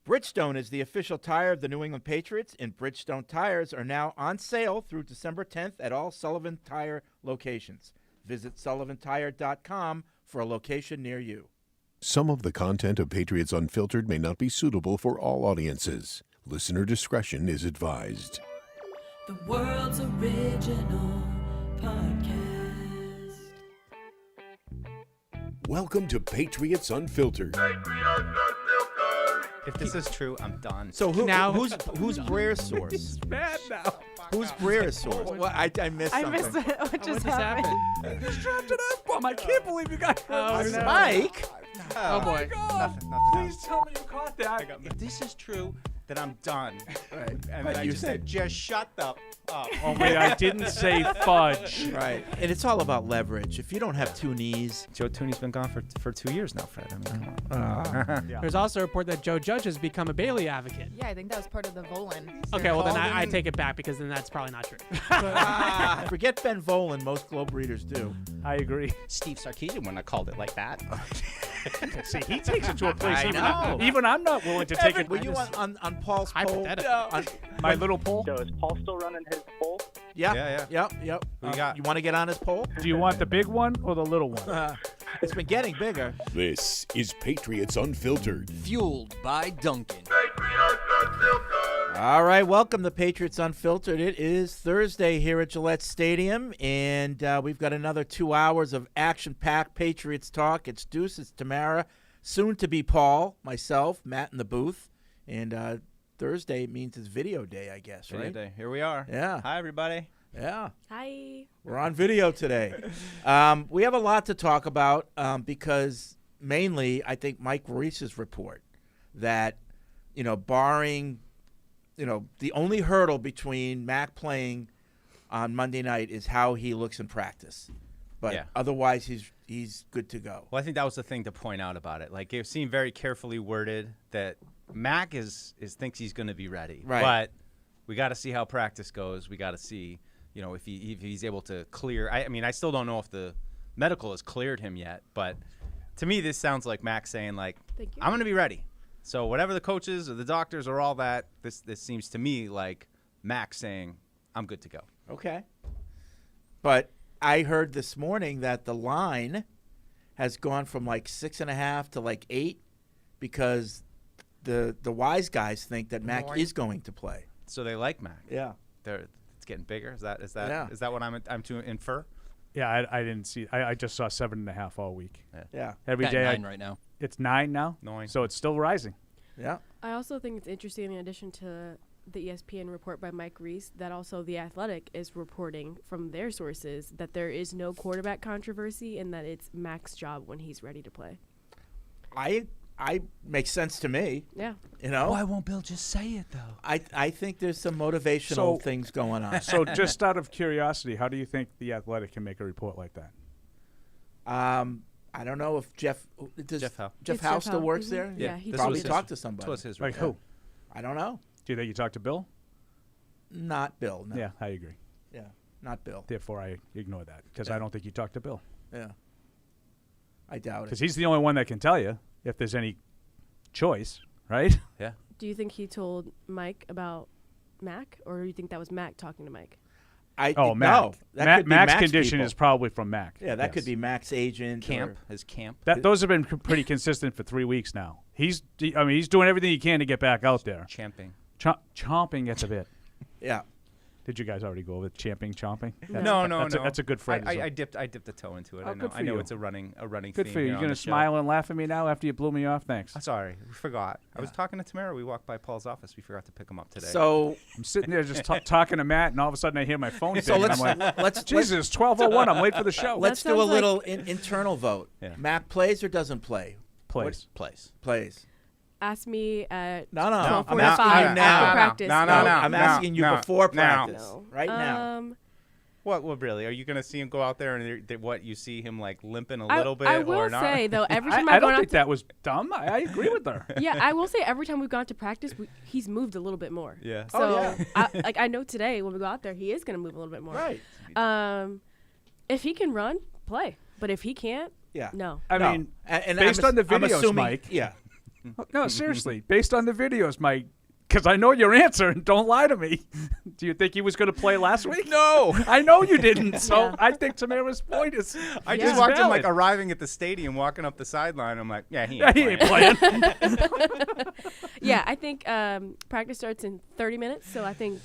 Bridgestone is the official tire of the New England Patriots, and Bridgestone tires are now on sale through December 10th at all Sullivan Tire locations. Visit sullivantire.com for a location near you. Some of the content of Patriots Unfiltered may not be suitable for all audiences. Listener discretion is advised. The world's original podcast. Welcome to Patriots Unfiltered. If this is true, I'm done. So who's Breer's source? He's mad now. Who's Breer's source? Well, I missed something. I missed it. What just happened? He's dropped an F-bomb. I can't believe you guys heard this. Mike? Oh boy. Nothing. Please tell me you caught that. If this is true, then I'm done. Right. And But then I you just said- said, just shut up. Oh, wait, I didn't say fudge. Right. And it's all about leverage. If you don't have two knees. Joe Tooney's been gone for 2 years now, Fred. I mean, come on. Yeah. There's also a report that Joe Judge has become a Bailey advocate. Yeah, I think that was part of the Volin. Okay, well then called I him- take it back because then that's probably not true. Forget Ben Volen, most Globe readers do. I agree. Steve Sarkisian wouldn't have called it like that. See, he takes it to a place I even, know. even I'm not willing to take it. Were you on Paul's poll? Hypothetical. My little poll? So is Paul still running his poll? Yeah. Yeah. Yep. Who you got? You want to get on his poll? Do you want the big one or the little one? It's been getting bigger. This is Patriots Unfiltered. Fueled by Duncan. All right, welcome to Patriots Unfiltered. It is Thursday here at Gillette Stadium, and we've got another 2 hours of action-packed Patriots talk. It's Deuce, it's Tamara, soon to be Paul, myself, Matt in the booth, and Thursday means it's video day, I guess, Video right? day. Here we are. Yeah. Hi, everybody. Yeah. Hi. We're on video today. We have a lot to talk about because mainly I think Mike Reese's report that, barring, the only hurdle between Mac playing on Monday night is how he looks in practice. But Yeah. otherwise, he's good to go. Well, I think that was the thing to point out about it. Like, it seemed very carefully worded that Mac thinks he's going to be ready. Right. But we got to see how practice goes. We got to see, if he's able to clear. I mean, I still don't know if the medical has cleared him yet. But to me, this sounds like Mac saying, like, Thank you. I'm going to be ready. So whatever the coaches or the doctors or all that, this seems to me like Mac saying, I'm good to go. Okay. But I heard this morning that the line has gone from like 6.5 to like 8 because the wise guys think that Mac is going to play. So they like Mac. Yeah. It's getting bigger. Is that Yeah. is that what I'm to infer? Yeah, I didn't see. I just saw 7.5 all week. Yeah. Every Got day. 9 right now. It's 9 now? 9. So it's still rising. Yeah. I also think it's interesting, in addition to the ESPN report by Mike Reese, that also The Athletic is reporting from their sources that there is no quarterback controversy and that it's Mac's job when he's ready to play. I makes sense to me. Yeah. Why won't Bill just say it, though? I think there's some motivational So- things going on. So just out of curiosity, how do you think The Athletic can make a report like that? I don't know if Jeff Howe. Jeff It's Howe Jeff still Howe. works Mhm. there. Yeah, he Probably was his- talked to somebody. This was his Like report. who? I don't know. Do you think you talked to Bill? Not Bill. No. Yeah, I agree. Yeah. Not Bill. Therefore, I ignore that because Yeah. I don't think you talked to Bill. Yeah. I doubt Because it. he's the only one that can tell you if there's any choice, right? Yeah. Do you think he told Mike about Mac, or do you think that was Mac talking to Mike? Mac. No, that could be Mac's Mac's condition people. is probably from Mac. Yeah, that could Yes. be Mac's agent. Camp. or- His camp. Those have been pretty consistent for 3 weeks now. He's doing everything he can to get back out there. Champing. Chomping at the bit. Yeah. Did you guys already go over chomping? No. No. That's a good Fredism. I dipped a toe into it. Oh, I know. good for I know you. it's a running Good theme for you. here You're on going the to show. smile and laugh at me now after you blew me off? Thanks. I'm sorry. We forgot. I was talking to Tamara. We walked by Paul's office. We forgot to pick him up today. So I'm sitting there just talking to Matt, and all of a sudden I hear my phone ding. So and I'm like, let's Jesus, 12:01. I'm late for the show. let's That do a sounds like- little internal vote. Yeah. Mac plays or doesn't play? Place. place. Plays. Ask me at No. No, I'm 12:45 asking you now. after practice. No. I'm asking you no, before no. practice. No. Right now. What really? Are you going to see him go out there and you see him like limping a I, little bit I or will not? say though, every time I I've don't gone think out that was dumb. I agree with her. to, yeah, I will say every time we've gone to practice, he's moved a little bit more. Yeah. So I know today when we go out there, he is going to move a little bit more. Right. If he can run, play. But if he can't, Yeah. no. I No. mean, and based on the I'm videos, assuming, Mike. Yeah. No, seriously. Based on the videos, Mike, because I know your answer, and don't lie to me. Do you think he was going to play last week? No. I know you didn't. So Yeah. I think Tamara's point is. I just Yeah. walked in, valid. like, arriving at the stadium, walking up the sideline. I'm like, yeah, he Yeah, ain't he playing. ain't playing. Yeah, I think practice starts in 30 minutes, so I think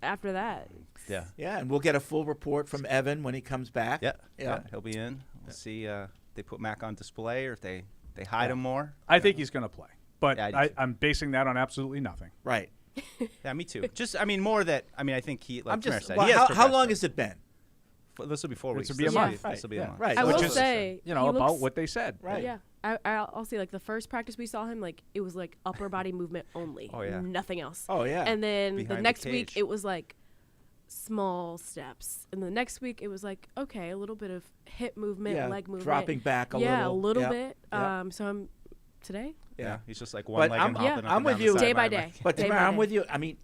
after that. Yeah. Yeah, and we'll get a full report from Evan when he comes back. Yeah. Yeah. He'll be in. We'll see if they put Mac on display or if they hide him more. I think he's going to play. But Yeah, I do too. I'm basing that on absolutely nothing. Right. Yeah, me too. Just, I mean, more that, I mean, I think he, like I'm Tamara just. said, well, he has how progressed, long though. has it been? This will be 4 This weeks. will be a This month. This will be a Yeah, month. right. I Which will is- say, You know, he about looks- what they said. Right. Yeah, I'll say like the first practice we saw him, like it was like upper body movement only. Oh, yeah. Nothing else. Oh yeah. And then Behind the the next week cage. it was like small steps, and the next week it was like okay, a little bit of hip movement, yeah, leg movement, dropping back a yeah, little. a little Yeah. bit. Yeah. So I'm today. Yeah. He's just like one But leg I'm- and yeah, hopping up I'm and with down the you. Day by sideline, day. But Day by Tamara, I'm day. with you. I mean,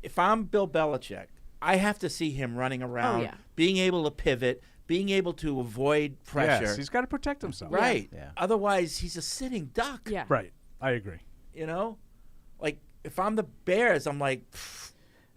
if I'm Bill Belichick, I have to see him running around, yeah. being able to pivot, being able to avoid pressure. Yes, he's got to protect himself. Right. Yeah. Otherwise, he's a sitting duck. Yeah. Right. I agree. You know, like if I'm the Bears, I'm like,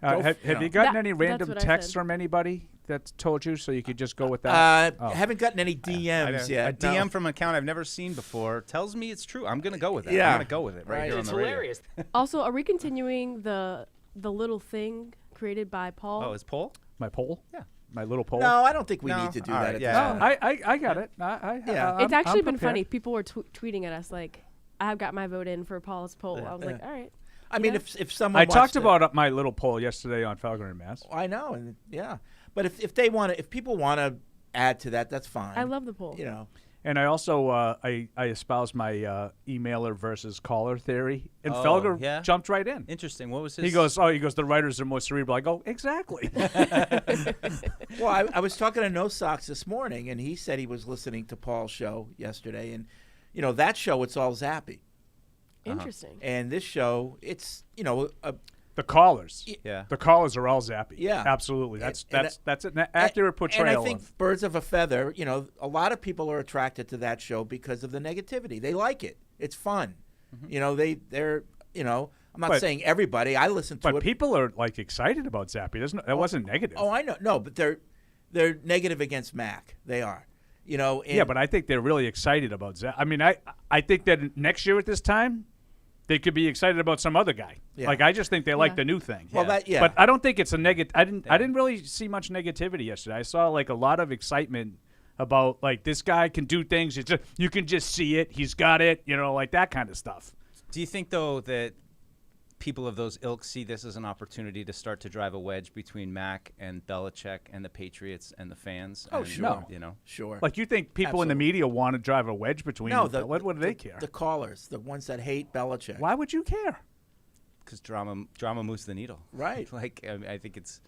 Go Have f- you gotten That- any that's random what I texts said. from anybody that's told you so you could just go with that? Oh. haven't gotten any DMs A yet. DM no. from an account I've never seen before tells me it's true. I'm going to go with it. Yeah. I'm going to go with it right, Right. here on It's the radio. Also, are we continuing the little thing created by Paul? Oh, is Paul? My poll? Yeah. My little poll? No, I don't think we No. need to do All that. right, At yeah. this No, point. I got it. Yeah. It's actually been prepared. funny. People were tweeting at us like, "I've got my vote in for Paul's poll." I was like, "All right." I mean, Yeah. if someone I wants talked to- about my little poll yesterday on Falcon and Mass. I know, and yeah, but if they want to, if people want to add to that, that's fine. I love the poll. You know, And I also I espoused my emailer versus caller theory, and Oh, Felger yeah? jumped right in. Interesting. What was his? He goes, the writers are more cerebral. I go, exactly. well, I was talking to No Socks this morning, and he said he was listening to Paul's show yesterday, and you know that show, it's all zappy, Interesting. and this show, it's The callers. Yeah. The callers are all zappy. Yeah. Absolutely. That's And- that's an accurate portrayal And I think of. Birds of a Feather, you know, a lot of people are attracted to that show because of the negativity. They like it. It's fun. You know, they're you know, I'm not But- saying everybody. I listen to But it. people are like excited about Zappy. That wasn't negative. Oh, I know. No, but they're negative against Mac. They are. You know. And Yeah, but I think they're really excited about Zappy. I mean, I think that next year at this time, they could be excited about some other guy. Yeah. Like I just think they like Yeah. the new thing. Well, yeah. But I don't think it's a negative. I didn't really see much negativity yesterday. I saw like a lot of excitement about like this guy can do things. It's just, you can just see it. He's got it. You know, like that kind of stuff. Do you think, though, that people of those ilks see this as an opportunity to start to drive a wedge between Mac and Belichick and the Patriots and the fans? Oh, and, sure. You know, Sure. Like you think people in the Absolutely. media want to drive a wedge between? no, what do they care? The callers, the ones that hate Belichick. Why would you care? because drama moves the needle. Right. Like I think it's,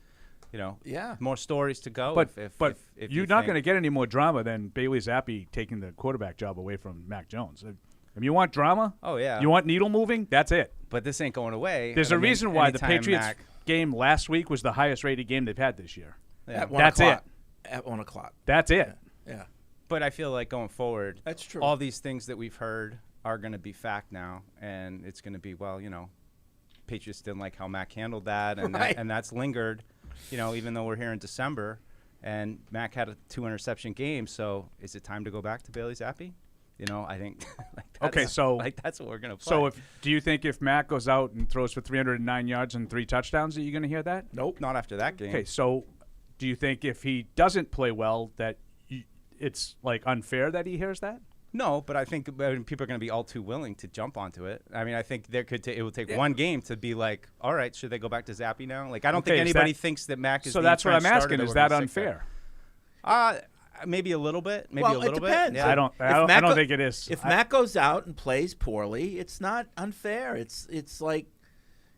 you know, Yeah. more stories to go. But if you're you not think- going to get any more drama than Bailey Zappi taking the quarterback job away from Mac Jones. If you want drama, Oh yeah. you want needle moving, that's it. But this ain't going away. There's I a mean, reason why the anytime Patriots Mac- game last week was the highest rated game they've had this year. Yeah. At 1 That's o'clock. it. At 1 o'clock. That's it. Yeah. But I feel like going forward, That's true. all these things that we've heard are going to be fact now, and it's going to be, well, you know, Patriots didn't like how Mac handled that, and Right. and that's lingered, you know, even though we're here in December, and Mac had a 2-interception game. So is it time to go back to Bailey Zappi? You know, I think. Like Okay, so- that's what we're going to play. So do you think if Mac goes out and throws for 309 yards and 3 touchdowns, are you going to hear that? Nope. not after that game. Okay, so do you think if he doesn't play well that it's like unfair that he hears that? No, but I think people are going to be all too willing to jump onto it. I mean, I think it will take one game to be like, all right, should they go back to Zappi now? Like, I don't Okay, think is anybody that- thinks that Mac is. So the that's what I'm entrenched starter asking. Is we're that gonna stick unfair? there. Maybe a little bit. Maybe Well, a little it depends. bit. Yeah. I don't Mac think it is. If Mac goes out and plays poorly, it's not unfair. It's like,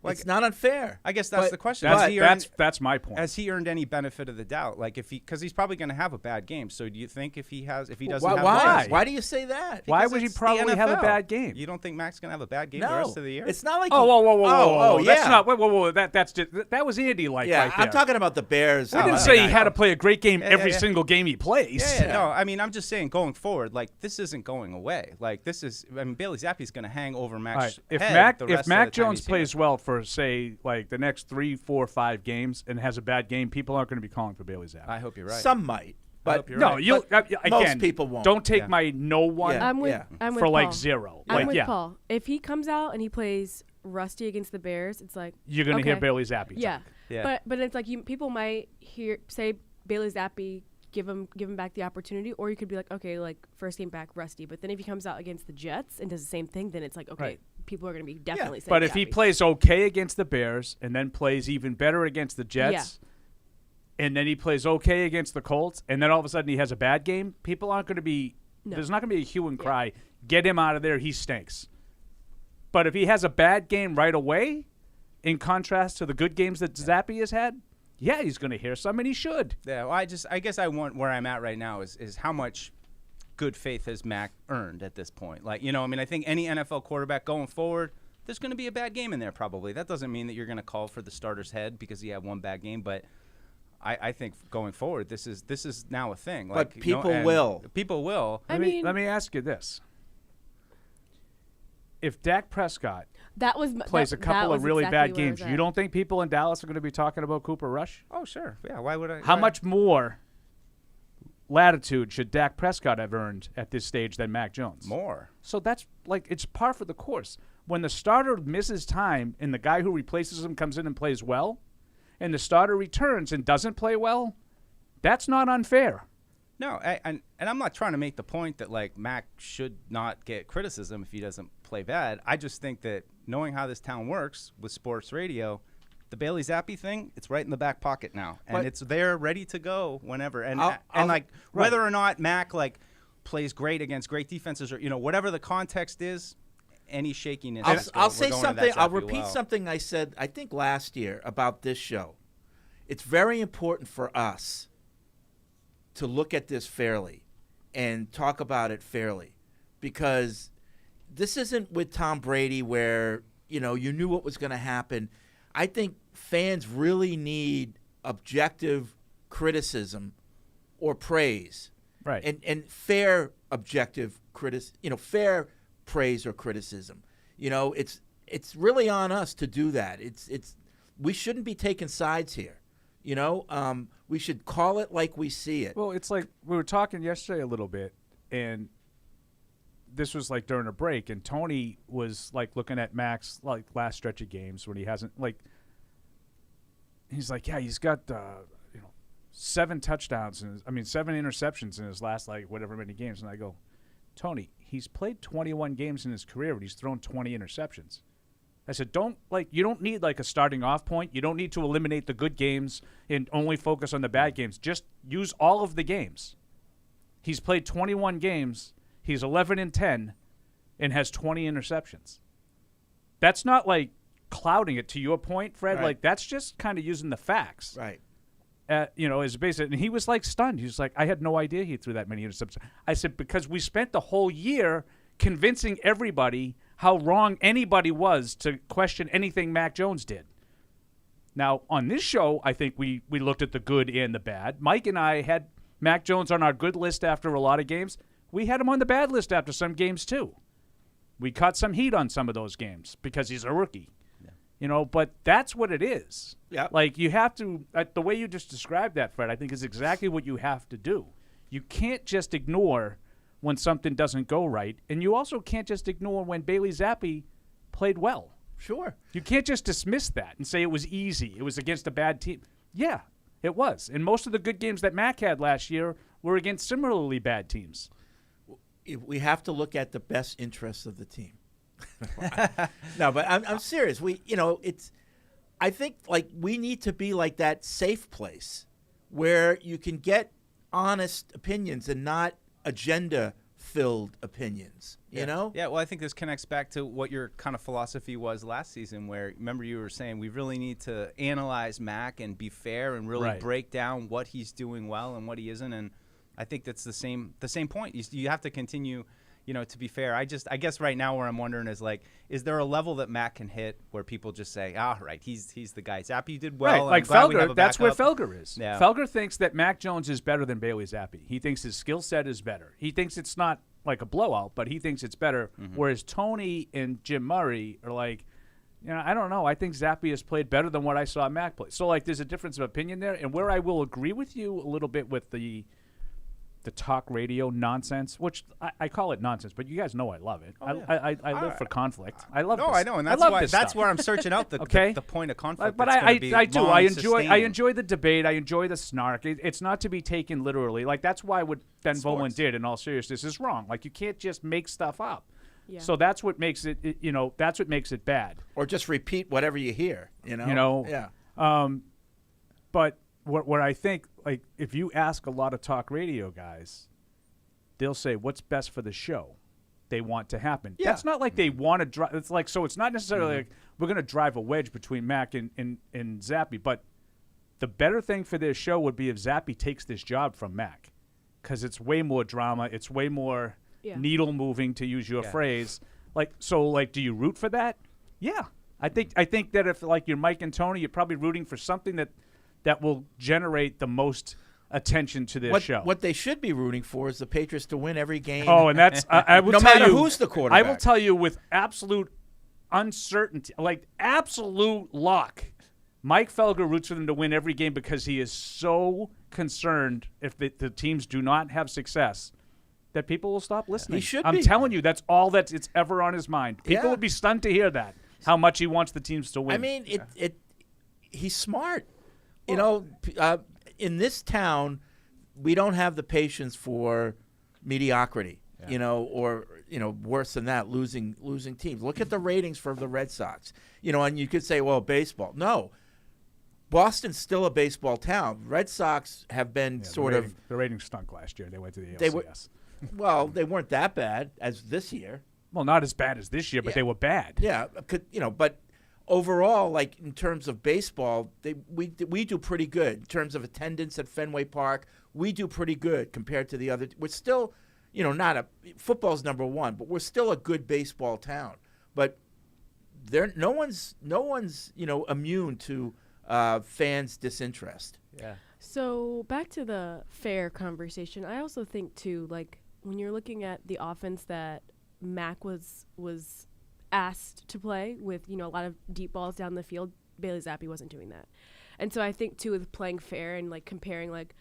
Like, it's not unfair. I guess that's But- the question. That's my point. Has he earned any benefit of the doubt? Like because he's probably going to have a bad game. So do you think if he doesn't Why? have Why? Why do you say that? Why Because would he it's the probably have a NFL. bad game? You don't think Mac's going to have a bad game No, the rest of the year? it's not like. Oh, whoa, Oh, That's yeah. not. Whoa. That's just that was Andy like Yeah, right there. I'm talking about the Bears. We didn't say he had to play a great game Yeah, every yeah. single game he plays. Yeah. No, I mean, I'm just saying going forward, like this isn't going away. Like this is, I mean, Bailey Zappi's going to hang over All Mac's right. head the If rest of Mac the time Jones he's here. plays well for say like the next 3, 4, 5 games and has a bad game, people aren't going to be calling for Bailey Zappi. I hope you're right. Some might, but hope you're No, right. you But again. most people won't. Don't take Yeah. my no one Yeah. I'm with for Paul. like 0. I'm Like with yeah, Paul. If he comes out and he plays rusty against the Bears, it's like you're going to hear okay. Bailey Zappi. Yeah. talk. Yeah. But it's like people might say Bailey Zappi, give him back the opportunity, or you could be like, okay, like first game back rusty. But then if he comes out against the Jets and does the same thing, then it's like, okay, Right. people are going to be definitely saying But if he Zappi. plays okay against the Bears and then plays even better against the Jets, and then he plays okay against the Colts, and then all of a sudden he has a bad game, people aren't going to be. No. There's not going to be a hue and cry. Get him out of there. He stinks. But if he has a bad game right away, in contrast to the good games that Zappi has had, yeah, he's going to hear some, and he should. Yeah, well, I guess I want where I'm at right now is how much good faith has Mac earned at this point. Like, I mean, I think any NFL quarterback going forward, there's going to be a bad game in there probably. That doesn't mean that you're going to call for the starter's head because he had one bad game, but I think going forward, this is now a thing. But Like, people and will. People will. I mean, Let me ask you this. If Dak Prescott that was plays a couple of really bad games, you don't. don't think people in Dallas are going to be talking about Cooper Rush? Oh, sure. Yeah, why would I? How why- much more latitude should Dak Prescott have earned at this stage than Mac Jones? more? So that's like it's par for the course. When the starter misses time and the guy who replaces him comes in and plays well, and the starter returns and doesn't play well, that's not unfair. No, and I'm not trying to make the point that like Mac should not get criticism if he doesn't play bad. I just think that knowing how this town works with sports radio, the Bailey Zappi thing, it's right in the back pocket now, and But- it's there ready to go whenever. And I'll- like right. whether or not Mac like plays great against great defenses or whatever the context is, any shakiness. I'll say we're going to that something. I'll Zappi repeat well. something I said, I think, last year about this show. It's very important for us to look at this fairly and talk about it fairly, because this isn't with Tom Brady where, you knew what was going to happen. I think fans really need objective criticism or praise. Right. And fair objective fair praise or criticism. It's really on us to do that. We shouldn't be taking sides here. We should call it like we see it. Well, it's like we were talking yesterday a little bit, and this was like during a break, and Tony was like looking at Mac's like last stretch of games when he hasn't like. He's like, yeah, he's got 7 touchdowns and 7 interceptions in his last like whatever many games, and I go, Tony, he's played 21 games in his career, and he's thrown 20 interceptions. I said, you don't need like a starting off point. You don't need to eliminate the good games and only focus on the bad games. Just use all of the games. He's played 21 games. He's 11-10 and has 20 interceptions. That's not like clouding it, to your point, Fred. Right. Like that's just kind of using the facts. Right. As basic. And he was like stunned. He was like, I had no idea he threw that many interceptions. I said, because we spent the whole year convincing everybody how wrong anybody was to question anything Mac Jones did. Now, on this show, I think we looked at the good and the bad. Mike and I had Mac Jones on our good list after a lot of games. We had him on the bad list after some games, too. We caught some heat on some of those games because he's a rookie. Yeah. But that's what it is. Yeah. Like, you have to, the way you just described that, Fred, I think is exactly what you have to do. You can't just ignore when something doesn't go right, and you also can't just ignore when Bailey Zappi played well. Sure. You can't just dismiss that and say it was easy. It was against a bad team. Yeah, it was. And most of the good games that Mac had last year were against similarly bad teams. We have to look at the best interests of the team. No, but I'm serious. I think like we need to be like that safe place where you can get honest opinions and not agenda filled opinions. You know? Yeah, well, I think this connects back to what your kind of philosophy was last season, where remember you were saying we really need to analyze Mac and be fair and really break down what he's doing well and what he isn't. And I think that's the same point. You have to continue, to be fair. I guess right now where I'm wondering is like, is there a level that Mac can hit where people just say, right, he's the guy. Zappe did well. Right, like Felger, that's where Felger is. Yeah. Felger thinks that Mac Jones is better than Bailey Zappe. He thinks his skill set is better. He thinks it's not like a blowout, but he thinks it's better. Whereas Tony and Jim Murray are like, I don't know. I think Zappe has played better than what I saw Mac play. So, like, there's a difference of opinion there. And where I will agree with you a little bit with the talk radio nonsense, which I call it nonsense, but you guys know I love it. I live for conflict. I love. No, this. I know, and that's where I'm searching out the point of conflict. But I do. I enjoy the debate. I enjoy the snark. It's not to be taken literally. Like that's why what Ben Bowman did, in all seriousness, is wrong. Like you can't just make stuff up. Yeah. So that's what makes it. That's what makes it bad. Or just repeat whatever you hear. Yeah. But what I think, like, if you ask a lot of talk radio guys, they'll say, what's best for the show they want to happen. Yeah. That's not like they want to drive. It's like, so it's not necessarily like we're going to drive a wedge between Mac and Zappe, but the better thing for their show would be if Zappe takes this job from Mac because it's way more drama. It's way more needle moving, to use your phrase. Do you root for that? Yeah. I think that if, like, you're Mike and Tony, you're probably rooting for something that will generate the most attention to their show. What they should be rooting for is the Patriots to win every game. Oh, and that's I will no tell matter you, who's the quarterback. I will tell you with absolute uncertainty, like absolute lock, Mike Felger roots for them to win every game because he is so concerned if the teams do not have success that people will stop listening. He should I'm be. telling you, that's all that it's ever on his mind. People would be stunned to hear that, how much he wants the teams to win. I mean, he's smart. In this town, we don't have the patience for mediocrity, or worse than that, losing teams. Look at the ratings for the Red Sox, and you could say, well, baseball. No, Boston's still a baseball town. Red Sox have been the ratings stunk last year. They went to the ALCS. They weren't that bad as this year. Well, not as bad as this year, but they were bad. Yeah, but overall, like in terms of baseball, we do pretty good. In terms of attendance at Fenway Park, we do pretty good compared to the other. We're still, football's number one, but we're still a good baseball town. But no one's immune to fans' disinterest. Yeah. So back to the fair conversation, I also think too, like when you're looking at the offense that Mac was asked to play with, a lot of deep balls down the field, Bailey Zappe wasn't doing that. And so I think too, with playing fair and like comparing like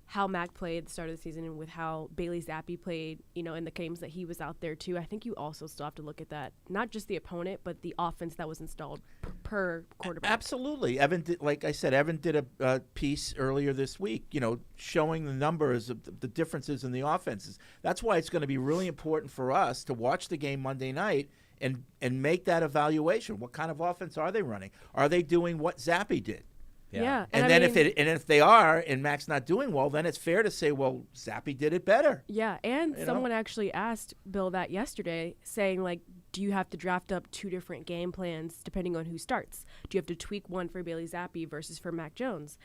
how Mac played at the start of the season and with how Bailey Zappe played, in the games that he was out there too, I think you also still have to look at that, not just the opponent, but the offense that was installed per quarterback. Absolutely. Evan did a piece earlier this week, showing the numbers of the differences in the offenses. That's why it's going to be really important for us to watch the game Monday night and make that evaluation. What kind of offense are they running? Are they doing what Zappe did? Yeah. And then if they are and Mac's not doing well, then it's fair to say, well, Zappe did it better. Yeah, and someone actually asked Bill that yesterday, saying like, do you have to draft up two different game plans depending on who starts? Do you have to tweak one for Bailey Zappe versus for Mac Jones?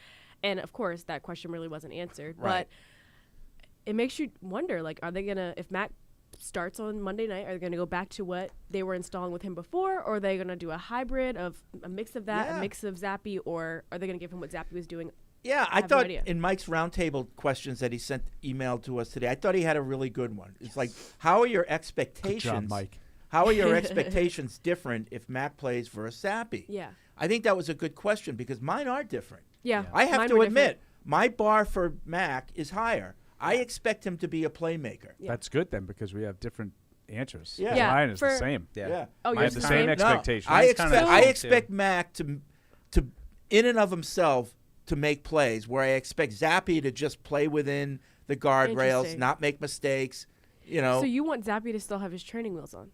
And of course, that question really wasn't answered. Right. But it makes you wonder, like, are they gonna, if Mac starts on Monday night, are they going to go back to what they were installing with him before, or are they going to do a hybrid of a mix of that, a mix of Zappe, or are they going to give him what Zappe was doing? Yeah, I thought in Mike's roundtable questions that he sent emailed to us today, I thought he had a really good one. It's like, how are your expectations, good job, Mike. How are your expectations different if Mac plays versus Zappe? Yeah. I think that was a good question because mine are different. Yeah. I have to admit, my bar for Mac is higher. I expect him to be a playmaker. Yeah. That's good then, because we have different answers. Yeah. Mine is the same. Yeah. Oh, I have the same expectations. No, I expect Mac to in and of himself to make plays, where I expect Zappe to just play within the guardrails, not make mistakes. So you want Zappe to still have his training wheels on?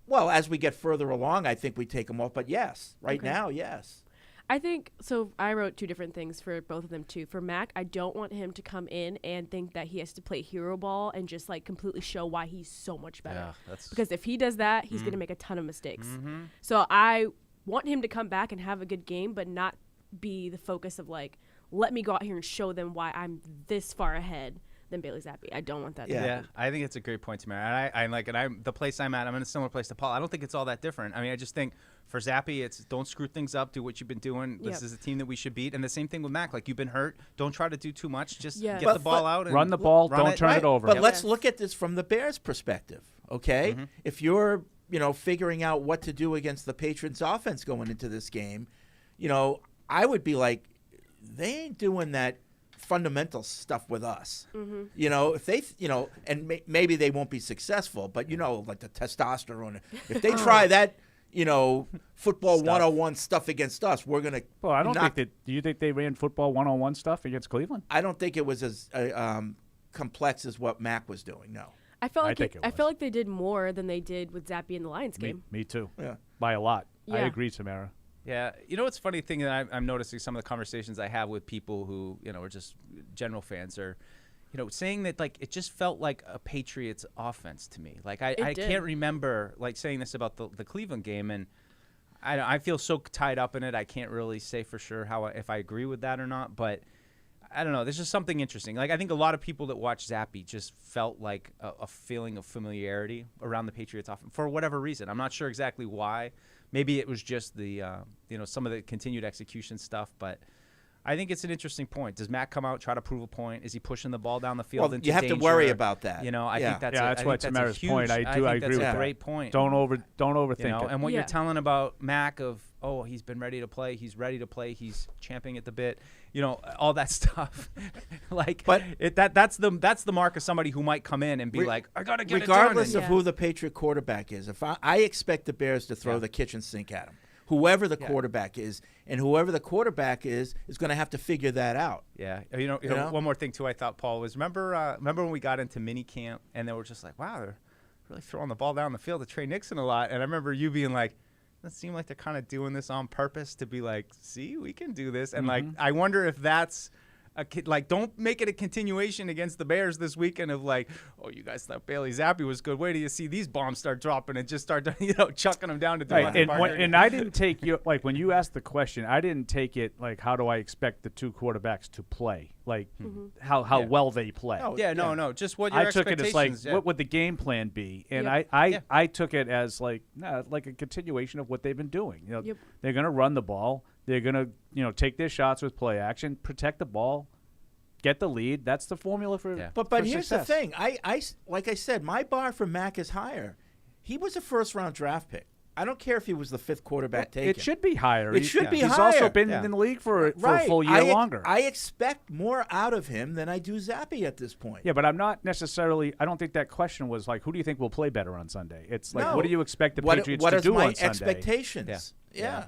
Well, as we get further along, I think we take him off. But yes, right now, yes. I think so. I wrote two different things for both of them too. For Mac, I don't want him to come in and think that he has to play hero ball and just like completely show why he's so much better. Yeah, because if he does that, he's going to make a ton of mistakes. So I want him to come back and have a good game, but not be the focus of like, let me go out here and show them why I'm this far ahead than Bailey Zappi. I don't want that to happen. I think it's a great point, Tamara. And I'm the place I'm at. I'm in a similar place to Paul. I don't think it's all that different. I mean, I just think for Zappi, it's don't screw things up. Do what you've been doing. This is a team that we should beat. And the same thing with Mac. Like, you've been hurt. Don't try to do too much. Just get the ball out and run the ball. Don't turn it over. But let's look at this from the Bears' perspective. Okay, if you're figuring out what to do against the Patriots' offense going into this game, I would be like, they ain't doing that fundamental stuff with us. If they, and maybe they won't be successful, but like the testosterone. If they try that, football 101 stuff against us, we're gonna. Well, I don't think that. Do you think they ran football 101 stuff against Cleveland? I don't think it was as complex as what Mac was doing. No. I felt like they did more than they did with Zappi in the Lions game. Me too. Yeah. By a lot. Yeah. I agree, Tamara. Yeah, what's funny thing that I'm noticing some of the conversations I have with people who are just general fans are, saying that like it just felt like a Patriots offense to me. Like I can't remember like saying this about the Cleveland game, and I feel so tied up in it. I can't really say for sure if I agree with that or not, but I don't know. There's just something interesting. Like I think a lot of people that watch Zappi just felt like a feeling of familiarity around the Patriots offense for whatever reason. I'm not sure exactly why. Maybe it was just the some of the continued execution stuff, but I think it's an interesting point. Does Matt come out, try to prove a point? Is he pushing the ball down the field into you have danger? to worry about that. I think that's that's why Tamara's point. I agree with that's that. a great point. Don't overthink it. And what you're telling about Mac of he's been ready to play, he's champing at the bit, all that stuff. That's the mark of somebody who might come in and be like, I gotta get regardless it done. of who the Patriot quarterback is. If I expect the Bears to throw the kitchen sink at him. Whoever the quarterback is, and whoever the quarterback is going to have to figure that out. Yeah, one more thing too. I thought Paul was remember when we got into mini camp and they were just like, wow, they're really throwing the ball down the field to Trey Nixon a lot. And I remember you being like, doesn't it seem like they're kind of doing this on purpose to be like, see, we can do this. And like, I wonder if that's don't make it a continuation against the Bears this weekend of like, oh, you guys thought Bailey Zappi was good. Wait till you see these bombs start dropping and just start chucking them down to and I didn't take you like when you asked the question, I didn't take it like how do I expect the two quarterbacks to play, like how well they play. No, just what your I took it as like expectations, what would the game plan be, and I took it as like like a continuation of what they've been doing. They're going to run the ball. They're going to take their shots with play action, protect the ball, get the lead. That's the formula for But here's the thing. I like I said, my bar for Mac is higher. He was a first-round draft pick. I don't care if he was the fifth quarterback taken. It should be higher. It should be higher. He's also been in the league for a full year longer. I expect more out of him than I do Zappi at this point. Yeah, but I'm not necessarily – I don't think that question was like, who do you think will play better on Sunday? It's like, what do you expect the Patriots to do on Sunday? What are my expectations? Yeah.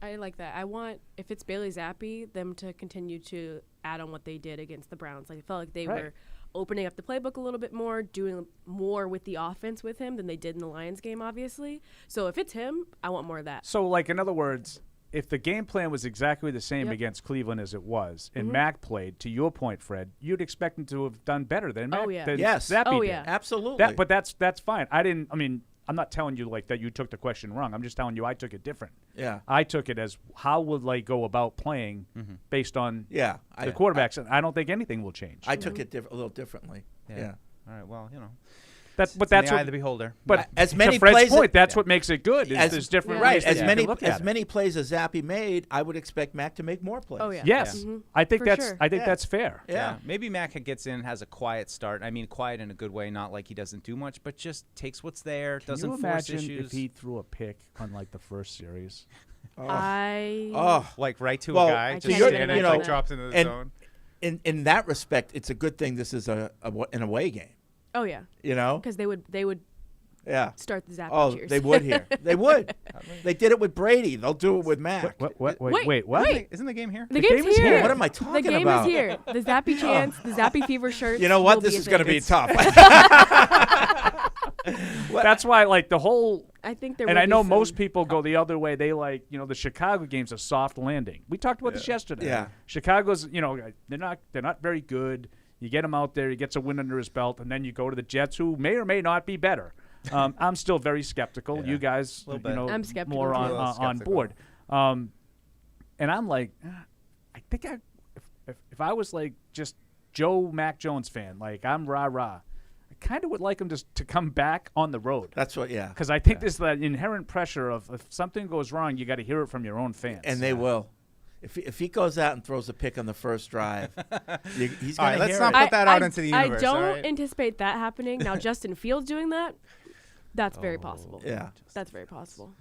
I like that. I want, if it's Bailey Zappi, them to continue to add on what they did against the Browns. Like, I felt like they were opening up the playbook a little bit more, doing more with the offense with him than they did in the Lions game, obviously. So if it's him, I want more of that. So, like, in other words, if the game plan was exactly the same against Cleveland as it was, and Mac played, to your point, Fred, you'd expect him to have done better than Mac. Zappi did. Absolutely. But that's fine. I'm not telling you like that you took the question wrong. I'm just telling you I took it different. Yeah. I took it as how will they go about playing based on the quarterbacks. And I don't think anything will change. I took it a little differently. Yeah. All right. Well, that's in the eye of the beholder. But as many to Fred's plays, point, that's what makes it good. Is there's different ways as as many plays as Zappi made, I would expect Mac to make more plays. Oh yeah. Yes, I think that's fair. Yeah. Maybe Mac gets in and has a quiet start. I mean, quiet in a good way, not like he doesn't do much, but just takes what's there, doesn't force issues. Can you imagine if he threw a pick on like the first series? Like right to a guy, just standing, like drops into the zone. In that respect, it's a good thing this is an away game. Oh yeah. Because they would start the Zappi cheers. They would here. They would. They did it with Brady. They'll do it with Mac. Wait, what? Isn't the game here? The game's here. What am I talking about? The game is here. The Zappi chants, the Zappi fever shirts. You know what? This is going to be tough. That's why, like, the whole. I think there. And will I be know some- most people go the other way. They like, the Chicago game's a soft landing. We talked about this yesterday. Yeah. Chicago's, they're not very good. You get him out there, he gets a win under his belt, and then you go to the Jets, who may or may not be better. I'm still very skeptical. You guys, I'm skeptical more too. on board. And I'm like, I think if I was like just Joe Mac Jones fan, like I'm rah-rah, I kind of would like him to come back on the road. That's what, yeah. Because I think there's that inherent pressure of if something goes wrong, you got to hear it from your own fans. And they will. If he goes out and throws a pick on the first drive, he's All going right, to let's hear not it. put that out into the universe. I don't all right? anticipate that happening. Now, Justin Fields doing that, that's very possible. Yeah. That's very possible.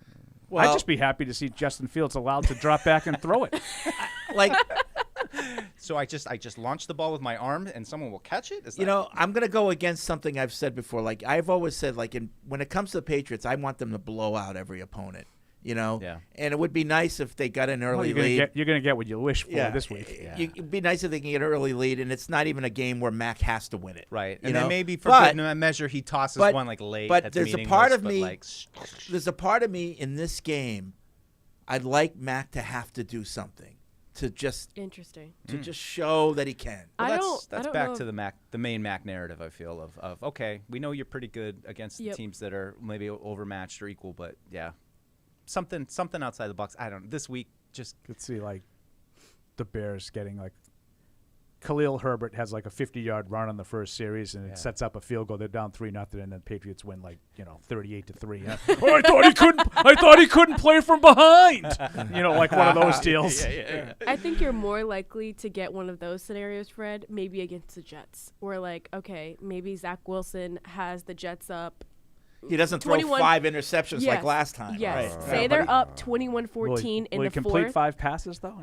Well, I'd just be happy to see Justin Fields allowed to drop back and throw it. like, So I just launch the ball with my arm and someone will catch it? Is that I'm going to go against something I've said before. Like, I've always said, like, when it comes to the Patriots, I want them to blow out every opponent. Yeah. And it would be nice if they got an Well, early you're gonna lead. get what you wish for this week. It'd be nice if they can get an early lead, and it's not even a game where Mac has to win it. Right. You And know? then maybe for But- good measure he tosses but- one like late. but that's there's a part meaningless, of but, me- like, There's a part of me in this game, I'd like Mac to have to do something to just Interesting. show that he can. I that's don't back know to the main Mac narrative, I feel, of okay, we know you're pretty good against the Yep. teams that are maybe overmatched or equal, but yeah. Something outside the box. I don't know. This week just Could see like the Bears getting like Khalil Herbert has like a 50-yard run on the first series, and it sets up a field goal. They're down 3-0, and then Patriots win 38-3. Oh, I thought he couldn't play from behind. Like one of those deals. I think you're more likely to get one of those scenarios, Fred, maybe against the Jets. Where, like, okay, maybe Zach Wilson has the Jets up. He doesn't throw 21 5 interceptions Yes. like last time. Yes. Right. Say Yeah, they're but up 21-14 in will the he complete fourth. 5 passes though?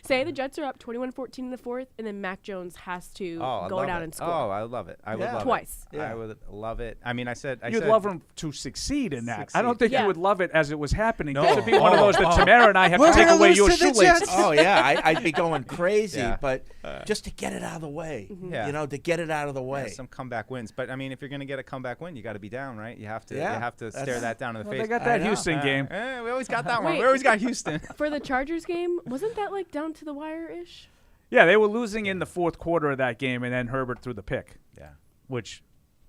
Say the Jets are up 21-14 in the fourth, and then Mac Jones has to go down and score. Oh, I love it. I would love Twice. it. I would love it. I mean, I said You'd love him to succeed in that. I Succeed. don't think Yeah. you would love it as it was happening. No. This would be one of those that Tamara and I have We're to take gonna away lose your to the shoelaces. Jets. Oh, yeah. I'd be going crazy, Yeah. but just to get it out of the way. Yeah. To get it out of the way. some comeback wins. But I mean, if you're going to get a comeback win, you got to be down, right? You have to. Yeah. You have to stare that down in the Well, face. they got that I know. Houston game. We always got that one. Wait. We always got Houston. For the Chargers game, wasn't that like down to the wire-ish? Yeah, they were losing in the fourth quarter of that game, and then Herbert threw the pick, Yeah. which,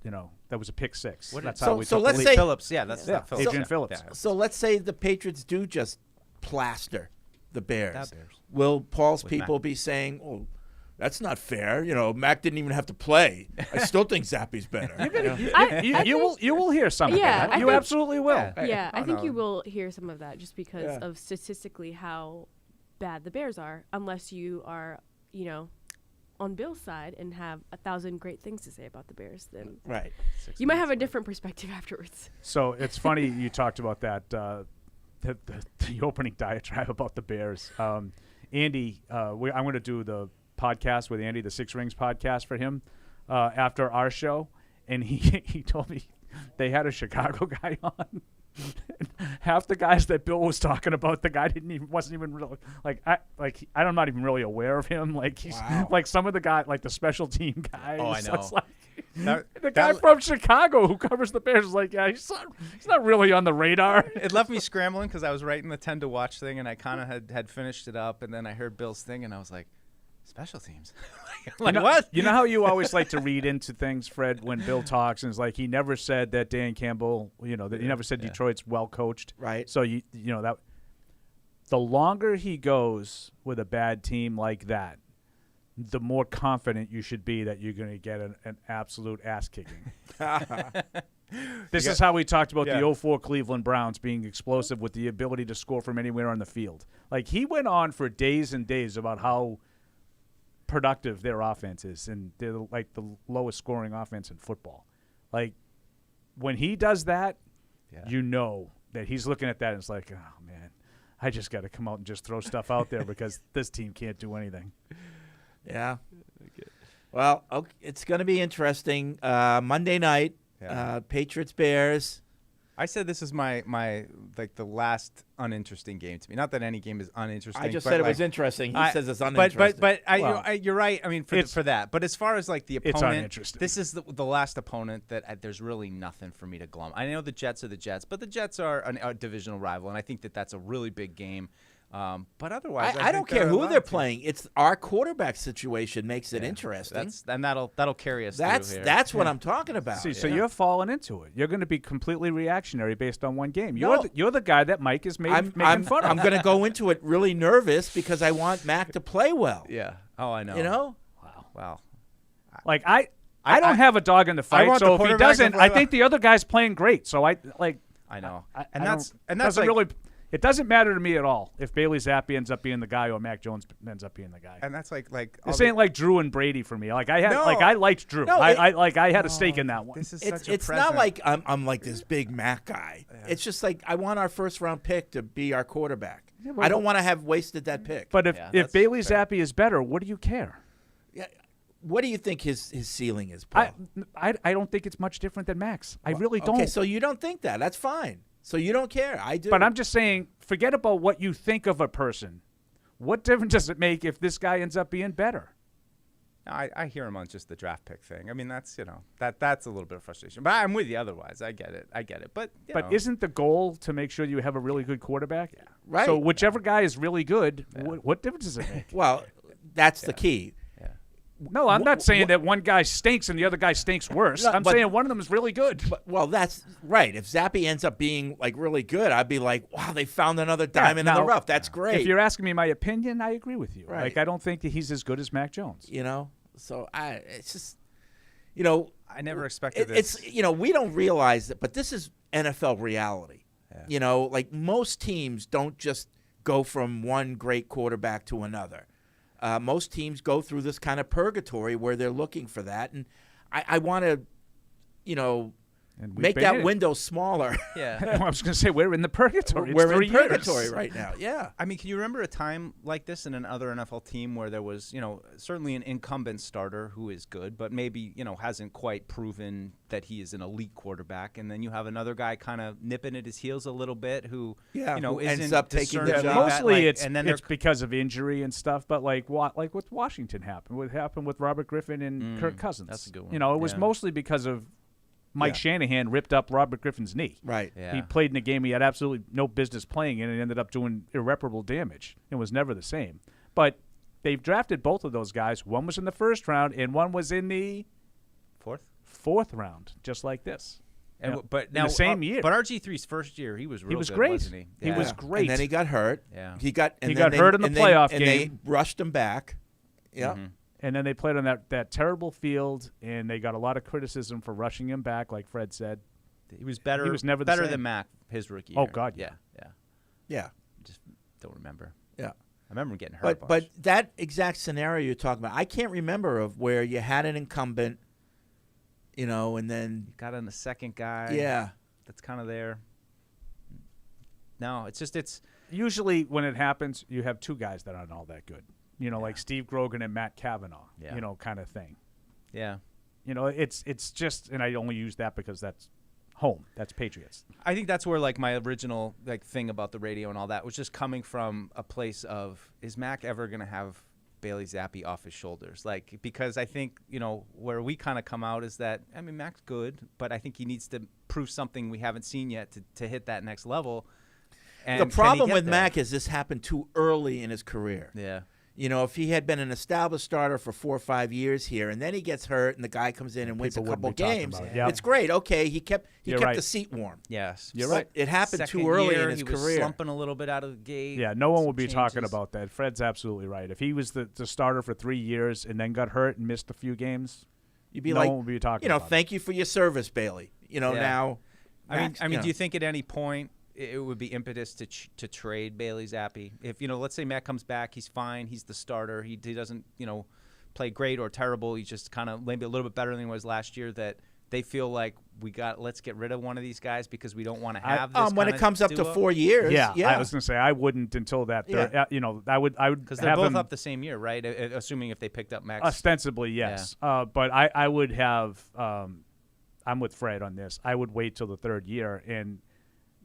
that was a pick 6. That's So- how we so took let's the say- lead. Phillips. Yeah, that's Yeah, not Phillips. Adrian Yeah. Phillips. Yeah. So let's say the Patriots do just plaster the Bears. The Bears. Will Paul's With people Mac. be saying, "Oh, that's not fair. Mac didn't even have to play. I still think Zappy's better." You will hear some Yeah, of I that. You think- absolutely will. Yeah. Yeah, I think no. you will hear some of that just because Yeah. of statistically how bad the Bears are, unless you are, on Bill's side and have 1,000 great things to say about the Bears. Then Right. you might have a different perspective afterwards. So it's funny you talked about that, the opening diatribe about the Bears. Andy, I'm going to do the podcast with Andy, the Six Rings podcast for him after our show, and he told me they had a Chicago guy on. Half the guys that Bill was talking about, the guy wasn't even really I'm not even really aware of him. Like he's like some of the guy, like the special team guys. Oh, I So it's know. like, the guy from Chicago who covers the Bears is like, yeah, he's not really on the radar. It left me scrambling because I was writing the 10 to watch thing, and I kind of had finished it up, and then I heard Bill's thing, and I was like, special teams. What? You know how you always like to read into things, Fred, when Bill talks, and it's like he never said that Dan Campbell, that he never said Detroit's well coached. Right. So you know that the longer he goes with a bad team like that, the more confident you should be that you're going to get an absolute ass kicking. This is how we talked about the 04 Cleveland Browns being explosive with the ability to score from anywhere on the field. Like he went on for days and days about how productive their offense is, and they're like the lowest scoring offense in football. Like when he does that, you know that he's looking at that and it's like, oh man, I just got to come out and just throw stuff out there because this team can't do anything. Yeah. Well, it's going to be interesting. Monday night, Patriots Bears. I said this is my like the last uninteresting game to me. Not that any game is uninteresting. I just but said it like, was interesting. He says it's uninteresting. But Well, you're right. I mean, for that. But as far as like the It's opponent, uninteresting. this is the last opponent that there's really nothing for me to glum. I know the Jets are the Jets, but the Jets are a divisional rival, and I think that's a really big game. But otherwise, I don't care who they're playing. It's our quarterback situation makes it interesting. And that'll carry us. That's through here. that's what I'm talking about. See, so you're falling into it. You're going to be completely reactionary based on one game. You're the guy that Mike is making fun of. I'm going to go into it really nervous because I want Mac to play well. Yeah. Oh, I know. You know? Wow. Like I don't have a dog in the fight. want So the if he quarterback to doesn't, play I well. think the other guy's playing great. So I know. and that's doesn't like, really. It doesn't matter to me at all if Bailey Zappi ends up being the guy or Mac Jones ends up being the guy. and that's like This ain't like Drew and Brady for me. Like I had, No. I liked Drew. No, I had a stake in that one. This is It's such a it's present. not like I'm like this big Mac guy. It's just like I want our first round pick to be our quarterback. well, I don't want to have wasted that pick. But if that's Bailey fair. Zappi is better, what do you care? Yeah, what do you think his ceiling is, Paul? I don't think it's much different than Max. I really don't. Okay, so you don't think that. That's fine. So you don't care. I do. But I'm just saying, forget about what you think of a person. What difference does it make if this guy ends up being better? I hear him on just the draft pick thing. I mean, that's that's a little bit of frustration. But I'm with you otherwise. I get it. But you know. Isn't the goal to make sure you have a really good quarterback? Yeah. Right. So whichever guy is really good, what difference does it make? Well, that's the key. No, I'm not saying that one guy stinks and the other guy stinks worse. No, I'm but- saying one of them is really good. Well, that's right. If Zappi ends up being like really good, I'd be like, wow, they found another diamond in the now, rough. That's great. If you're asking me my opinion, I agree with you. Right. Like I don't think that he's as good as Mac Jones. You know, so it's just, I never expected this. It's we don't realize that, but this is NFL reality. Yeah. Like most teams don't just go from one great quarterback to another. Most teams go through this kind of purgatory where they're looking for that, and I want to, And we've make been that in it. window smaller. Yeah. I was going to say we're in the purgatory. It's We're 3 in years. purgatory right now. Yeah. I mean, can you remember a time like this in another NFL team where there was, certainly an incumbent starter who is good, but maybe, hasn't quite proven that he is an elite quarterback, and then you have another guy kind of nipping at his heels a little bit who, who isn't ends up taking the discernible job. that, Mostly like, it's and then it's they're because of injury and stuff, but like what Washington happened, what happened with Robert Griffin and Kirk Cousins. that's a good one. It was Yeah. mostly because of Mike Shanahan ripped up Robert Griffin's knee. Right. Yeah. He played in a game he had absolutely no business playing in and ended up doing irreparable damage. It was never the same. But they've drafted both of those guys. One was in the first round and one was in the fourth round, just like this. And Yeah. but In now the same year. But RG3's first year, he was real was good, great. wasn't he? He was Yeah. great. And then he got hurt. Yeah. He got hurt in the playoff and they game. rushed him back. Yeah. Mm-hmm. And then they played on that terrible field, and they got a lot of criticism for rushing him back, like Fred said. He was better. He was never the better same. than Mac his rookie Oh, year. God, yeah, yeah. Yeah. Just don't remember. Yeah. I remember him getting hurt. But that exact scenario you're talking about, I can't remember of where you had an incumbent, and then got on the second guy. yeah. that's kind of there. No, it's Usually when it happens, you have two guys that aren't all that good. Like Steve Grogan and Matt Cavanaugh, Yeah. Kind of thing. yeah. It's just, and I only use that because that's home. That's Patriots. I think that's where like my original thing about the radio and all that was just coming from a place of, is Mac ever going to have Bailey Zappi off his shoulders? Because I think, where we kind of come out is that, I mean, Mac's good, but I think he needs to prove something we haven't seen yet to hit that next level. And The can he problem get with there? Mac is this happened too early in his career. Yeah. If he had been an established starter for 4 or 5 years here, and then he gets hurt, and the guy comes in and wins a People wouldn't couple be talking games, about it. Yep. it's great. Okay, he kept You're the right. seat warm. Yes. You're right. It happened Second too early year, in his he was career. slumping a little bit out of the gate. Yeah, no one would be Some talking changes. about that. Fred's absolutely right. If he was the starter for 3 years and then got hurt and missed a few games, You'd be no like, one would be talking about it. thank you for your service, Bailey. Now, I Max, mean, do you think at any point it would be impetus to trade Bailey Zappi? If let's say Matt comes back, he's fine, he's the starter, he doesn't play great or terrible, he's just kind of maybe a little bit better than he was last year. That they feel like let's get rid of one of these guys because we don't want to have this. when it comes up to 4 years, Yeah, I was going to say I wouldn't until that. Yeah. I would because they're have both him, up the same year, right? Assuming if they picked up Max. ostensibly, yes. But I would have. I'm with Fred on this. I would wait till the third year, and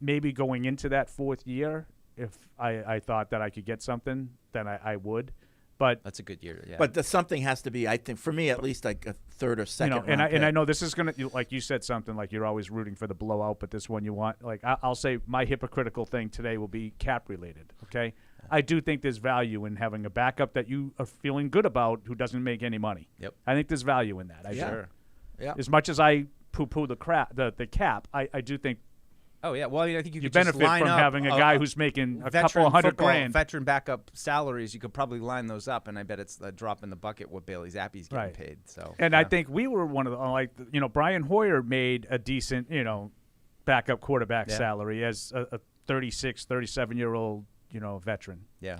maybe going into that fourth year, if I thought that I could get something, then I would. But That's a good year. Yeah. But the something has to be, I think, for me at least, like a third or second. and round pick. I know this is gonna, like you said something like you're always rooting for the blowout, but this one you want. Like I'll say my hypocritical thing today will be cap related. Okay, I do think there's value in having a backup that you are feeling good about who doesn't make any money. Yep. I think there's value in that. Yeah. Yeah. As much as I poo-poo the cap, I do think Oh yeah, well, I mean, I think you you could just benefit line from up having a guy who's making a veteran couple $100 football, grand. veteran backup salaries. You could probably line those up, and I bet it's a drop in the bucket what Bailey Zappi's getting Right. paid. So, And yeah. I think we were one of the Brian Hoyer made a decent backup quarterback Yeah. salary as a 36, 37-year-old veteran. yeah.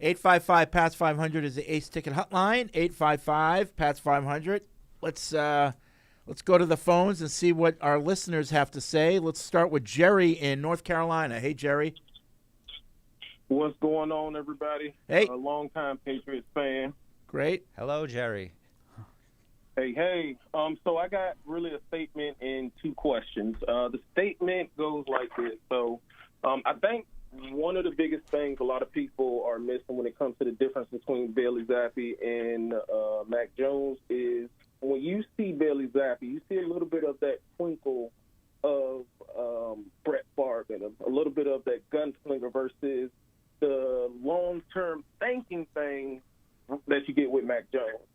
855-PATS-500 is the Ace Ticket Hotline. 855-PATS-500. Let's go to the phones and see what our listeners have to say. Let's start with Jerry in North Carolina. Hey, Jerry. What's going on, everybody? Hey. A long-time Patriots fan. Great. Hello, Jerry. Hey. So I got really a statement and two questions. The statement goes like this. So I think one of the biggest things a lot of people are missing when it comes to the difference between Bailey Zappi and Mac Jones is when you see Bailey Zappi, you see a little bit of that twinkle of Brett Favre in him, a little bit of that gunslinger versus the long-term thinking thing that you get with Mac Jones.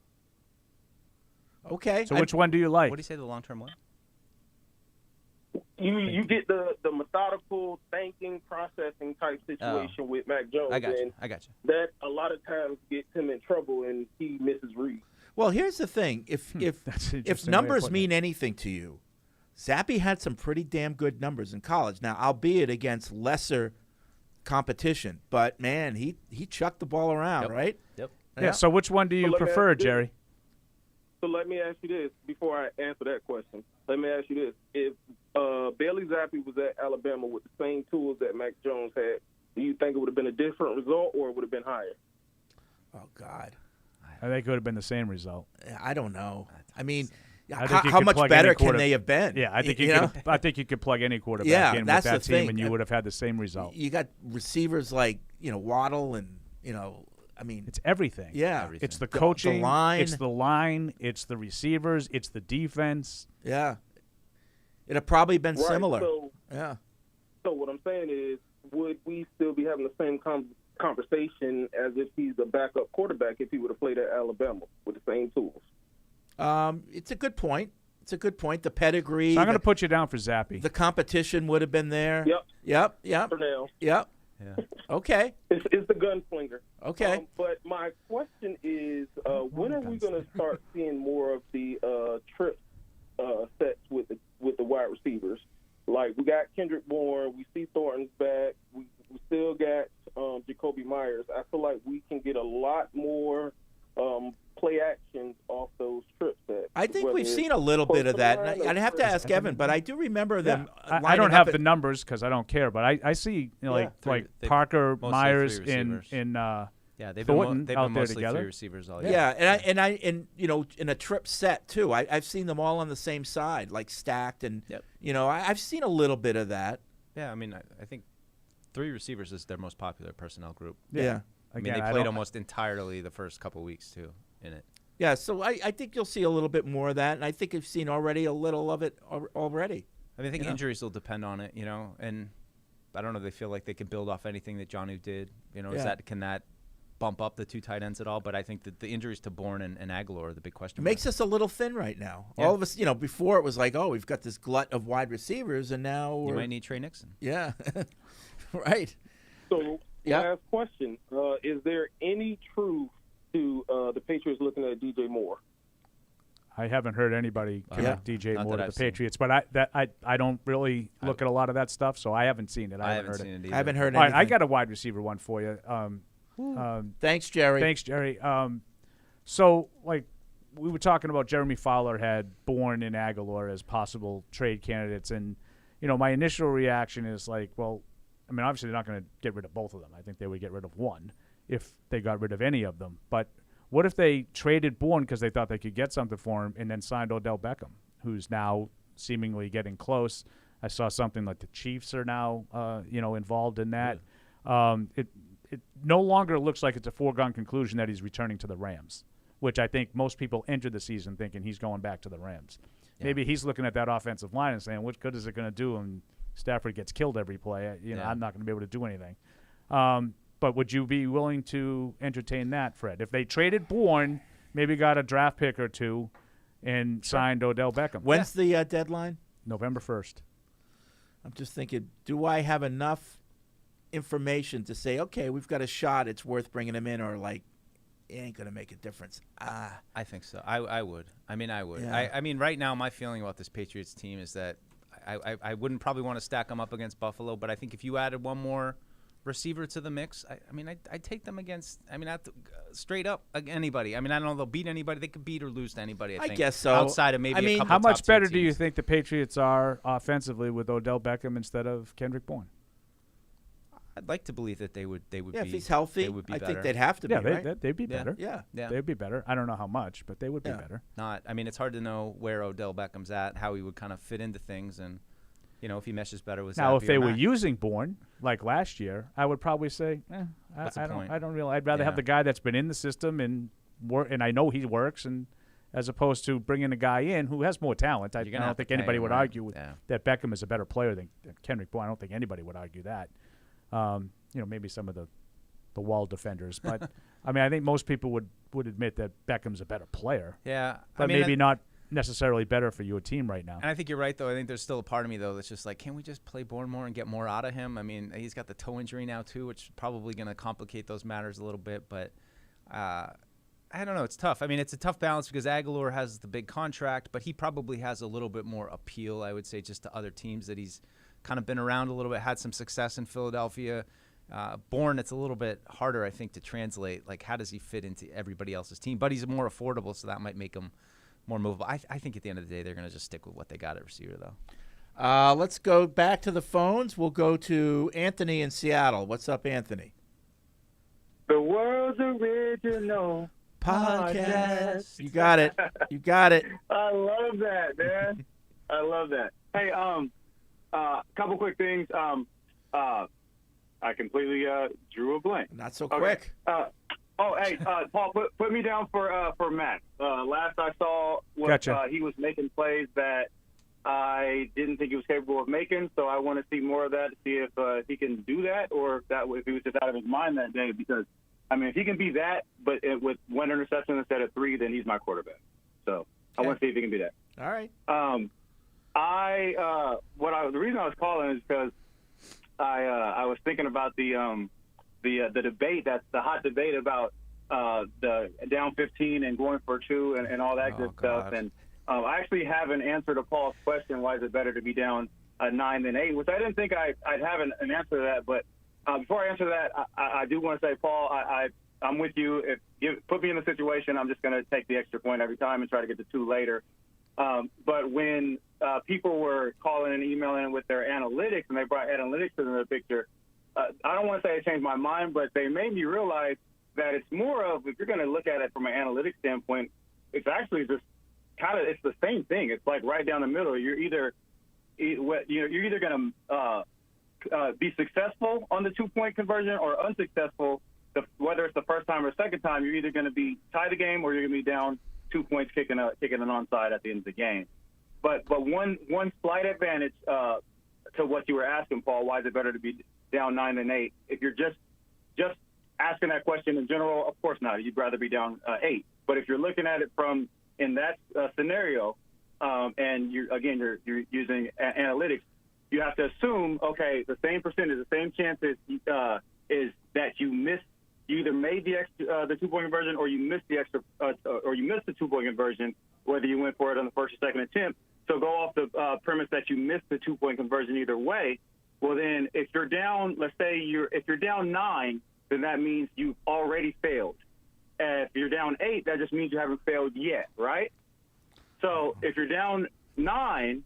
Okay. So which one do you like? What do you say the long-term one? You get the methodical thinking, processing type situation with Mac Jones. I got you. And I got you. that a lot of times gets him in trouble and he misses reads. Well, here's the thing. If That's an if interesting way of numbers putting mean it. anything to you, Zappi had some pretty damn good numbers in college. Now, albeit against lesser competition, but man, he chucked the ball around, Yep. right? Yep. Yeah. So which one do you let me prefer, ask you this. Jerry? So let me ask you this before I answer that question. Let me ask you this. If Bailey Zappi was at Alabama with the same tools that Mac Jones had, do you think it would have been a different result or it would have been higher? Oh God, I think it would have been the same result. I don't know. I mean, I think you how could much plug better any can quarter- they have been? Yeah, I think you know? could. I think you could plug any quarterback Yeah, in that's with that the team, thing. and you would have had the same result. You got receivers like Waddle and I mean, It's everything. yeah, everything. It's the coaching. the line. It's the line. It's the receivers. It's the defense. yeah. It'd have probably been Right, similar. So Yeah. what I'm saying is, would we still be having the same conversation as if he's a backup quarterback if he would have played at Alabama with the same tools? It's a good point. It's a good point. The pedigree, So I'm going the, to put you down for Zappi. the competition would have been there. Yep. Yep. For now. Yep. Yeah. Okay. It's the gunslinger. Okay. But my question is, when are we going to start seeing more of the trip sets with the wide receivers? Like, we got Kendrick Bourne, we see Thornton's back, we still got Jacoby Myers. I feel like we can get a lot more play actions off those trip sets. I think whether we've it's seen a little bit of close that. to the And line I'd have to or- ask Evan, but I do remember them. I lining don't up have at- the numbers because I don't care, but I see like They- Parker, mostly Myers, three and receivers. Yeah, they've Thornton been out there mostly together. three receivers all Yeah, year. and in a trip set too. I've seen them all on the same side, like stacked, and Yep. I've seen a little bit of that. Yeah, I mean, I think three receivers is their most popular personnel group. Yeah. I mean, Again, they I played don't- almost entirely the first couple weeks too in it. Yeah, so I think you'll see a little bit more of that, and I think you've seen already a little of it already. I mean, I think Yeah. injuries will depend on it, and I don't know. They feel like they can build off anything that Jonnu did. Yeah. Can that bump up the two tight ends at all? But I think that the injuries to Bourne and Aguilar are the big question. It makes us a little thin right now. Yeah. All of us, before it was like, oh, we've got this glut of wide receivers, and now You we're might need Trey Nixon. yeah, right. So, Yeah. last question. Is there any truth to the Patriots looking at DJ Moore? I haven't heard anybody connect DJ Not Moore that to I've the seen. Patriots, but I don't really look at a lot of that stuff, so I haven't seen it. I haven't heard seen it. it either. I haven't heard All anything. right, I got a wide receiver one for you. Thanks, Jerry. Thanks, Jerry. So, like, we were talking about Jeremy Fowler had Bourne and Aguilar as possible trade candidates, and, my initial reaction is like, well, I mean, obviously they're not going to get rid of both of them. I think they would get rid of one if they got rid of any of them. But what if they traded Bourne because they thought they could get something for him and then signed Odell Beckham, who's now seemingly getting close? I saw something like the Chiefs are now, involved in that. It no longer looks like it's a foregone conclusion that he's returning to the Rams, which I think most people entered the season thinking he's going back to the Rams. Yeah. Maybe he's looking at that offensive line and saying, what good is it going to do when Stafford gets killed every play? I'm not going to be able to do anything. But would you be willing to entertain that, Fred? If they traded Bourne, maybe got a draft pick or two, and signed Odell Beckham. When's the deadline? November 1st. I'm just thinking, do I have enough information to say, okay, we've got a shot, it's worth bringing him in, or like, it ain't going to make a difference? I think so. I would. I mean, I would. Yeah. I mean, right now, my feeling about this Patriots team is that I wouldn't probably want to stack them up against Buffalo, but I think if you added one more receiver to the mix, I'd take them against, straight up anybody. I mean, I don't know, they'll beat anybody. They could beat or lose to anybody, I think. Guess so. Outside of maybe a couple how much top-tier better do you teams. think the Patriots are offensively with Odell Beckham instead of Kendrick Bourne? I'd like to believe that they would be. If he's healthy, they would be I better. think they'd have to be, right? They'd be better. Yeah. They'd be better. I don't know how much, but they would be better. It's hard to know where Odell Beckham's at, how he would kind of fit into things, and if he meshes better with now, Zappy if they or were not. using Bourne like last year, I would probably say, What's the point? I don't really. I'd rather have the guy that's been in the system and work, and I know he works, and as opposed to bringing a guy in who has more talent. I don't think anybody would argue that Beckham is a better player than Kendrick Bourne. I don't think anybody would argue that. Maybe some of the wall defenders, but I think most people would admit that Beckham's a better player. Yeah, but maybe not necessarily better for your team right now. And I think you're right, though. I think there's still a part of me, though, that's just like, can we just play Bourne more and get more out of him? I mean, he's got the toe injury now, too, which is probably going to complicate those matters a little bit. But I don't know. It's tough. I mean, it's a tough balance because Aguilar has the big contract, but he probably has a little bit more appeal, I would say, just to other teams that he's kind of been around a little bit, had some success in Philadelphia. Bourne, it's a little bit harder, I think, to translate. Like, how does he fit into everybody else's team? But he's more affordable, so that might make him more movable. I think at the end of the day, they're going to just stick with what they got at receiver, though. Let's go back to the phones. We'll go to Anthony in Seattle. What's up, Anthony? The world's original podcast. You got it. You got it. I love that, man. I love that. Hey, couple quick things. I completely drew a blank. Not so quick. Hey, Paul, put me down for Matt. Last I saw was he was making plays that I didn't think he was capable of making, so I want to see more of that to see if he can do that, or if he was just out of his mind that day. Because, if he can be that, but with one interception instead of three, then he's my quarterback. So I want to see if he can be that. All right. The reason I was calling is because I was thinking about the debate, that's the hot debate about the down 15 and going for two and all that good stuff. And I actually haven't answered to Paul's question, why is it better to be down 9 than 8, which I didn't think I'd have an answer to that. But before I answer that, I do want to say, Paul, I'm with you. Put me in the situation, I'm just going to take the extra point every time and try to get the 2 later. But when people were calling and emailing with their analytics, and they brought analytics into the picture, I don't want to say it changed my mind, but they made me realize that it's more of, if you're going to look at it from an analytics standpoint, it's actually just it's the same thing. It's like right down the middle. You're either going to be successful on the 2-point conversion or unsuccessful. Whether it's the first time or second time, you're either going to be tie the game or you're going to be down 2 points kicking an onside at the end of the game. But one slight advantage to what you were asking, Paul, why is it better to be down 9 than 8? If you're just asking that question in general, of course not. You'd rather be down 8. But if you're looking at it from in that scenario, and you're using analytics, you have to assume, okay, the same percentage, the same chances is that you missed. You either made the 2-point conversion, or you missed the extra, or you missed the 2-point conversion, whether you went for it on the first or second attempt. So go off the premise that you missed the 2-point conversion either way. Well, then if you're down, let's say if you're down 9, then that means you've already failed. If you're down 8, that just means you haven't failed yet, right? So if you're down 9,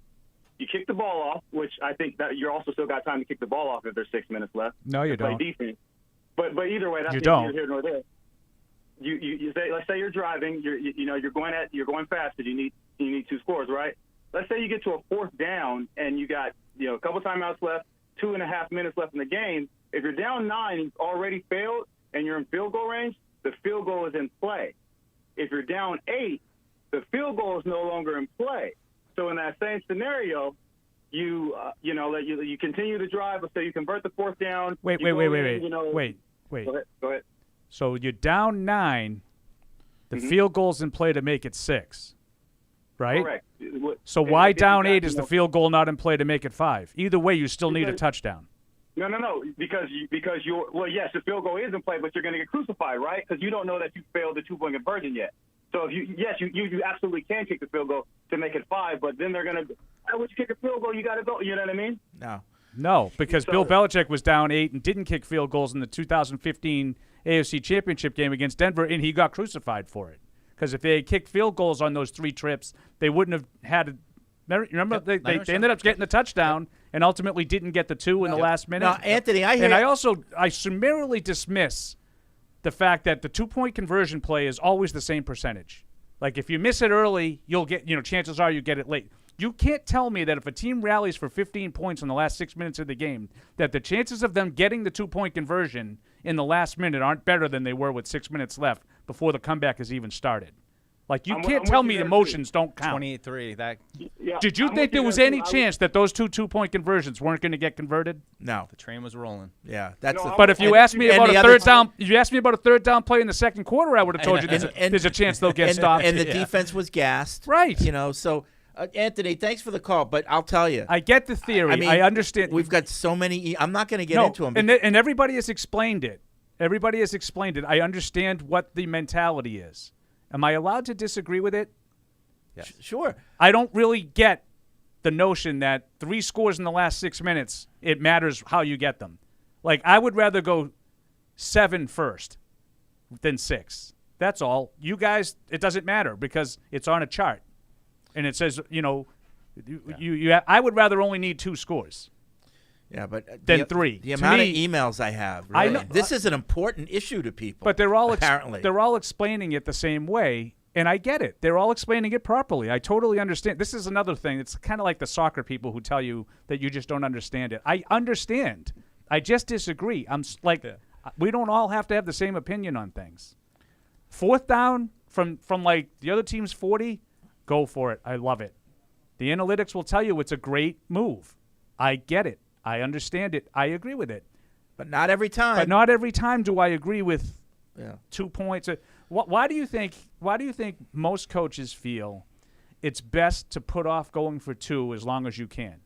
you kick the ball off, which I think that you're also still got time to kick the ball off if there's 6 minutes left. No, you don't. Play defense. But either way, that's neither here nor there. You say, let's say you're driving, you're going fast because you need 2 scores, right? Let's say you get to a 4th down and you got a couple timeouts left, 2.5 minutes left in the game. If you're down 9, you've already failed, and you're in field goal range, the field goal is in play. If you're down 8, the field goal is no longer in play. So in that same scenario, you continue to drive. So you convert the 4th down. Wait. Go ahead. So you're down 9. The field goal's in play to make it 6, right? Correct. So why down 8 is the field goal not in play to make it 5? Either way, you still need a touchdown. No. Because yes, the field goal is in play, but you're going to get crucified, right? Because you don't know that you failed the 2-point conversion yet. So if you absolutely can kick the field goal to make it 5, but then they're going to, would you kick a field goal? You got to go. You know what I mean? No, because Bill Belichick was down 8 and didn't kick field goals in the 2015 AFC Championship game against Denver, and he got crucified for it. Because if they had kicked field goals on those 3 trips, they wouldn't have had remember, they ended up getting the touchdown and ultimately didn't get the 2 in the last minute. No, Anthony, I hear. And I summarily dismiss the fact that the 2-point conversion play is always the same percentage. Like if you miss it early, you'll get, chances are you get it late. You can't tell me that if a team rallies for 15 points in the last 6 minutes of the game, that the chances of them getting the 2-point conversion in the last minute aren't better than they were with 6 minutes left before the comeback has even started. Like, you can't tell me emotions don't count. 28-3. Did you think there was any chance that those 2-point conversions weren't going to get converted? No. The train was rolling. Yeah, But if you asked me about a third down, a third down play in the second quarter, I would have told you there's a chance they'll get stopped. And the defense was gassed. Right. So Anthony, thanks for the call, but I'll tell you. I get the theory. I mean, I understand. We've got so many. I'm not going to get into them. And everybody has explained it. I understand what the mentality is. Am I allowed to disagree with it? Yes. Sure. I don't really get the notion that 3 scores in the last 6 minutes, it matters how you get them. Like, I would rather go 7 first than 6. That's all. You guys, it doesn't matter because it's on a chart. And it says, I would rather only need 2 scores. Yeah, but than 3. The amount of emails I have, really, I know, this is an important issue to people. But they're all apparently they're all explaining it the same way, and I get it. They're all explaining it properly. I totally understand. This is another thing. It's kind of like the soccer people who tell you that you just don't understand it. I understand. I just disagree. We don't all have to have the same opinion on things. 4th down from like the other team's 40, go for it. I love it. The analytics will tell you it's a great move. I get it. I understand it. I agree with it. But not every time. But not every time do I agree with 2 points. Why do you think most coaches feel it's best to put off going for 2 as long as you can?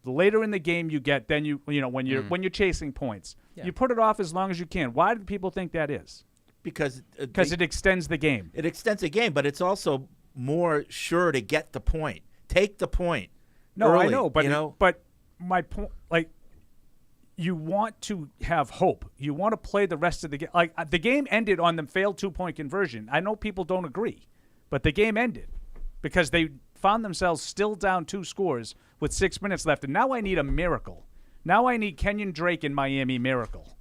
The later in the game you get, then when you're chasing points, you put it off as long as you can. Why do people think that is? Because it extends the game. It extends the game, but it's also more sure to get the point. Take the point. No, early, I know, but my point, like, you want to have hope. You want to play the rest of the game. Like, the game ended on the failed 2-point conversion. I know people don't agree, but the game ended because they found themselves still down 2 scores with 6 minutes left. And now I need a miracle. Now I need Kenyon Drake in Miami miracle.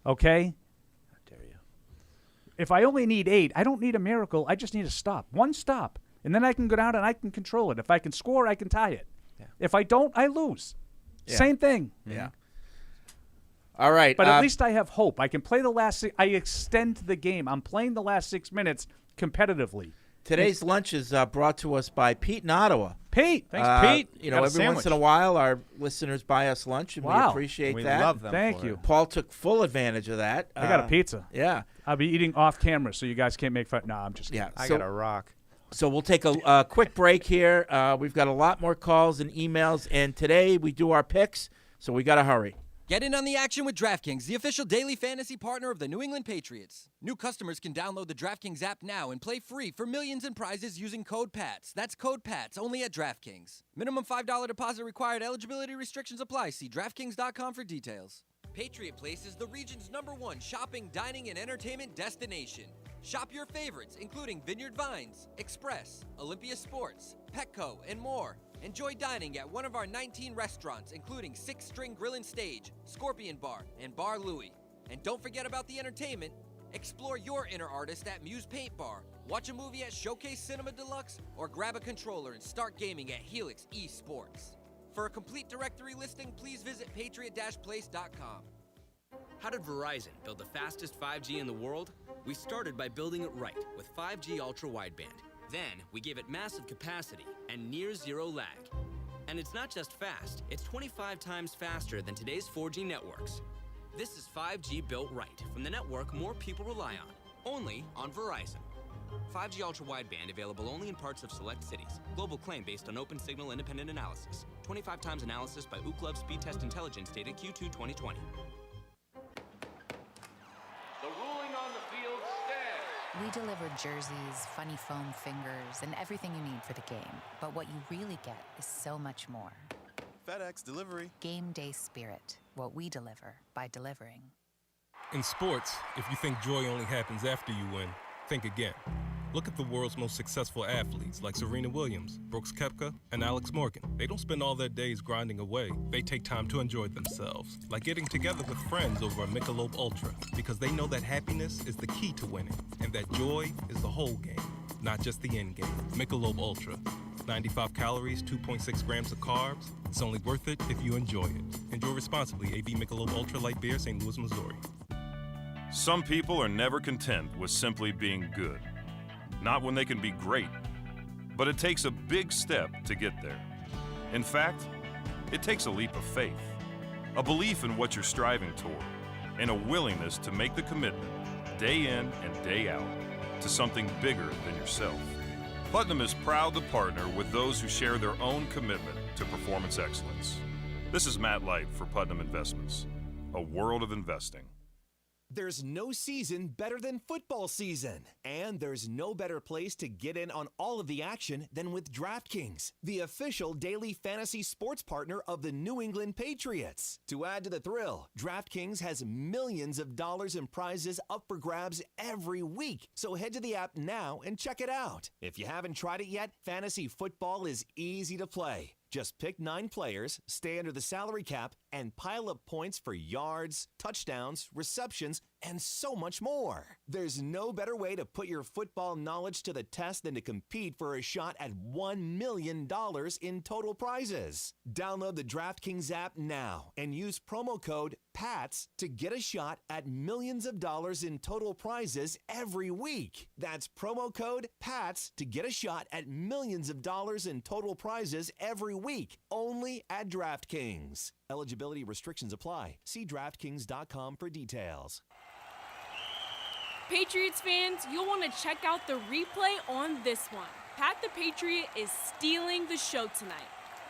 Okay? How dare you? If I only need 8, I don't need a miracle. I just need a stop. 1 stop. And then I can go down and I can control it. If I can score, I can tie it. Yeah. If I don't, I lose. Yeah. Same thing. Yeah. All right. But at least I have hope. I can play the last I extend the game. I'm playing the last 6 minutes competitively. Today's lunch is brought to us by Pete in Ottawa. Pete. Thanks, Pete. Every once in a while, our listeners buy us lunch, and we appreciate that. We love them. Thank you. Paul took full advantage of that. I got a pizza. Yeah. I'll be eating off camera, so you guys can't make fun. No, I'm just kidding. Yeah. I got a rock. So we'll take a quick break here. We've got a lot more calls and emails, and today we do our picks, so we got to hurry. Get in on the action with DraftKings, the official daily fantasy partner of the New England Patriots. New customers can download the DraftKings app now and play free for millions in prizes using code PATS. That's code PATS only at DraftKings. Minimum $5 deposit required. Eligibility restrictions apply. See DraftKings.com for details. Patriot Place is the region's #1 shopping, dining, and entertainment destination. Shop your favorites, including Vineyard Vines, Express, Olympia Sports, Petco, and more. Enjoy dining at one of our 19 restaurants, including 6 String Grill and Stage, Scorpion Bar, and Bar Louie. And don't forget about the entertainment. Explore your inner artist at Muse Paint Bar, watch a movie at Showcase Cinema Deluxe, or grab a controller and start gaming at Helix Esports. For a complete directory listing, please visit patriot-place.com. How did Verizon build the fastest 5G in the world? We started by building it right with 5G Ultra Wideband. Then we gave it massive capacity and near zero lag. And it's not just fast, it's 25 times faster than today's 4G networks. This is 5G built right from the network more people rely on, only on Verizon. 5G Ultra Wideband available only in parts of select cities. Global claim based on open signal independent analysis. 25 times analysis by Ookla Speed Test Intelligence data Q2 2020. The ruling on the field stands. We deliver jerseys, funny foam fingers, and everything you need for the game. But what you really get is so much more. FedEx Delivery. Game day spirit. What we deliver by delivering. In sports, if you think joy only happens after you win, think again. Look at the world's most successful athletes like Serena Williams, Brooks Koepka, and Alex Morgan. They don't spend all their days grinding away. They take time to enjoy themselves, like getting together with friends over a Michelob Ultra, because they know that happiness is the key to winning, and that joy is the whole game, not just the end game. Michelob Ultra. 95 calories, 2.6 grams of carbs. It's only worth it if you enjoy it. Enjoy responsibly. AB Michelob Ultra Light Beer, St. Louis, Missouri. Some people are never content with simply being good. Not when they can be great. But it takes a big step to get there. In fact, it takes a leap of faith, a belief in what you're striving toward, and a willingness to make the commitment, day in and day out, to something bigger than yourself. Putnam is proud to partner with those who share their own commitment to performance excellence. This is Matt Light for Putnam Investments, a world of investing. There's no season better than football season, and there's no better place to get in on all of the action than with DraftKings, the official daily fantasy sports partner of the New England Patriots. To add to the thrill, DraftKings has millions of dollars in prizes up for grabs every week, so head to the app now and check it out. If you haven't tried it yet, fantasy football is easy to play. Just pick 9 players, stay under the salary cap, and pile up points for yards, touchdowns, receptions, and so much more. There's no better way to put your football knowledge to the test than to compete for a shot at $1 million in total prizes. Download the DraftKings app now and use promo code PATS to get a shot at millions of dollars in total prizes every week. That's promo code PATS to get a shot at millions of dollars in total prizes every week, only at DraftKings. Eligibility restrictions apply. See DraftKings.com for details. Patriots fans, you'll want to check out the replay on this one. Pat the Patriot is stealing the show tonight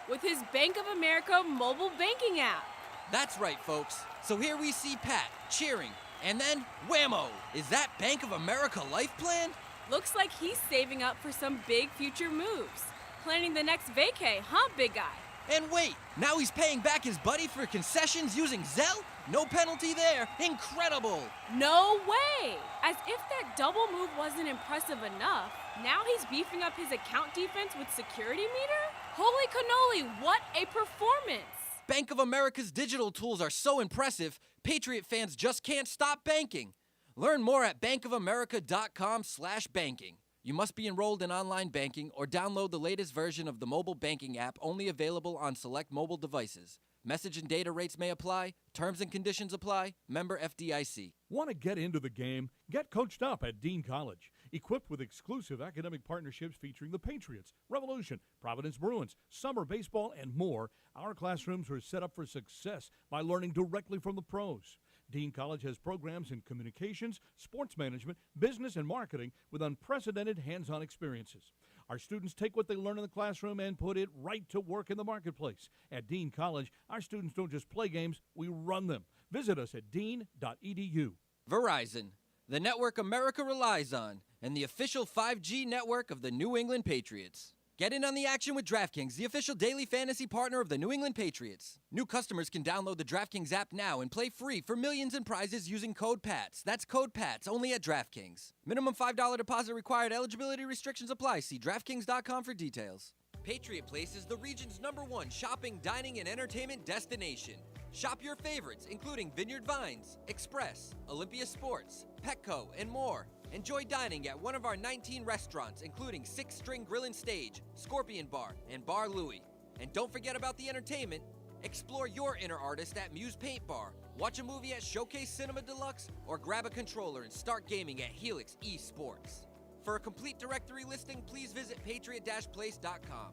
with his Bank of America mobile banking app. That's right, folks. So here we see Pat cheering, and then whammo! Is that Bank of America life plan? Looks like he's saving up for some big future moves. Planning the next vacay, huh, big guy? And wait, now he's paying back his buddy for concessions using Zelle? No penalty there. Incredible. No way. As if that double move wasn't impressive enough, now he's beefing up his account defense with security meter? Holy cannoli, what a performance. Bank of America's digital tools are so impressive, Patriot fans just can't stop banking. Learn more at bankofamerica.com/banking. You must be enrolled in online banking or download the latest version of the mobile banking app, only available on select mobile devices. Message and data rates may apply. Terms and conditions apply. Member FDIC. Want to get into the game? Get coached up at Dean College. Equipped with exclusive academic partnerships featuring the Patriots, Revolution, Providence Bruins, summer baseball, and more, our classrooms are set up for success by learning directly from the pros. Dean College has programs in communications, sports management, business, and marketing with unprecedented hands-on experiences. Our students take what they learn in the classroom and put it right to work in the marketplace. At Dean College, our students don't just play games, we run them. Visit us at dean.edu. Verizon, the network America relies on, and the official 5G network of the New England Patriots. Get in on the action with DraftKings, the official daily fantasy partner of the New England Patriots. New customers can download the DraftKings app now and play free for millions in prizes using code PATS. That's code PATS, only at DraftKings. Minimum $5 deposit required. Eligibility restrictions apply. See DraftKings.com for details. Patriot Place is the region's #1 shopping, dining, and entertainment destination. Shop your favorites, including Vineyard Vines, Express, Olympia Sports, Petco, and more. Enjoy dining at one of our 19 restaurants, including 6 String Grill and Stage, Scorpion Bar, and Bar Louie. And don't forget about the entertainment. Explore your inner artist at Muse Paint Bar. Watch a movie at Showcase Cinema Deluxe, or grab a controller and start gaming at Helix Esports. For a complete directory listing, please visit patriot-place.com.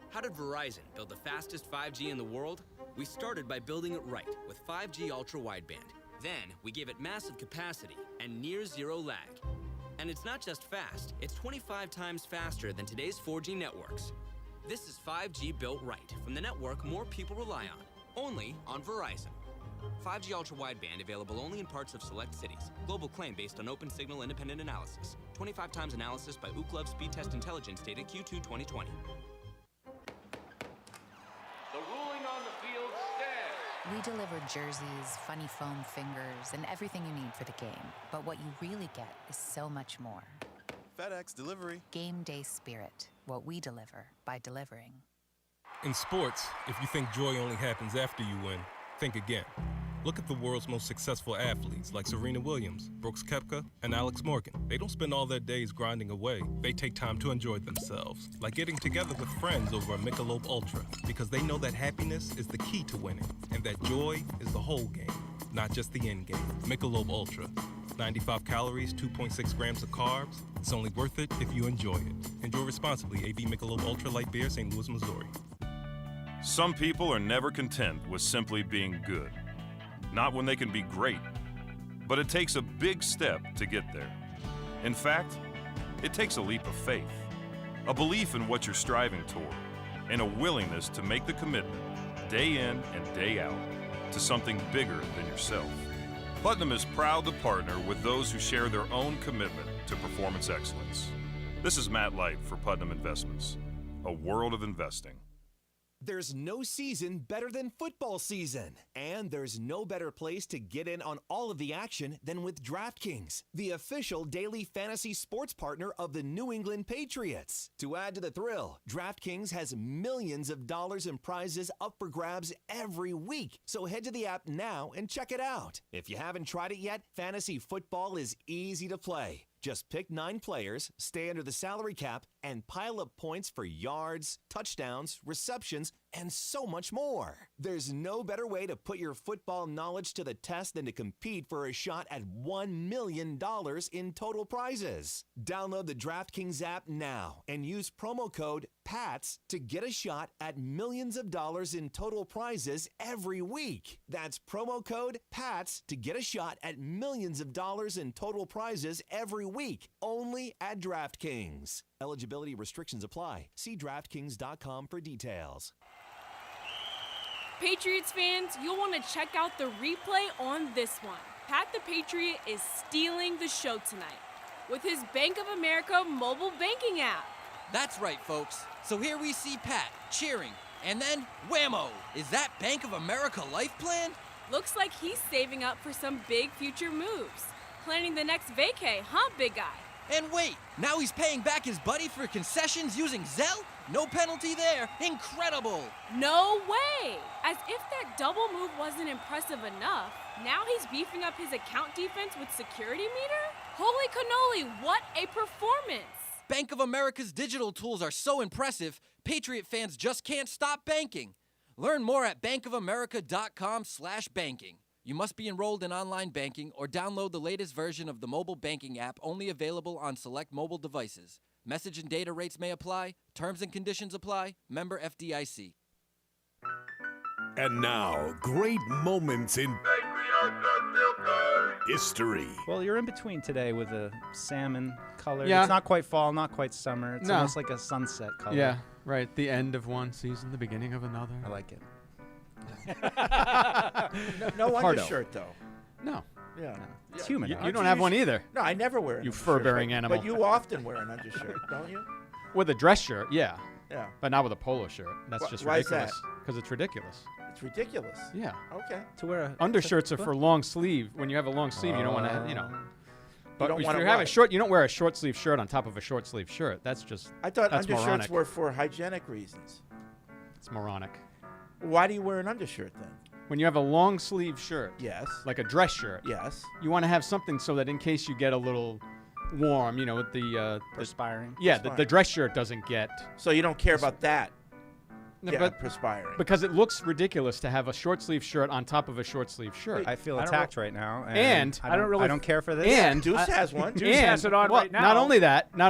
How did Verizon build the fastest 5G in the world? We started by building it right with 5G Ultra Wideband. Then we gave it massive capacity and near zero lag. And it's not just fast, it's 25 times faster than today's 4G networks. This is 5G built right from the network more people rely on, only on Verizon. 5G Ultra Wideband available only in parts of select cities. Global claim based on open signal independent analysis. 25 times analysis by Ookla Speed Test Intelligence data Q2 2020. The ruling on the field stands. We deliver jerseys, funny foam fingers, and everything you need for the game. But what you really get is so much more. FedEx Delivery. Game day spirit. What we deliver by delivering. In sports, if you think joy only happens after you win, think again. Look at the world's most successful athletes like Serena Williams, Brooks Koepka, and Alex Morgan. They don't spend all their days grinding away. They take time to enjoy themselves, like getting together with friends over a Michelob Ultra, because they know that happiness is the key to winning, and that joy is the whole game, not just the end game. Michelob Ultra. 95 calories, 2.6 grams of carbs. It's only worth it if you enjoy it. Enjoy responsibly. AB Michelob Ultra Light Beer, St. Louis, Missouri. Some people are never content with simply being good. Not when they can be great. But it takes a big step to get there. In fact, it takes a leap of faith, a belief in what you're striving toward, and a willingness to make the commitment, day in and day out, to something bigger than yourself. Putnam is proud to partner with those who share their own commitment to performance excellence. This is Matt Light for Putnam Investments, a world of investing. There's no season better than football season. And there's no better place to get in on all of the action than with DraftKings, the official daily fantasy sports partner of the New England Patriots. To add to the thrill, DraftKings has millions of dollars in prizes up for grabs every week. So head to the app now and check it out. If you haven't tried it yet, fantasy football is easy to play. Just pick 9 players, stay under the salary cap, and pile up points for yards, touchdowns, receptions, and so much more. There's no better way to put your football knowledge to the test than to compete for a shot at $1 million in total prizes. Download the DraftKings app now and use promo code PATS to get a shot at millions of dollars in total prizes every week. That's promo code PATS to get a shot at millions of dollars in total prizes every week, only at DraftKings. Eligibility restrictions apply. See DraftKings.com for details. Patriots fans, you'll want to check out the replay on this one. Pat the Patriot is stealing the show tonight with his Bank of America mobile banking app. That's right, folks. So here we see Pat cheering, and then whammo! Is that Bank of America life plan? Looks like he's saving up for some big future moves. Planning the next vacay, huh, big guy? And wait, now he's paying back his buddy for concessions using Zelle? No penalty there. Incredible. No way. As if that double move wasn't impressive enough, now he's beefing up his account defense with security meter? Holy cannoli, what a performance. Bank of America's digital tools are so impressive, Patriot fans just can't stop banking. Learn more at bankofamerica.com/banking. You must be enrolled in online banking or download the latest version of the mobile banking app, only available on select mobile devices. Message and data rates may apply. Terms and conditions apply. Member FDIC. And now, great moments in history. Well, you're in between today with a salmon color. Yeah. It's not quite fall, not quite summer. It's No. almost like a sunset color. Yeah, right. The end of one season, the beginning of another. I like it. No Hardo. undershirt, though. No. Yeah. It's human. You don't have one either. No, I never wear an You undershirt, fur-bearing but- animal. But you often wear an undershirt, don't you? With a dress shirt, yeah. Yeah. But not with a polo shirt. That's Wh- just why is ridiculous. that? Because it's ridiculous. It's ridiculous. Yeah. Okay. To wear a Undershirts are for long sleeve. When you have a long sleeve, you don't want to, But don't if wanna you have a what? short, you don't wear a short sleeve shirt on top of a short sleeve shirt. That's just. I thought that's undershirts moronic. were for hygienic reasons. It's moronic. Why do you wear an undershirt then? When you have a long sleeve shirt, Yes. like a dress shirt, Yes. you want to have something so that in case you get a little warm, with the perspiring. the dress shirt doesn't get. So you don't care about that. perspiring. Because it looks ridiculous to have a short sleeve shirt on top of a short sleeve shirt. I feel attacked right now. And I don't care for this. And Deuce has one. Deuce has it on right now. Not only that. And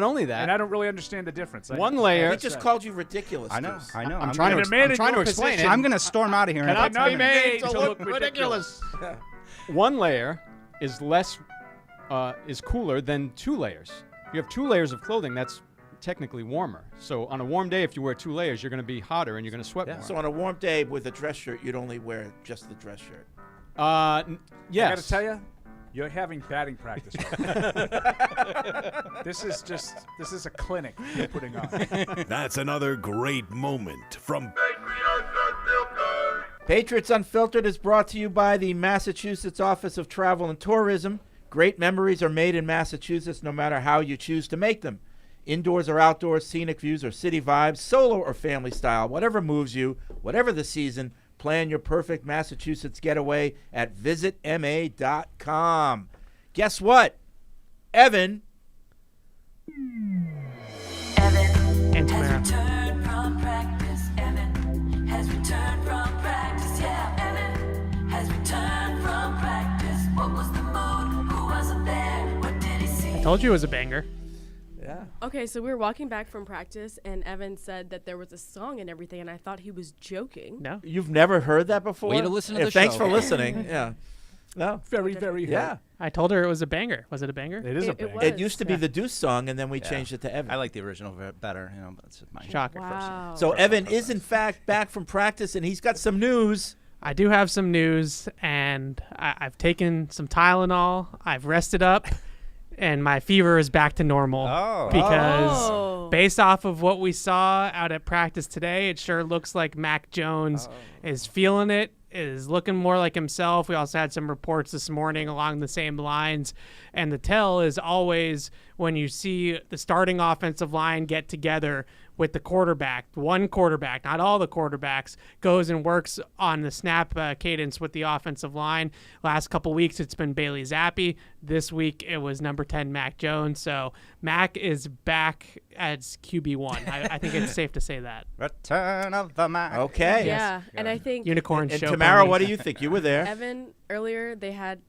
I don't really understand the difference. One layer. He just called you ridiculous. I know. Deuce. I know. I'm trying to explain it. I'm going to storm out of here. Cannot be made to look ridiculous. One layer is is cooler than 2 layers. You have 2 layers of clothing. That's technically warmer. So on a warm day, if you wear 2 layers, you're going to be hotter and you're going to sweat more. So on a warm day with a dress shirt, you'd only wear just the dress shirt. Yes. I got to tell you, you're having batting practice right now. This is a clinic you're putting on. That's another great moment from Patriots Unfiltered is brought to you by the Massachusetts Office of Travel and Tourism. Great memories are made in Massachusetts no matter how you choose to make them. Indoors or outdoors, scenic views or city vibes, solo or family style, whatever moves you, whatever the season, plan your perfect Massachusetts getaway at visitma.com. Guess what? Evan And Tamara. Returned from practice. Evan has returned from practice. Yeah, Evan has returned from practice. What was the mood? Who wasn't there? What did he see? I told you it was a banger. Yeah. Okay, so we were walking back from practice, and Evan said that there was a song and everything, and I thought he was joking. No. You've never heard that before? Way to listen to the Thanks show. for listening. Yeah. No. Very, very Yeah. I told her it was a banger. Was it a banger? It is a banger. It used to be the Deuce song, and then we changed it to Evan. I like the original better. You know, but it's my Shocker. Wow. So Evan is, in fact, back from practice, and he's got some news. I do have some news, and I've taken some Tylenol. I've rested up, and my fever is back to normal. Oh. Because based off of what we saw out at practice today, it sure looks like Mac Jones is feeling it, is looking more like himself. We also had some reports this morning along the same lines. And the tell is always when you see the starting offensive line get together with the quarterback, one quarterback, not all the quarterbacks, goes and works on the snap cadence with the offensive line. Last couple weeks, it's been Bailey Zappi. This week, it was number 10, Mac Jones. So Mac is back as QB1. I think it's safe to say that. Return of the Mac. Okay. Yeah, and I think Unicorn And show. Tamara, coming. what do you think? You were there. Evan, earlier they had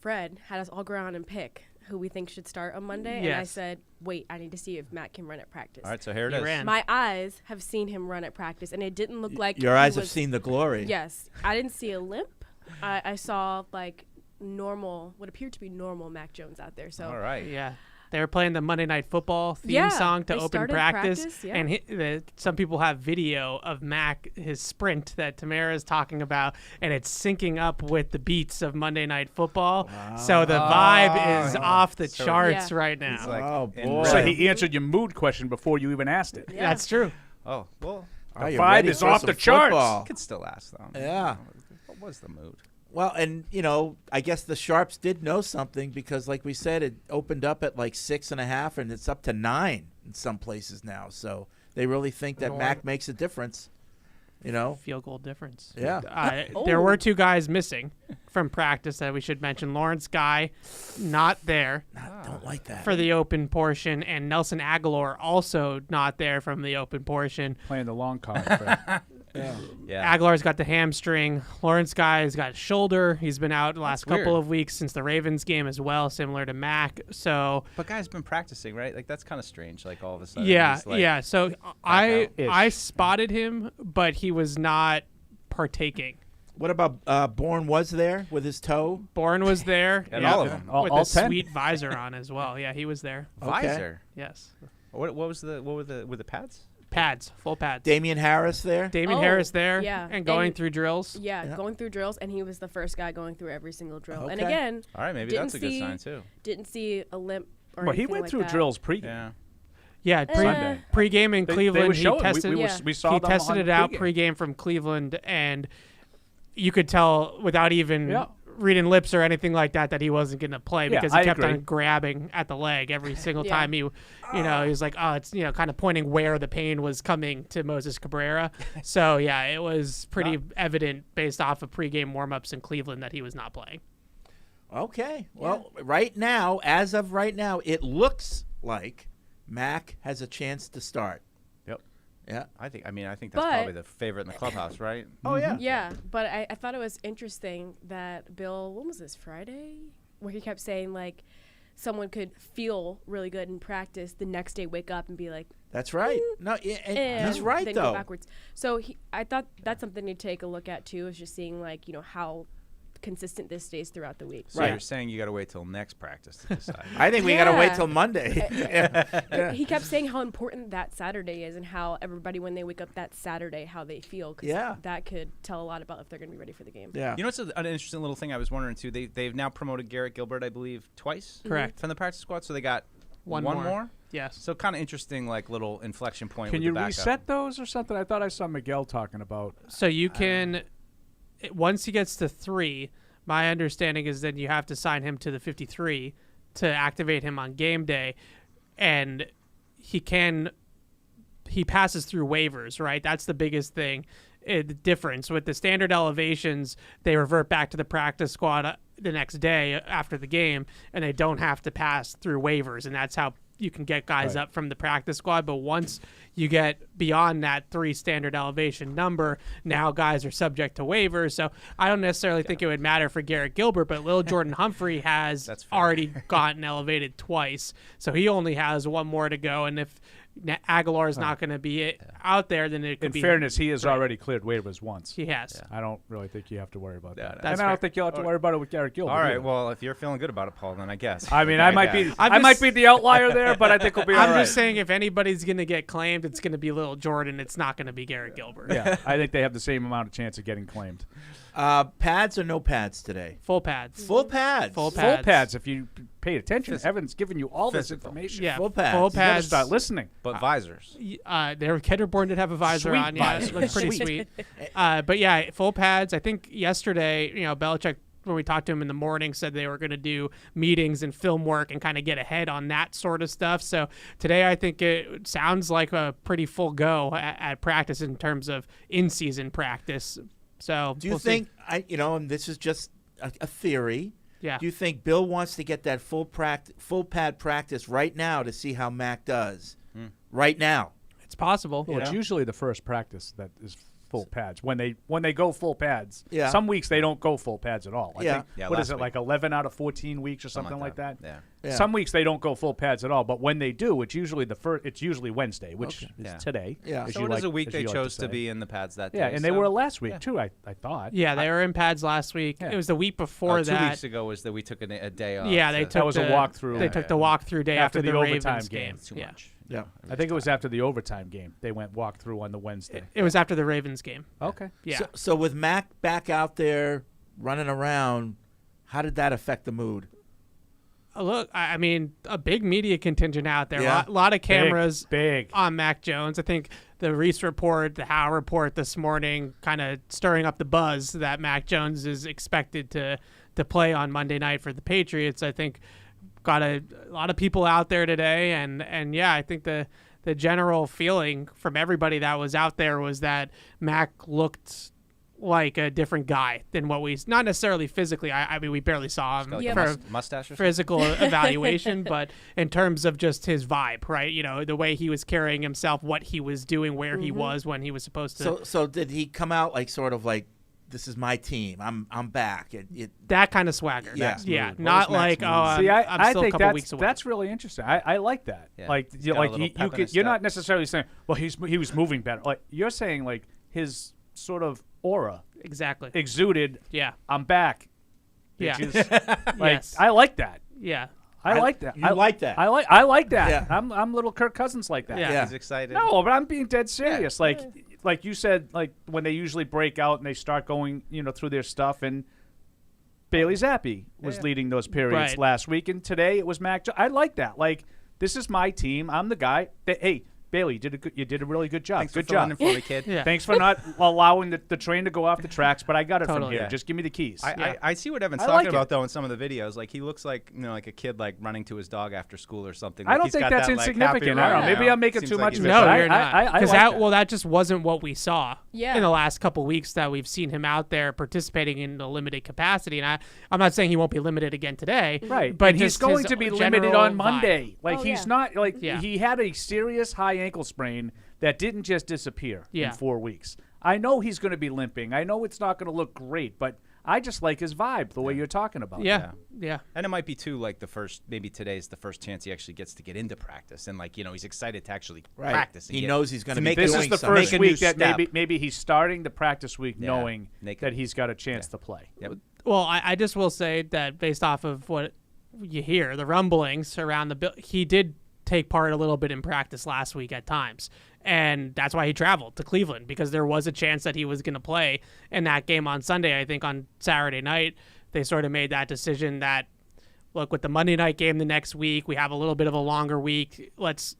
Fred had us all go around and pick who we think should start on Monday, and I Yes. said, wait, I need to see if Matt can run at practice. All right, so here it He is. ran. My eyes have seen him run at practice, and it didn't look like Your he eyes have was- seen the glory. Yes, I didn't see a limp. I saw like normal, what appeared to be normal Mac Jones out there. So All right. Yeah. They were playing the Monday Night Football theme Yeah, song to they open started practice. practice, yeah. And some people have video of Mac, his sprint that Tamara is talking about, and it's syncing up with the beats of Monday Night Football. So the vibe is off the So- charts Yeah. right now. It's like Oh, in boy. red. So he answered your mood question before you even asked it. Yeah. That's true. Oh, well, Oh, The you're vibe ready is for off some the charts. football. could still ask though. Yeah. What was the mood? Well, and, I guess the Sharps did know something because, like we said, it opened up at like 6.5, and it's up to 9 in some places now. So they really think that Mac makes a difference, Field goal difference. Yeah. There were 2 guys missing from practice that we should mention. Lawrence Guy, not there Don't like that. for the open portion, and Nelson Aguilar also not there from the open portion. Playing the long con. Fred. Yeah. Aguilar's got the hamstring. Lawrence Guy's got shoulder. He's been out the last couple weird. of weeks since the Ravens game as well, similar to Mac. So But guy's been practicing, right? Like that's kind of strange. Like all of a sudden. yeah, he's, like, yeah. So I Ish. spotted him, but he was not partaking. What about Bourne was there with his toe? Bourne was there. And yeah, all of them. with All a 10? sweet visor on as well. Yeah, he was there. Visor. Yes, What were the pads? pads, full pads. Damian Harris there? Damian Oh, Harris there, yeah. and going And- through drills. Yeah, going through drills, and he was the first guy going through every single drill. And Okay. again, All right, maybe didn't that's a good see- sign too. didn't see a limp or Well, he anything went like through that. drills pregame. Yeah. Yeah, Sunday. pre-game in They Cleveland, were he showing. tested. We saw he them tested on it out pregame. pre-game from Cleveland, and you could tell without even Yeah. reading lips or anything like that that he wasn't going to play Yeah, because he I kept agree. on grabbing at the leg every single Yeah. time he was like, oh, it's kind of pointing where the pain was coming to Moses Cabrera. So yeah, it was pretty evident based off of pre-game warm-ups in Cleveland that he was not playing. Okay. Well, right now, as of right now, it looks like Mac has a chance to start. Yep. Yeah. I think that's But- probably the favorite in the clubhouse, right? Oh, yeah. Yeah, but I thought it was interesting that Bill, when was this, Friday? Where he kept saying, like, someone could feel really good in practice, the next day wake up and be like, That's right. No, and he's right, then though. go backwards. So I thought that's something to take a look at, too, is just seeing, like, how consistent this stays throughout the week. So you're saying you got to wait till next practice to decide. I think we got to wait till Monday. But he kept saying how important that Saturday is and how everybody, when they wake up that Saturday, how they feel. 'Cause that could tell a lot about if they're going to be ready for the game. Yeah. You know what's an interesting little thing I was wondering, too? They've now promoted Garrett Gilbert, I believe, twice? Correct. From the practice squad, so they got One one more. more? Yes. So kind of interesting, like, little inflection point Can with you the backup. reset those or something? I thought I saw Miguel talking about. So you can, once he gets to 3, my understanding is that you have to sign him to the 53 to activate him on game day, and he passes through waivers, right? That's the biggest thing. The difference with the standard elevations, they revert back to the practice squad the next day after the game, and they don't have to pass through waivers, and that's how you can get guys up from the practice squad. But once you get beyond that 3 standard elevation number, now guys are subject to waivers. So I don't necessarily think it would matter for Garrett Gilbert, but Lil Jordan Humphrey has already gotten elevated twice, so he only has 1 more to go. And if Aguilar is not going to be out there, then it could In be. fairness, he has already cleared waivers once. He has. I don't really think you have to worry about that. that's And I don't think you'll have to worry about it with Garrett Gilbert. All right, either. well, if you're feeling good about it, Paul, then I guess. I mean, I might be the outlier there, but I think we'll be all I'm right. just saying, if anybody's going to get claimed, it's going to be Lil Jordan. It's not going to be Garrett Gilbert. Yeah, I think they have the same amount of chance of getting claimed. Pads or no pads today? Full pads. Full pads. Full Full pads. pads. If you paid attention, Evan's giving you all this information. Yeah, full pads. Full You gotta pads. start listening. But visors. Their Kedderborn did have a visor Sweet on. Yeah, it visor. looked pretty sweet. But yeah, full pads. I think yesterday, Belichick, when we talked to him in the morning, said they were going to do meetings and film work and kind of get ahead on that sort of stuff. So today, I think it sounds like a pretty full go at practice in terms of in-season practice. So Do you think and this is just a theory? Yeah. Do you think Bill wants to get that full pad practice right now to see how Mac does? Right now. It's possible. Well, it's usually the first practice that is full pads. When they go full pads, Yeah. some weeks they don't go full pads at all. I Yeah. think, Yeah, what last is it, week. like 11 out of 14 weeks or something Something like that? Yeah. Yeah. Some weeks they don't go full pads at all, but when they do, it's usually it's usually Wednesday, which is Yeah. today. Yeah. as So you it is like- a week as they you like chose to say. be in the pads that day. Yeah, and they so- were last week too. I thought. Yeah, they were in pads last week. Yeah. It was the week before 2 that. weeks ago was that we took a day off. Yeah, they to- took was a the walkthrough. They Yeah, took yeah. the walkthrough day After after the overtime Ravens game. Too Yeah. much. Yeah. I think it was after the overtime game. They went walk through on the Wednesday. It was after the Ravens game. Okay. Yeah. So with Mac back out there running around, how did that affect the mood? Look, I mean, a big media contingent out there. Yeah. A lot of cameras Big. on Mac Jones. I think the Reese report, the Howe report this morning, kind of stirring up the buzz that Mac Jones is expected to play on Monday night for the Patriots. I think got a lot of people out there today, and yeah, I think the general feeling from everybody that was out there was that Mac looked like a different guy than what not necessarily physically. I mean, we barely saw him Got like for a mustache or something? physical evaluation, but in terms of just his vibe, right? The way he was carrying himself, what he was doing, where he was when he was supposed to. So did he come out like sort of like, this is my team, I'm back? That kind of swagger. Yeah. Yeah. What Not was Mac's like, mood? oh, See, I'm I still a think couple weeks away. that's really interesting. I like that. Yeah. Like, He's got a little pep in his you're step. not necessarily saying, well, he was moving better. Like you're saying, like his sort of aura Exactly. exuded. Yeah. I'm back. Yeah. Bitches. Like Yes. I like that. Yeah. I like that. You like that? I like that. Yeah. I'm little Kirk Cousins like that. Yeah. He's excited. No, but I'm being dead serious. Like you said, like when they usually break out and they start going, through their stuff, and Bailey Zappi was leading those periods Right. last week, and today it was Mac. I like that. Like this is my team. I'm the guy. Hey, Bailey, you did a really good job. Thanks good for job. filling in for me, kid. Yeah. Thanks for not allowing the train to go off the tracks, but I got it from Totally. here. Yeah. Just give me the keys. I see what Evan's I talking like about it. though in some of the videos. Like he looks like like a kid like running to his dog after school or something. I Like, don't he's think got that's that, like, insignificant. happy I don't know. run, Maybe I'm making Seems too like much he's of it. No, but you're not. I like that. That just wasn't what we saw Yeah. in the last couple weeks that we've seen him out there participating in a limited capacity. And I'm not saying he won't be limited again today. Right, But and he's just going his to be general limited on vibe. Monday. Like Oh, he's yeah. not like Yeah. he had a serious high ankle sprain that didn't just disappear Yeah. in 4 weeks. I know he's going to be limping. I know it's not going to look great, but I just like his vibe, the way you're talking about. Yeah. And it might be too like maybe today's the first chance he actually gets to get into practice, and he's excited to actually practice. He knows he's going to be This doing is the something. first week that maybe he's starting the practice week knowing Naked. that he's got a chance to play. Well, I just will say that based off of what you hear, the rumblings around the bill, he did take part a little bit in practice last week at times. And that's why he traveled to Cleveland, because there was a chance that he was going to play in that game on Sunday. I think on Saturday night, they sort of made that decision that, look, with the Monday night game the next week, we have a little bit of a longer week. Let's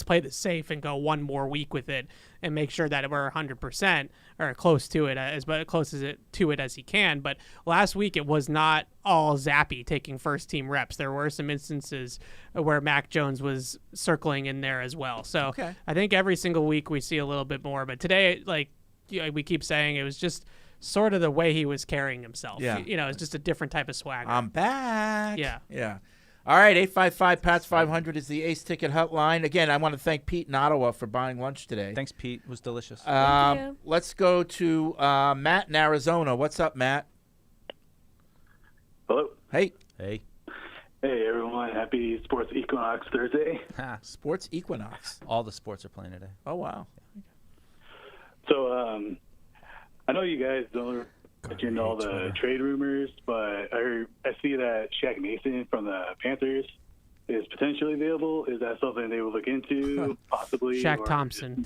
play this safe and go one more week with it and make sure that we're 100% or close to it, as close to it as he can. But last week it was not all Zappy taking first team reps. There were some instances where Mac Jones was circling in there as well. So I think every single week we see a little bit more. But today, we keep saying, it was just sort of the way he was carrying himself. Yeah. It's just a different type of swagger. I'm back. Yeah. Yeah. All right, 855-PATS-500 is the Ace Ticket hotline. Again, I want to thank Pete in Ottawa for buying lunch today. Thanks, Pete. It was delicious. Thank you. Let's go to Matt in Arizona. What's up, Matt? Hello. Hey. Hey, everyone. Happy Sports Equinox Thursday. Sports Equinox. All the sports are playing today. Oh, wow. So I know you guys don't get into all the trade rumors, but I see that Shaq Mason from the Panthers is potentially available. Is that something they would look into, possibly? Shaq Thompson.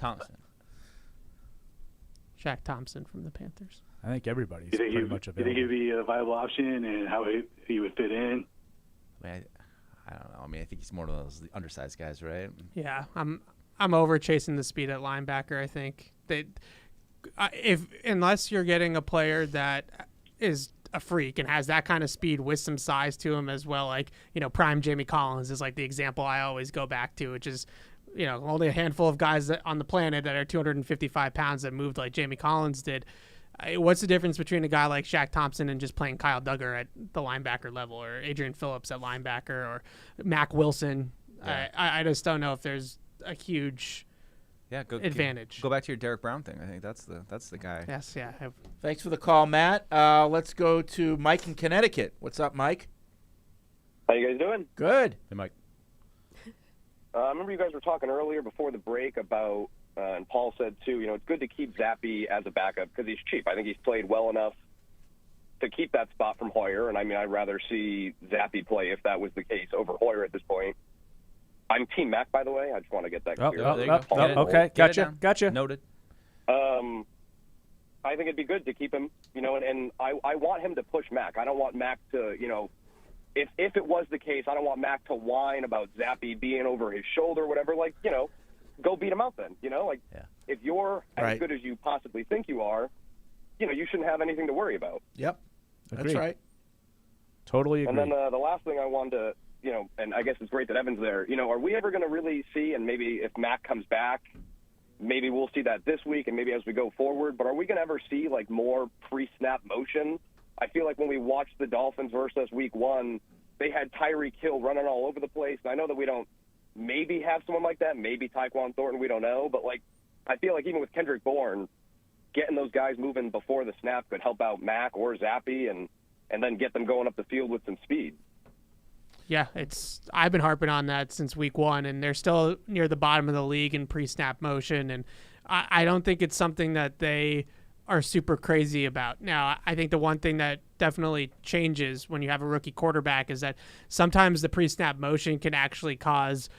Shaq Thompson from the Panthers. I think everybody's Do you think pretty much Do you think available. he'd be a viable option, and how he would fit in? I don't know. I mean, I think he's more of those undersized guys, right? Yeah, I'm over chasing the speed at linebacker. I think unless you're getting a player that is a freak and has that kind of speed with some size to him as well, like prime Jamie Collins is like the example I always go back to, which is only a handful of guys on the planet that are 255 pounds that moved like Jamie Collins did. What's the difference between a guy like Shaq Thompson and just playing Kyle Duggar at the linebacker level, or Adrian Phillips at linebacker, or Mac Wilson? Yeah. I just don't know if there's a huge advantage. Go back to your Derek Brown thing. I think that's the guy. Yes, yeah. Thanks for the call, Matt. Let's go to Mike in Connecticut. What's up, Mike? How you guys doing? Good. Hey, Mike. I remember you guys were talking earlier before the break about, and Paul said too, it's good to keep Zappy as a backup because he's cheap. I think he's played well enough to keep that spot from Hoyer, and I mean, I'd rather see Zappy play if that was the case over Hoyer at this point. I'm Team Mac, by the way. I just want to get that clear. Okay, gotcha. Noted. I think it'd be good to keep him, and I want him to push Mac. I don't want Mac to, if it was the case, I don't want Mac to whine about Zappy being over his shoulder or whatever. Like, go beat him out then. If you're as good as you possibly think you are, you shouldn't have anything to worry about. Yep. Agreed. That's right. Totally agree. And then the last thing I wanted to, and I guess it's great that Evan's there. Are we ever going to really see, and maybe if Mac comes back, maybe we'll see that this week and maybe as we go forward, but are we going to ever see, like, more pre-snap motion? I feel like when we watched the Dolphins versus week 1, they had Tyreek Hill running all over the place. And I know that we don't maybe have someone like that, maybe Tyquan Thornton, we don't know. But, like, I feel like even with Kendrick Bourne, getting those guys moving before the snap could help out Mac or Zappy and then get them going up the field with some speed. Yeah, I've been harping on that since week 1, and they're still near the bottom of the league in pre-snap motion, and I don't think it's something that they are super crazy about. Now, I think the one thing that definitely changes when you have a rookie quarterback is that sometimes the pre-snap motion can actually cause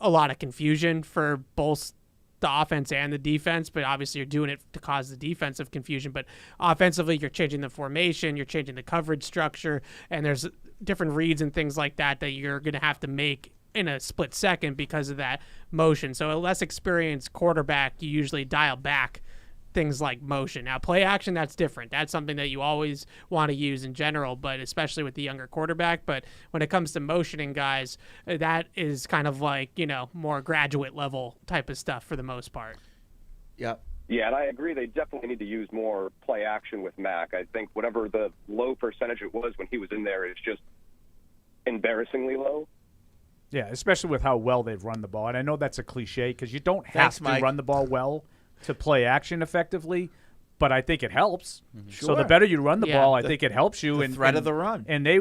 a lot of confusion for both the offense and the defense, but obviously you're doing it to cause the defensive confusion. But offensively, you're changing the formation, you're changing the coverage structure, and there's different reads and things like that you're going to have to make in a split second because of that motion. So a less experienced quarterback, you usually dial back things like motion. Now, play action, that's different. That's something that you always want to use in general, but especially with the younger quarterback. But when it comes to motioning guys, that is kind of like, more graduate level type of stuff for the most part. Yep. Yeah, and I agree they definitely need to use more play action with Mac. I think whatever the low percentage it was when he was in there is just embarrassingly low. Yeah, especially with how well they've run the ball. And I know that's a cliche because you don't have to run the ball well to play action effectively, but I think it helps. So the better you run the ball, I think it helps you. The threat of the run. And they,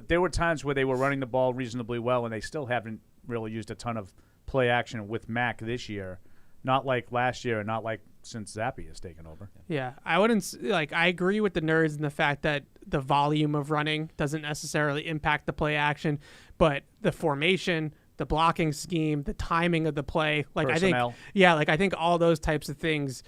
there were times where they were running the ball reasonably well, and they still haven't really used a ton of play action with Mac this year. Not like last year, and not like since Zappy has taken over. Yeah, I wouldn't I agree with the nerds in the fact that the volume of running doesn't necessarily impact the play action, but the formation, the blocking scheme, the timing of the play, personnel. I think all those types of things.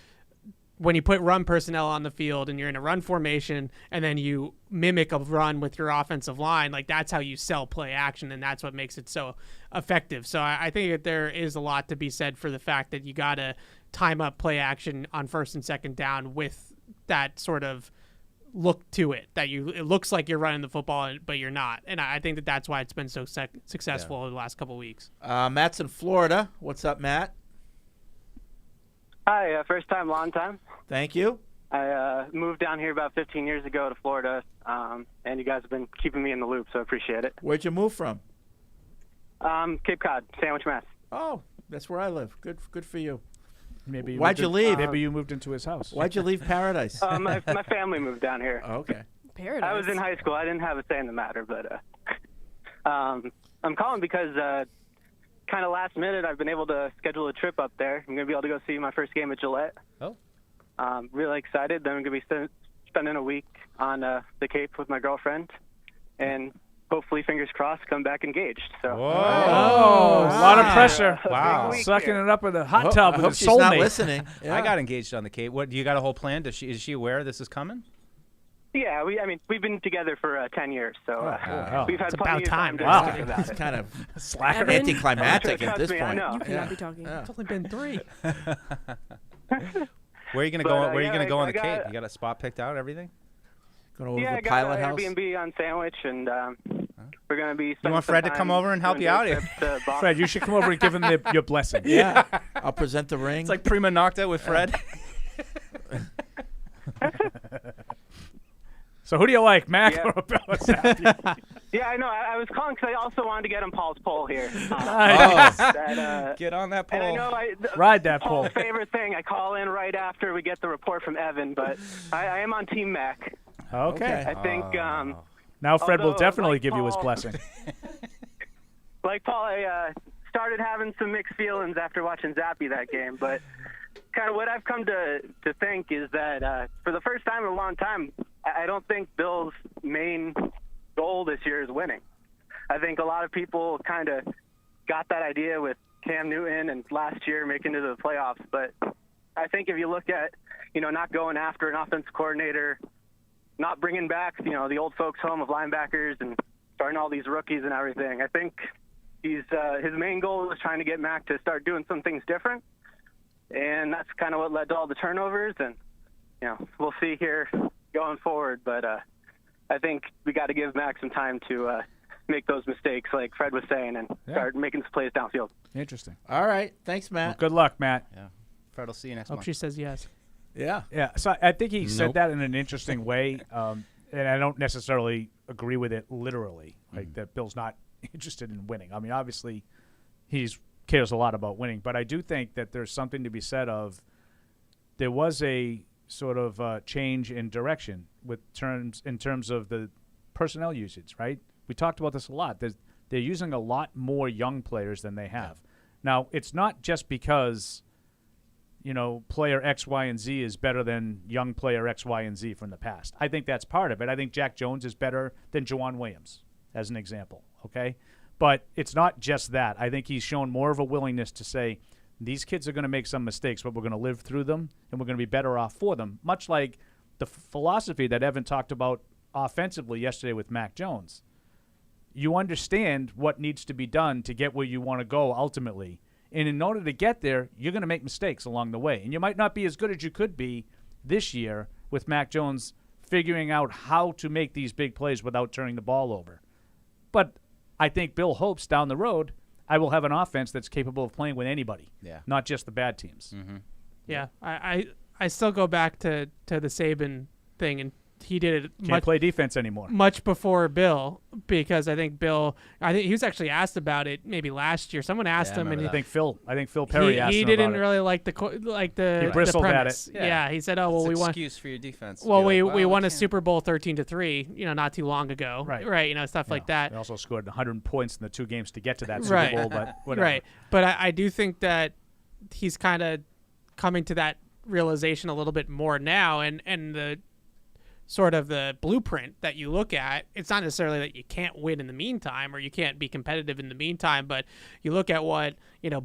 When you put run personnel on the field and you're in a run formation and then you mimic a run with your offensive line, that's how you sell play action, and that's what makes it so effective. So I think that there is a lot to be said for the fact that you got to time up play action on first and second down with that sort of look to it, it looks like you're running the football, but you're not. And I think that that's why it's been so successful over the last couple of weeks. Matt's in Florida. What's up, Matt? Hi, first time, long time. Thank you. I moved down here about 15 years ago to Florida, and you guys have been keeping me in the loop, so I appreciate it. Where'd you move from? Cape Cod, Sandwich, Mass. Oh, that's where I live. Good for you. Maybe Why'd you leave? Maybe you moved into his house. Why'd you leave paradise? My family moved down here. Oh, okay. Paradise. I was in high school. I didn't have a say in the matter, but I'm calling because kind of last minute I've been able to schedule a trip up there. I'm going to be able to go see my first game at Gillette. Oh. Really excited. Then I'm going to be spending a week on the Cape with my girlfriend, and hopefully, fingers crossed, come back engaged. So. Whoa. A lot of pressure. Wow. Sucking it up with a hot tub with a she's soulmate. not listening. Yeah. I got engaged on the Cape. What, do you got a whole plan? Is she aware this is coming? Yeah, we've been together for 10 years, so we've had It's plenty about of time time. to Wow. talk about It's it. kind of slacker, anticlimactic at this Trust me, I point. know. You cannot be talking. Yeah. It's only been 3. Where are you gonna But, go? Where are you yeah, gonna go on I the Cape? got- You got a spot picked out? Everything? Going over Yeah, to I the got pilot an house. Airbnb on Sandwich, and we're going to be spending want some Fred to time come over and help doing you out day here? trips to Boston. Fred, you should come over and give him your blessing. Yeah, I'll present the ring. It's like Prima Nocta with Fred. So who do you like, Mac Yeah. or Bill Zappy? Yeah, I know. I was calling because I also wanted to get him Paul's poll here. Nice. Get on that And I pole. know Ride that Paul's pole. favorite thing. I call in right after we get the report from Evan, but I am on Team Mac. Okay. I think Now Fred will although, definitely like give you his Paul- blessing. like Paul, I started having some mixed feelings after watching Zappy that game, but kind of what I've come to think is that for the first time in a long time, I don't think Bill's main goal this year is winning. I think a lot of people kind of got that idea with Cam Newton and last year making it to the playoffs, but I think if you look at, not going after an offense coordinator, not bringing back, the old folks home of linebackers and starting all these rookies and everything, I think his main goal is trying to get Mac to start doing some things different. And that's kind of what led to all the turnovers. And, we'll see here going forward. But I think we got to give Mac some time to make those mistakes, like Fred was saying, and start making some plays downfield. Interesting. All right. Thanks, Matt. Well, good luck, Matt. Yeah. Fred will see you next Hope month. she says yes. Yeah. Yeah. So I think he said Nope. that in an interesting way, and I don't necessarily agree with it literally, like that Bill's not interested in winning. I mean, obviously, he cares a lot about winning, but I do think that there's something to be said of there was a sort of change in direction in terms of the personnel usage, right? We talked about this a lot. They're using a lot more young players than they have. Now, it's not just because, player X, Y, and Z is better than young player X, Y, and Z from the past. I think that's part of it. I think Jack Jones is better than Juwan Williams, as an example, okay? But it's not just that. I think he's shown more of a willingness to say, these kids are going to make some mistakes, but we're going to live through them, and we're going to be better off for them, much like the philosophy that Evan talked about offensively yesterday with Mac Jones. You understand what needs to be done to get where you want to go ultimately. And in order to get there, you're going to make mistakes along the way. And you might not be as good as you could be this year with Mac Jones figuring out how to make these big plays without turning the ball over. But I think Bill hopes down the road I will have an offense that's capable of playing with anybody, not just the bad teams. Yeah, I still go back to the Saban thing and he did it Can't play defense anymore. much before Bill, because I think he was actually asked about it maybe last year. Someone asked him, and I think Phil Perry asked he him didn't about it. really like the He bristled the at premise. it. Yeah, he said, "Oh well, It's we won." excuse for your defense. to Well, be we like, well, won a can't- Super Bowl 13-3, not too long ago, right? Stuff like that. They also scored 100 points in the 2 games to get to that Right. Super Bowl, but whatever. Right, but I do think that he's kind of coming to that realization a little bit more now, and the sort of the blueprint that you look at, it's not necessarily that you can't win in the meantime or you can't be competitive in the meantime, but you look at what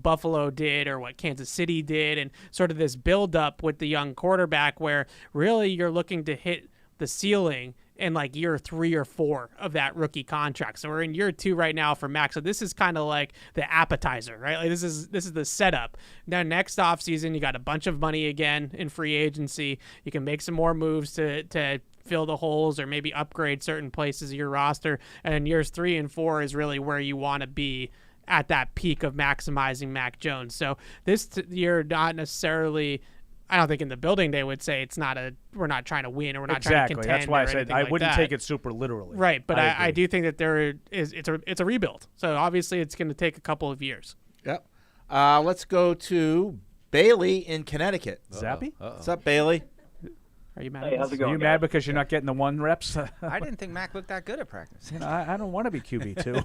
Buffalo did or what Kansas City did, and sort of this build up with the young quarterback where really you're looking to hit the ceiling in like year 3 or 4 of that rookie contract. So we're in year 2 right now for Max. So this is kind of like the appetizer, right? Like this is the setup. Now next offseason, you got a bunch of money again in free agency. You can make some more moves to fill the holes or maybe upgrade certain places of your roster. And in years 3 and 4 is really where you want to be at that peak of maximizing Mac Jones. So this year, not necessarily, I don't think in the building they would say we're not trying to win or we're not trying to contend. That's why I or said anything I like wouldn't that. take it super literally. Right, but I agree. do think that it's a rebuild. So obviously it's going to take a couple of years. Yep. Let's go to Bailey in Connecticut. Zappy? What's up, Bailey? Are you mad? Hey, how's it Are going, you guys? mad because you're not getting the 1 reps? I didn't think Mac looked that good at practice. I don't want to be QB2.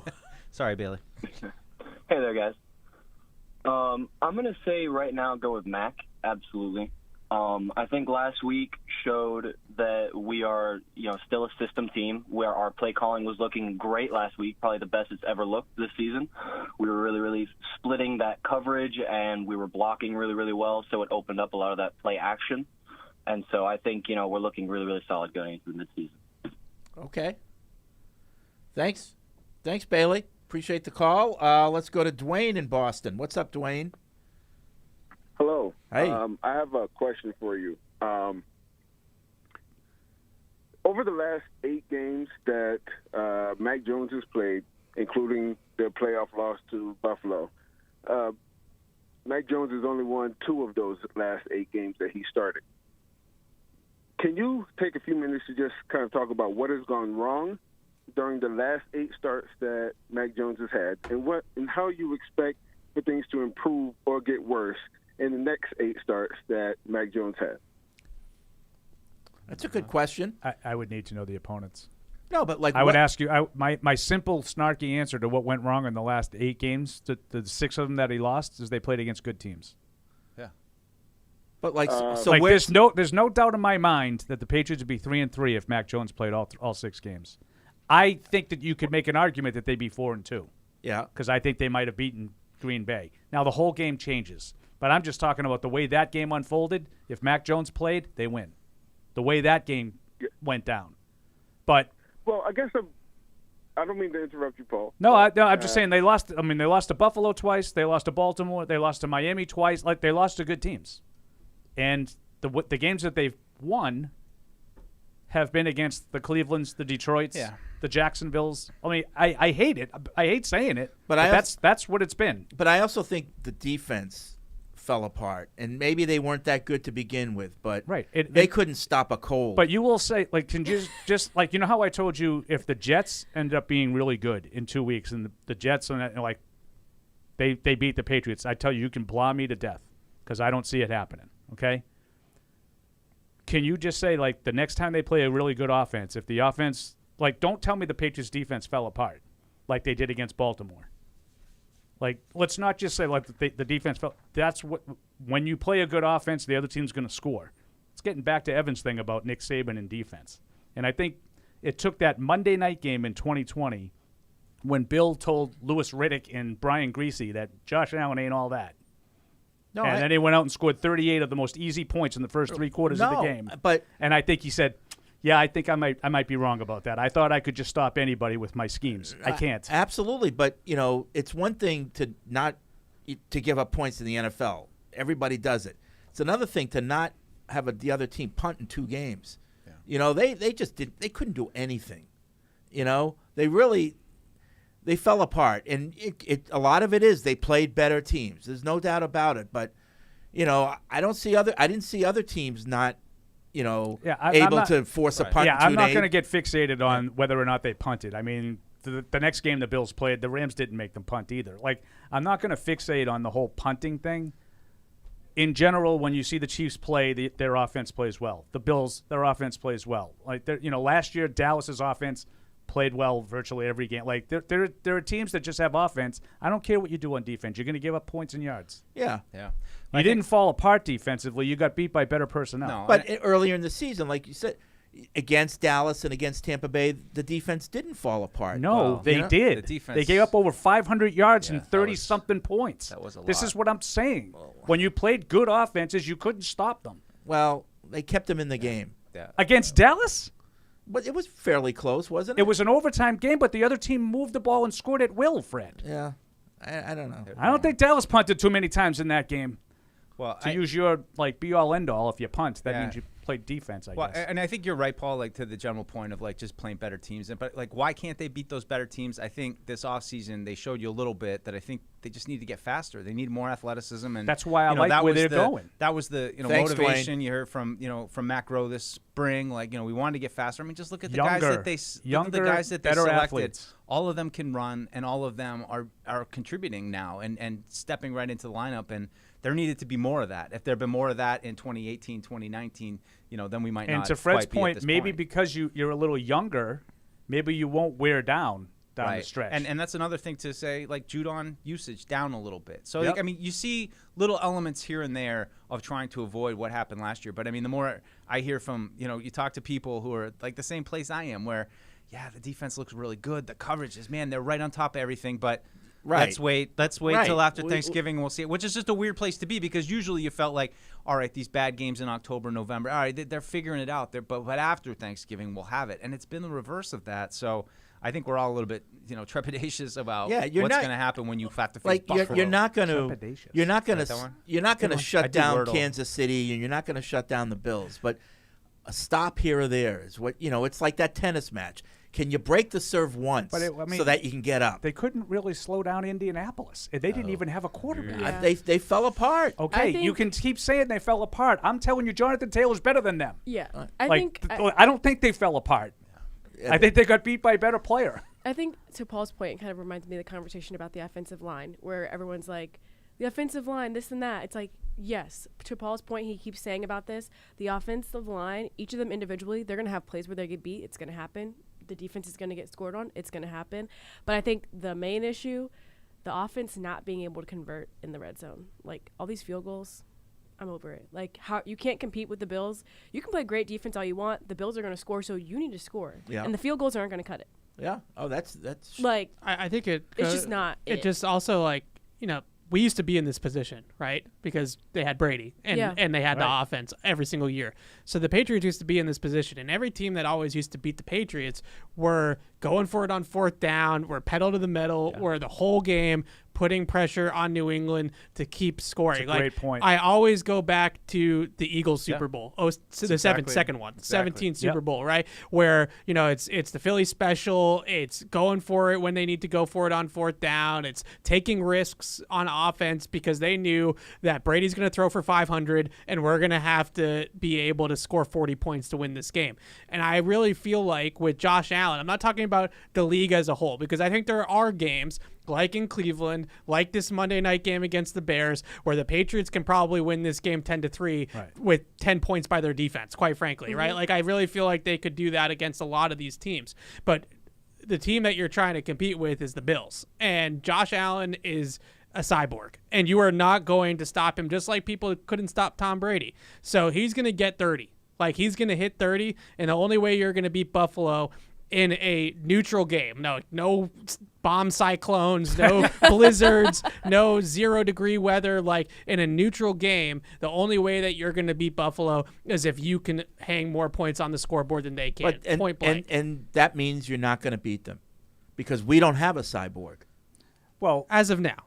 Sorry, Bailey. Hey there, guys. I'm going to say right now go with Mac, absolutely. I think last week showed that we are, still a system team where our play calling was looking great last week, probably the best it's ever looked this season. We were really, really splitting that coverage, and we were blocking really, really well, so it opened up a lot of that play action. And so I think, we're looking really, really solid going into the midseason. Okay. Thanks, Bailey. Appreciate the call. Let's go to Dwayne in Boston. What's up, Dwayne? Hello. Hey. I have a question for you. Over the last 8 games that Mac Jones has played, including the playoff loss to Buffalo, Mac Jones has only won 2 of those last 8 games that he started. Can you take a few minutes to just kind of talk about what has gone wrong during the last 8 starts that Mac Jones has had, and how you expect for things to improve or get worse in the next 8 starts that Mac Jones had? That's a good question. I would need to know the opponents. No, but like I would ask you. My simple snarky answer to what went wrong in the last 8 games, the 6 of them that he lost, is they played against good teams. Yeah. But like, there's no doubt in my mind that the Patriots would be 3-3 if Mac Jones played all 6 games. I think that you could make an argument that they'd be 4-2. Yeah. Because I think they might have beaten Green Bay. Now the whole game changes, but I'm just talking about the way that game unfolded. If Mac Jones played, they win. The way that game went down, but well, I guess I don't mean to interrupt you, Paul. No, I'm just saying they lost. I mean, they lost to Buffalo twice. They lost to Baltimore. They lost to Miami twice. Like they lost to good teams, and the games that they've won have been against the Clevelands, the Detroits, the Jacksonvilles. I mean, I hate it. I hate saying it, but that's what it's been. But I also think the defense fell apart, and maybe they weren't that good to begin with, but they couldn't stop a cold. But you will say, like, can you just like, how I told you, if the Jets end up being really good in 2 weeks, and the Jets like they beat the Patriots, I tell you, you can blah me to death because I don't see it happening. Okay. Can you just say, like, the next time they play a really good offense, if the offense, like, don't tell me the Patriots defense fell apart like they did against Baltimore. Like, let's not just say, like, the defense fell. That's what, when you play a good offense, the other team's going to score. It's getting back to Evan's thing about Nick Saban and defense. And I think it took that Monday night game in 2020 when Bill told Louis Riddick and Brian Greasy that Josh Allen ain't all that. No, and then he went out and scored 38 of the most easy points in the first 3 quarters of the game. And I think he said, yeah, I think I might be wrong about that. I thought I could just stop anybody with my schemes. I can't. Absolutely, but it's one thing to give up points in the NFL. Everybody does it. It's another thing to not have the other team punt in 2 games. Yeah. They just they couldn't do anything. They fell apart, and a lot of it is they played better teams. There's no doubt about it. But I didn't see other teams not able to force a punt. Yeah, I'm not going to to get fixated on whether or not they punted. I mean, the next game the Bills played, the Rams didn't make them punt either. Like, I'm not going to fixate on the whole punting thing. In general, when you see the Chiefs play, their offense plays well. The Bills, their offense plays well. Like, last year Dallas's offense played well virtually every game. Like, there are teams that just have offense. I don't care what you do on defense. You're going to give up points and yards. Yeah. You didn't fall apart defensively. You got beat by better personnel. No, but earlier in the season, like you said, against Dallas and against Tampa Bay, the defense didn't fall apart. No, they did. The defense, they gave up over 500 yards and 30-something points. That was a lot. This is what I'm saying. When you played good offenses, you couldn't stop them. Well, they kept them in the game. Yeah. Against Dallas? But it was fairly close, wasn't it? It was an overtime game, but the other team moved the ball and scored at will, Fred. Yeah. I don't know. I don't think Dallas punted too many times in that game. Well, to use your be-all, end-all, if you punt, that means you played defense, I guess. And I think you're right, Paul, like to the general point of like just playing better teams. But like, why can't they beat those better teams? I think this offseason they showed you a little bit that I think they just need to get faster. They need more athleticism, and that's why I like where they're going. That was the motivation you heard from Matt Groh this spring. Like we wanted to get faster. I mean, just look at the guys that they selected. Athletes. All of them can run, and all of them are contributing now and stepping right into the lineup. And there needed to be more of that. If there had been more of that in 2018, 2019, then we might not. And to Fred's point, maybe because you're a little younger, maybe you won't wear down the stretch. And that's another thing to say, like Judon usage down a little bit. So like, I mean, you see little elements here and there of trying to avoid what happened last year. But I mean, the more I hear from you talk to people who are like the same place I am, where the defense looks really good, the coverage is they're right on top of everything, but. Let's wait till after Thanksgiving and we'll see it, which is just a weird place to be because usually you felt like, all right, these bad games in October, November, all right, they're figuring it out. But after Thanksgiving, we'll have it. And it's been the reverse of that. So I think we're all a little bit, trepidatious about what's going to happen when you have to face Buffalo. You're not going to shut down Kansas City and you're not going to shut down the Bills. But a stop here or there is what, it's like that tennis match. Can you break the serve once so that you can get up? They couldn't really slow down Indianapolis. They didn't even have a quarterback. Yeah. They fell apart. Okay, you can keep saying they fell apart. I'm telling you, Jonathan Taylor's better than them. Yeah. I don't think they fell apart. I think they got beat by a better player. I think, to Paul's point, it kind of reminds me of the conversation about the offensive line, where everyone's like, the offensive line, this and that. It's like, yes, to Paul's point, he keeps saying about this, the offensive line, each of them individually, they're going to have plays where they get beat. It's going to happen. The defense is going to get scored on. It's going to happen. But I think the main issue, the offense not being able to convert in the red zone. Like, all these field goals, I'm over it. Like, how you can't compete with the Bills. You can play great defense all you want. The Bills are going to score, so you need to score. Yeah. And the field goals aren't going to cut it. Yeah. Oh, that's like, I think it's just not it. Just also, like, we used to be in this position, right? Because they had Brady and they had the offense every single year. So the Patriots used to be in this position, and every team that always used to beat the Patriots were going for it on fourth down, were pedal to the metal, were the whole game putting pressure on New England to keep scoring. That's a great point. I always go back to the Eagles Super Bowl. Oh, the second one, 17th Super Bowl, right? Where, it's the Philly special. It's going for it when they need to go for it on fourth down. It's taking risks on offense because they knew that Brady's going to throw for 500 and we're going to have to be able to score 40 points to win this game. And I really feel like with Josh Allen, I'm not talking about the league as a whole, because I think there are games like in Cleveland, like this Monday night game against the Bears, where the Patriots can probably win this game 10-3 with 10 points by their defense, quite frankly, right? Like, I really feel like they could do that against a lot of these teams. But the team that you're trying to compete with is the Bills. And Josh Allen is a cyborg. And you are not going to stop him, just like people couldn't stop Tom Brady. So he's going to get 30. Like, he's going to hit 30, and the only way you're going to beat Buffalo in a neutral game. No bomb cyclones, no blizzards, no 0-degree weather. Like, in a neutral game, the only way that you're going to beat Buffalo is if you can hang more points on the scoreboard than they can. Point blank. And that means you're not going to beat them because we don't have a cyborg. Well, as of now.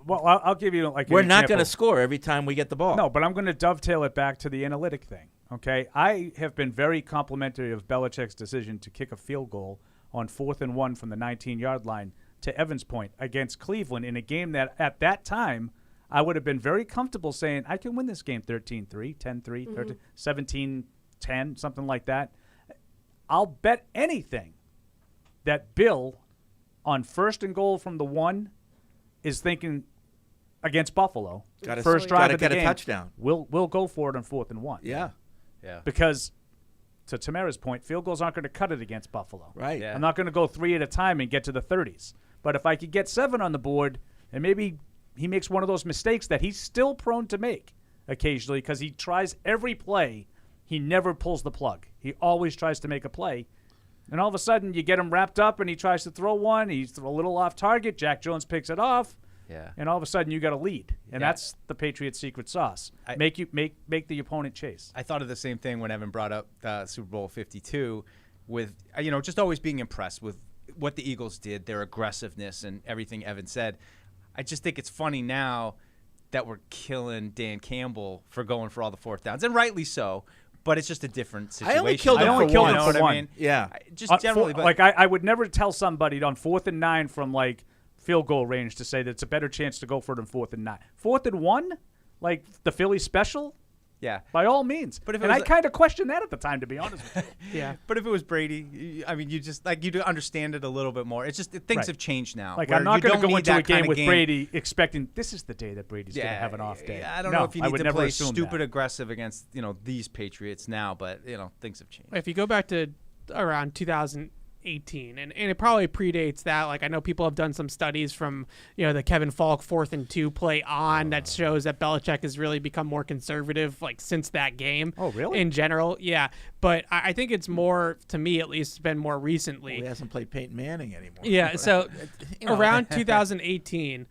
Well, I'll give you like an we're not example. going to score every time we get the ball. No, but I'm going to dovetail it back to the analytic thing. Okay, I have been very complimentary of Belichick's decision to kick a field goal on 4th and 1 from the 19-yard line to Evans' point against Cleveland in a game that at that time I would have been very comfortable saying I can win this game 13-3, 10-3, 13, 17-10, 10, something like that. I'll bet anything that Bill, on 1st and goal from the 1, is thinking against Buffalo. First drive of the get game, a touchdown. We'll go for it on 4th and 1. Yeah. Because to Tamara's point, field goals aren't going to cut it against Buffalo. Right. Yeah. I'm not going to go 3 at a time and get to the 30s. But if I could get 7 on the board, and maybe he makes one of those mistakes that he's still prone to make occasionally because he tries every play, he never pulls the plug. He always tries to make a play. And all of a sudden, you get him wrapped up, and he tries to throw one. He's a little off target. Jack Jones picks it off. Yeah. And all of a sudden, you got a lead. And Yeah. that's the Patriots' secret sauce. Make the opponent chase. I thought of the same thing when Evan brought up Super Bowl 52 with, just always being impressed with what the Eagles did, their aggressiveness and everything Evan said. I just think it's funny now that we're killing Dan Campbell for going for all the 4th downs, and rightly so. But it's just a different situation. I only killed him for one. You You know know what what I I mean? Yeah. Just generally. But I would never tell somebody on 4th and 9 from, field goal range to say that it's a better chance to go for it on 4th and 9. 4th and 1? Like the Philly special? Yeah. By all means. But if I kind of questioned that at the time, to be honest with you. Yeah. But if it was Brady, you just you do understand it a little bit more. It's just things Right. have changed now. Like, where I'm not you going to don't go need into a that kind game of with Brady expecting this is the day that Brady's going to have an off day. I don't No, know if you I need would to never play assume stupid that. aggressive against these Patriots now, but things have changed. If you go back to around 2018, and it probably predates that. Like, I know people have done some studies from the Kevin Falk 4th and 2 play on that shows that Belichick has really become more conservative since that game. Oh, really? In general, yeah. But I think it's more, to me at least, been more recently. Well, he hasn't played Peyton Manning anymore. Yeah, so around 2018,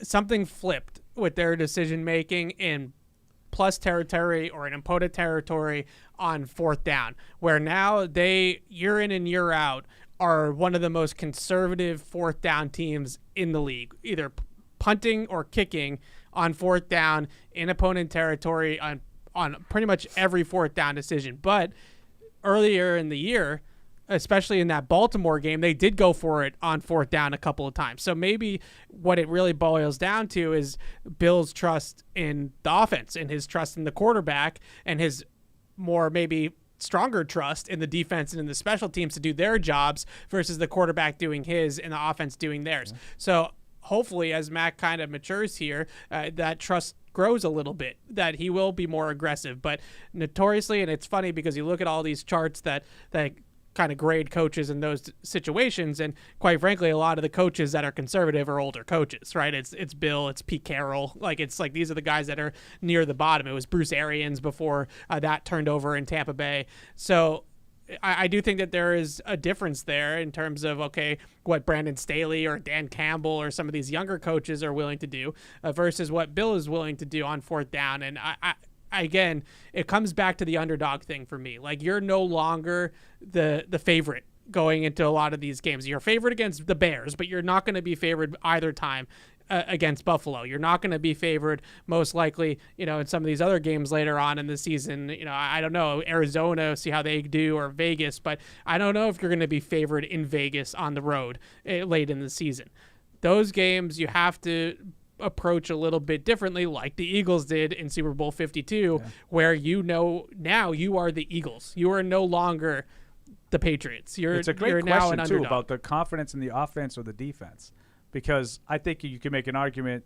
something flipped with their decision making in plus territory or an opponent territory on 4th down, where now they, year in and year out, are one of the most conservative 4th down teams in the league, either punting or kicking on 4th down in opponent territory on pretty much every 4th down decision. But earlier in the year, especially in that Baltimore game, they did go for it on 4th down a couple of times. So maybe what it really boils down to is Bill's trust in the offense and his trust in the quarterback and his more maybe stronger trust in the defense and in the special teams to do their jobs versus the quarterback doing his and the offense doing theirs. So hopefully as Mac kind of matures here, that trust grows a little bit, that he will be more aggressive. But notoriously, and it's funny because you look at all these charts that kind of grade coaches in those situations, and quite frankly, a lot of the coaches that are conservative are older coaches, right? It's Bill, it's Pete Carroll, these are the guys that are near the bottom. It was Bruce Arians before that turned over in Tampa Bay. So I do think that there is a difference there in terms of what Brandon Staley or Dan Campbell or some of these younger coaches are willing to do versus what Bill is willing to do on 4th down. And again, it comes back to the underdog thing for me. You're no longer the favorite going into a lot of these games. You're favored against the Bears, but you're not going to be favored either time against Buffalo. You're not going to be favored most likely, in some of these other games later on in the season. I don't know, Arizona, see how they do, or Vegas, but I don't know if you're going to be favored in Vegas on the road late in the season. Those games you have to approach a little bit differently, like the Eagles did in Super Bowl 52, where now you are the Eagles. You are no longer the Patriots. It's a great you're now question, an too, underdog. about the confidence in the offense or the defense. Because I think you can make an argument,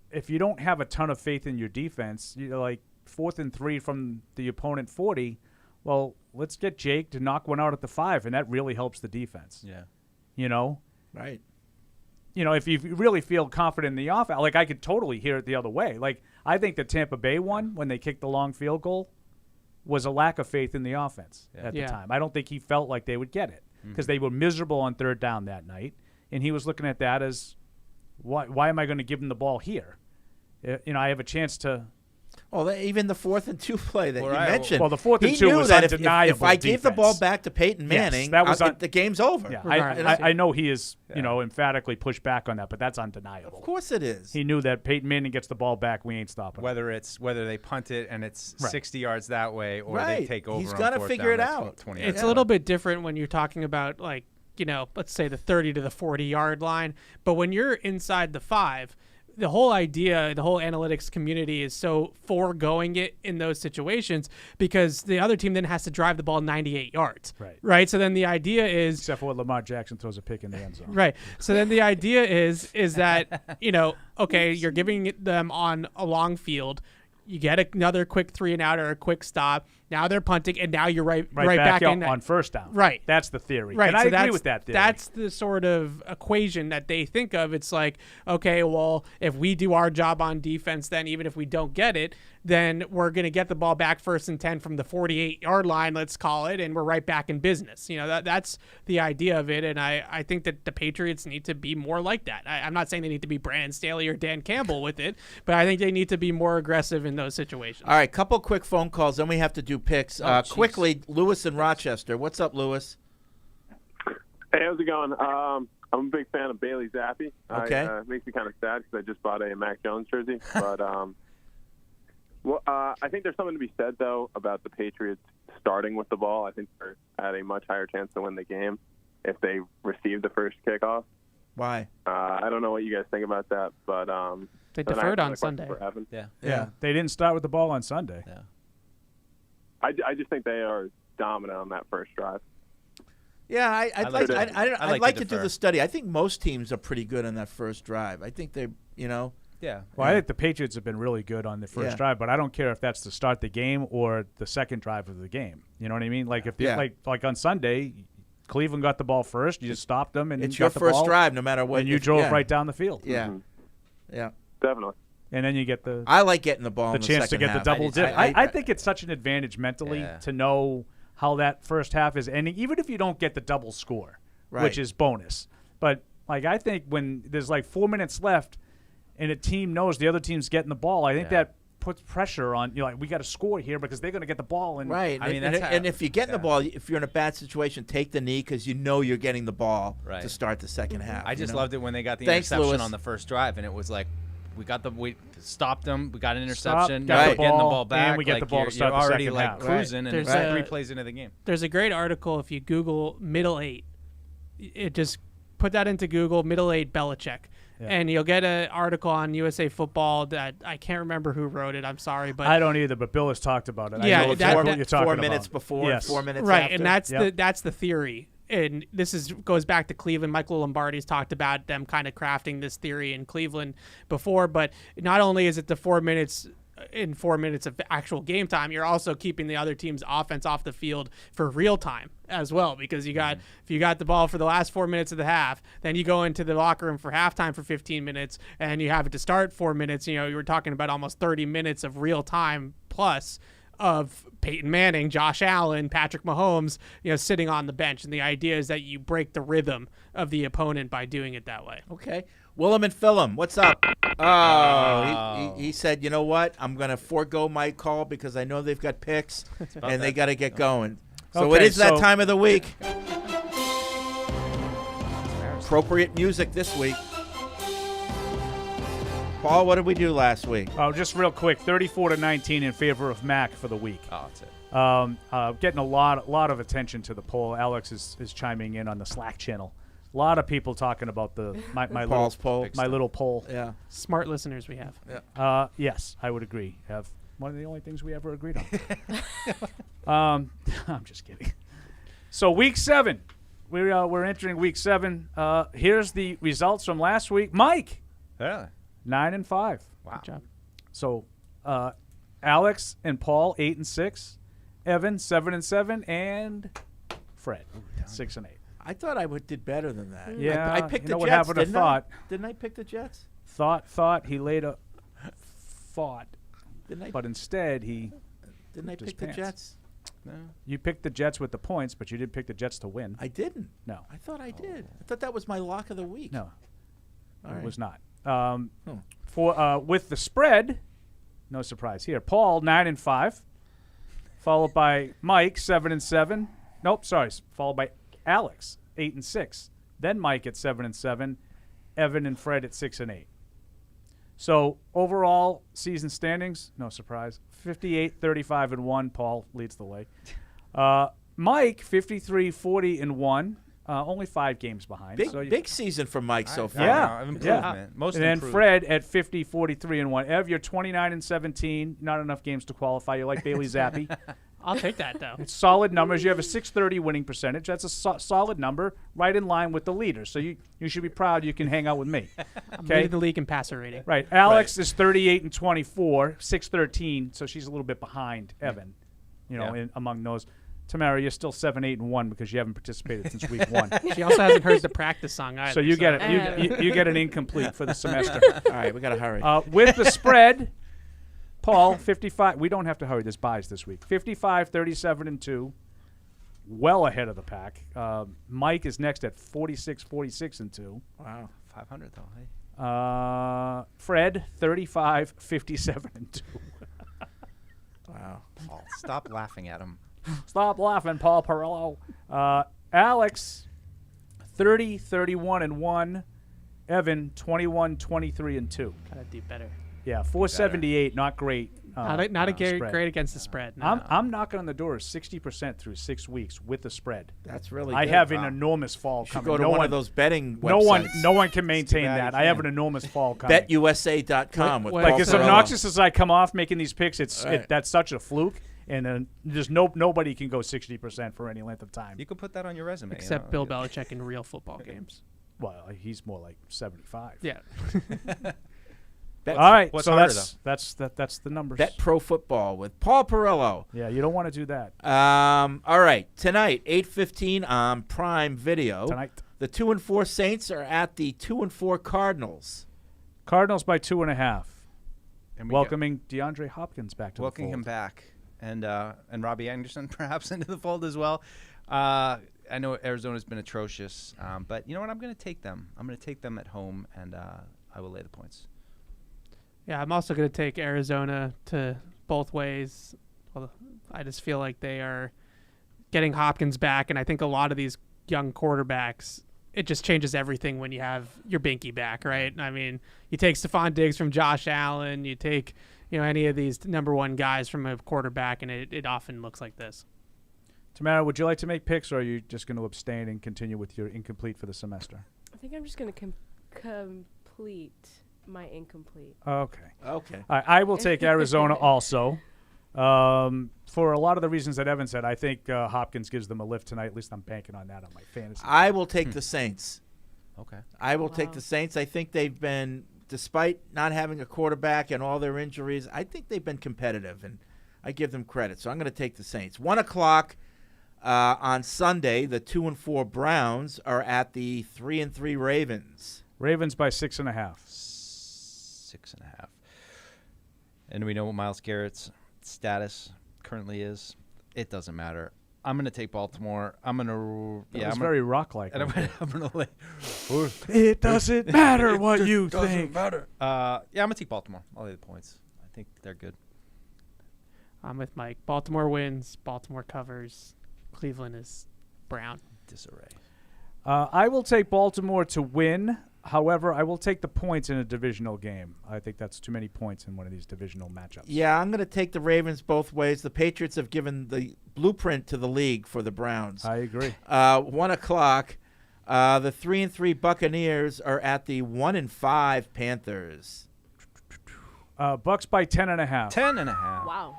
if you don't have a ton of faith in your defense, 4th and 3 from the opponent 40, well, let's get Jake to knock one out at the 5, and that really helps the defense. Yeah. Right. If you really feel confident in the offense, I could totally hear it the other way. I think the Tampa Bay one, when they kicked the long field goal, was a lack of faith in the offense at the time. I don't think he felt like they would get it because they were miserable on 3rd down that night. And he was looking at that as, why am I going to give him the ball here? I have a chance to. Well, even the 4th and 2 play that you mentioned. Well, the 4th and 2 knew was that undeniable. If I gave the ball back to Peyton Manning, the game's over. Yeah, I know he is, emphatically pushed back on that, but that's undeniable. Of course it is. He knew that Peyton Manning gets the ball back, we ain't stopping. Whether they punt it and it's 60 yards that way, or Right. they take over. He's got to figure it out. It's a little bit different when you're talking about let's say the 30 to the 40 yard line, but when you're inside the 5, the whole idea, the whole analytics community is so foregoing it in those situations because the other team then has to drive the ball 98 yards. Right. So then the idea is, except for when Lamar Jackson throws a pick in the end zone. Right. So then the idea is that, okay, you're giving them on a long field. You get another quick 3-and-out or a quick stop. Now they're punting, and now you're right back in on first down. Right. That's the theory. Right. And I agree with that theory. That's the sort of equation that they think of. It's like, okay, well, if we do our job on defense, then even if we don't get it, then we're going to get the ball back 1st and 10 from the 48-yard line, let's call it, and we're right back in business. That's the idea of it, and I think that the Patriots need to be more like that. I'm not saying they need to be Brandon Staley or Dan Campbell with it, but I think they need to be more aggressive in those situations. All right, couple quick phone calls, then we have to do picks. Quickly, Lewis in Rochester. What's up, Lewis? Hey, how's it going? I'm a big fan of Bailey Zappi. Okay. It makes me kind of sad because I just bought a Mac Jones jersey. But I think there's something to be said, though, about the Patriots starting with the ball. I think they're at a much higher chance to win the game if they receive the first kickoff. Why? I don't know what you guys think about that, but they deferred on Sunday. Yeah. They didn't start with the ball on Sunday. Yeah. I just think they are dominant on that first drive. Yeah, I'd like to do defer. the study. I think most teams are pretty good on that first drive. I think they're, Yeah. Well, I think the Patriots have been really good on the first Yeah. drive, but I don't care if that's to start the game or the second drive of the game. You know what I mean? Like if Yeah. like on Sunday, Cleveland got the ball first. You just stopped them, and It's you your got the first ball, drive, no matter what. And you if- drove yeah. right down the field. Yeah, yeah, definitely. And then you get the. I like getting the ball. The in the chance to second get half. the double dip. I think it's such an advantage mentally Yeah. to know how that first half is ending, even if you don't get the double score, Right. which is bonus. But like I think when there's like 4 minutes left, and a team knows the other team's getting the ball, I think that puts pressure on you. Like we got to score here because they're going to get the ball. And Right. And if you're getting the ball, if you're in a bad situation, take the knee because you know you're getting the ball to start the second half. I just loved it when they got the Thanks, interception Lewis. on the first drive, and it was like we stopped them. We got an Stop, interception. got now the we're getting the ball, ball back. and we get the like, ball to you're start the already second like half. cruising, and There's it's a- 3 plays into the game. There's a great article if you Google middle 8. It just put that into Google, middle 8 Belichick. Yeah. And you'll get an article on USA Football that I can't remember who wrote it. I'm sorry, but I don't either. But Bill has talked about it. Yeah, I know exactly what you're talking 4 about. minutes before, Yes. 4 minutes right, after. and that's the theory. And this goes back to Cleveland. Michael Lombardi's talked about them kind of crafting this theory in Cleveland before. But not only is it the 4 minutes in 4 minutes of actual game time, you're also keeping the other team's offense off the field for real time as well, because if you got the ball for the last 4 minutes of the half, then you go into the locker room for halftime for 15 minutes and you have it to start 4 minutes. You were talking about almost 30 minutes of real time plus of Peyton Manning, Josh Allen, Patrick Mahomes, sitting on the bench. And the idea is that you break the rhythm of the opponent by doing it that way. Okay. Willem and Phillum, what's up? Oh, he said, you know what? I'm going to forego my call because I know they've got picks and they got to get going. So it is that time of the week. Appropriate music this week. Paul, what did we do last week? Oh, just real quick, 34-19 in favor of Mac for the week. Oh, that's it. Getting a lot of attention to the poll. Alex is chiming in on the Slack channel. A lot of people talking about my Paul's little poll. My little poll. Yeah. Smart listeners we have. Yeah. Yes, I would agree. Have one of the only things we ever agreed on. I'm just kidding. So week 7, we're entering week 7. Here's the results from last week. Mike. Yeah. 9-5. Wow. Good job. So, Alex and Paul 8-6, Evan 7-7, and Fred 6-8. I thought I did better than that. Yeah, I picked you know the what Jets. happened to Didn't Thought? Didn't I pick the Jets? Thought he laid a thought, Didn't I? but instead he Didn't I ripped his pick the pants. Jets? No. You picked the Jets with the points, but you didn't pick the Jets to win. I didn't. No. I thought I did. I thought that was my lock of the week. No, All it right. was not. For with the spread, no surprise here. Paul 9-5, followed by Mike 7-7. Nope, sorry. Followed by Alex 8-6. Then Mike at 7-7. Evan and Fred at 6-8. So overall season standings, no surprise. 58-35-1. Paul leads the way. Mike 53-40-1. Only 5 games behind. Big season for Mike so far. Yeah. Improvement. Most and then improved. Fred at 50, 43, and 1. Ev, you're 29 and 17. Not enough games to qualify. You're like Bailey Zappi. I'll take that, though. It's solid numbers. You have a 630 winning percentage. That's a solid number, right in line with the leader. So you should be proud you can hang out with me. I'm leading the league in passer rating. Right. Alex is 38 and 24, 613. So she's a little bit behind Evan. Among those. Tamara, you're still 7, 8, and 1 because you haven't participated since week 1. She also hasn't heard the practice song either. So you get it. You get an incomplete for the semester. All right, we got to hurry. With the spread, Paul 55. We don't have to hurry. There's buys this week. 55, 37, and 2. Well ahead of the pack. Mike is next at 46, 46, and 2. Wow. 500 though. Hey. Fred 35, 57, and 2. Wow. Paul, stop laughing at him. Stop laughing, Paul Perillo. Alex, 30, 31, and 1. Evan, 21, 23, and 2. Gotta do better. Yeah, 478, not great. Not spread. great against the spread. No. I'm knocking on the door 60% through 6 weeks with the spread. That's really I good. have an enormous fall You should coming. go to one of those betting websites. No one can maintain that. I have an enormous fall coming. BetUSA.com with like Paul as Perillo. obnoxious as I come off making these picks, Right. that's such a fluke. And then there's nobody can go 60% for any length of time. You could put that on your resume. Except Bill Belichick in real football games. Well, he's more like 75. Yeah. All right, What's so harder, that's the numbers. Bet Pro Football with Paul Perillo. Yeah, you don't want to do that. All right, tonight 8:15 on Prime Video. Tonight. The 2-4 Saints are at the 2-4 Cardinals. Cardinals by 2.5. And we Welcoming DeAndre Hopkins back to Welcoming the fold. him back, and Robbie Anderson perhaps into the fold as well. I know Arizona's been atrocious, but you know what? I'm going to take them. I'm going to take them at home, and I will lay the points. Yeah, I'm also going to take Arizona to both ways. Well, I just feel like they are getting Hopkins back, and I think a lot of these young quarterbacks, it just changes everything when you have your binky back, right? I mean, you take Stephon Diggs from Josh Allen, you take any of these number one guys from a quarterback, and it often looks like this. Tamara, would you like to make picks, or are you just going to abstain and continue with your incomplete for the semester? I think I'm just going to complete my incomplete. Okay. I will take Arizona also. For a lot of the reasons that Evan said, I think Hopkins gives them a lift tonight. At least I'm banking on that on my fantasy. I will take the Saints. Okay. I will take the Saints. I think they've been, despite not having a quarterback and all their injuries, I think they've been competitive, and I give them credit. So I'm going to take the Saints. 1 o'clock on Sunday, the 2-4 Browns are at the 3-3 Ravens. Ravens by 6.5. 6.5. And we know what Myles Garrett's status currently is. It doesn't matter. I'm going to take Baltimore. I'm going to. That was very rock-like. And I'm going to lay. It doesn't matter what you doesn't think. matter. Yeah, I'm going to take Baltimore. I'll lay the points. I think they're good. I'm with Mike. Baltimore wins. Baltimore covers. Cleveland is brown. Disarray. I will take Baltimore to win. However, I will take the points in a divisional game. I think that's too many points in one of these divisional matchups. Yeah, I'm going to take the Ravens both ways. The Patriots have given the blueprint to the league for the Browns. I agree. 1 o'clock, the 3-3 Buccaneers are at the 1-5 Panthers. Bucks by 10.5. 10.5. Wow.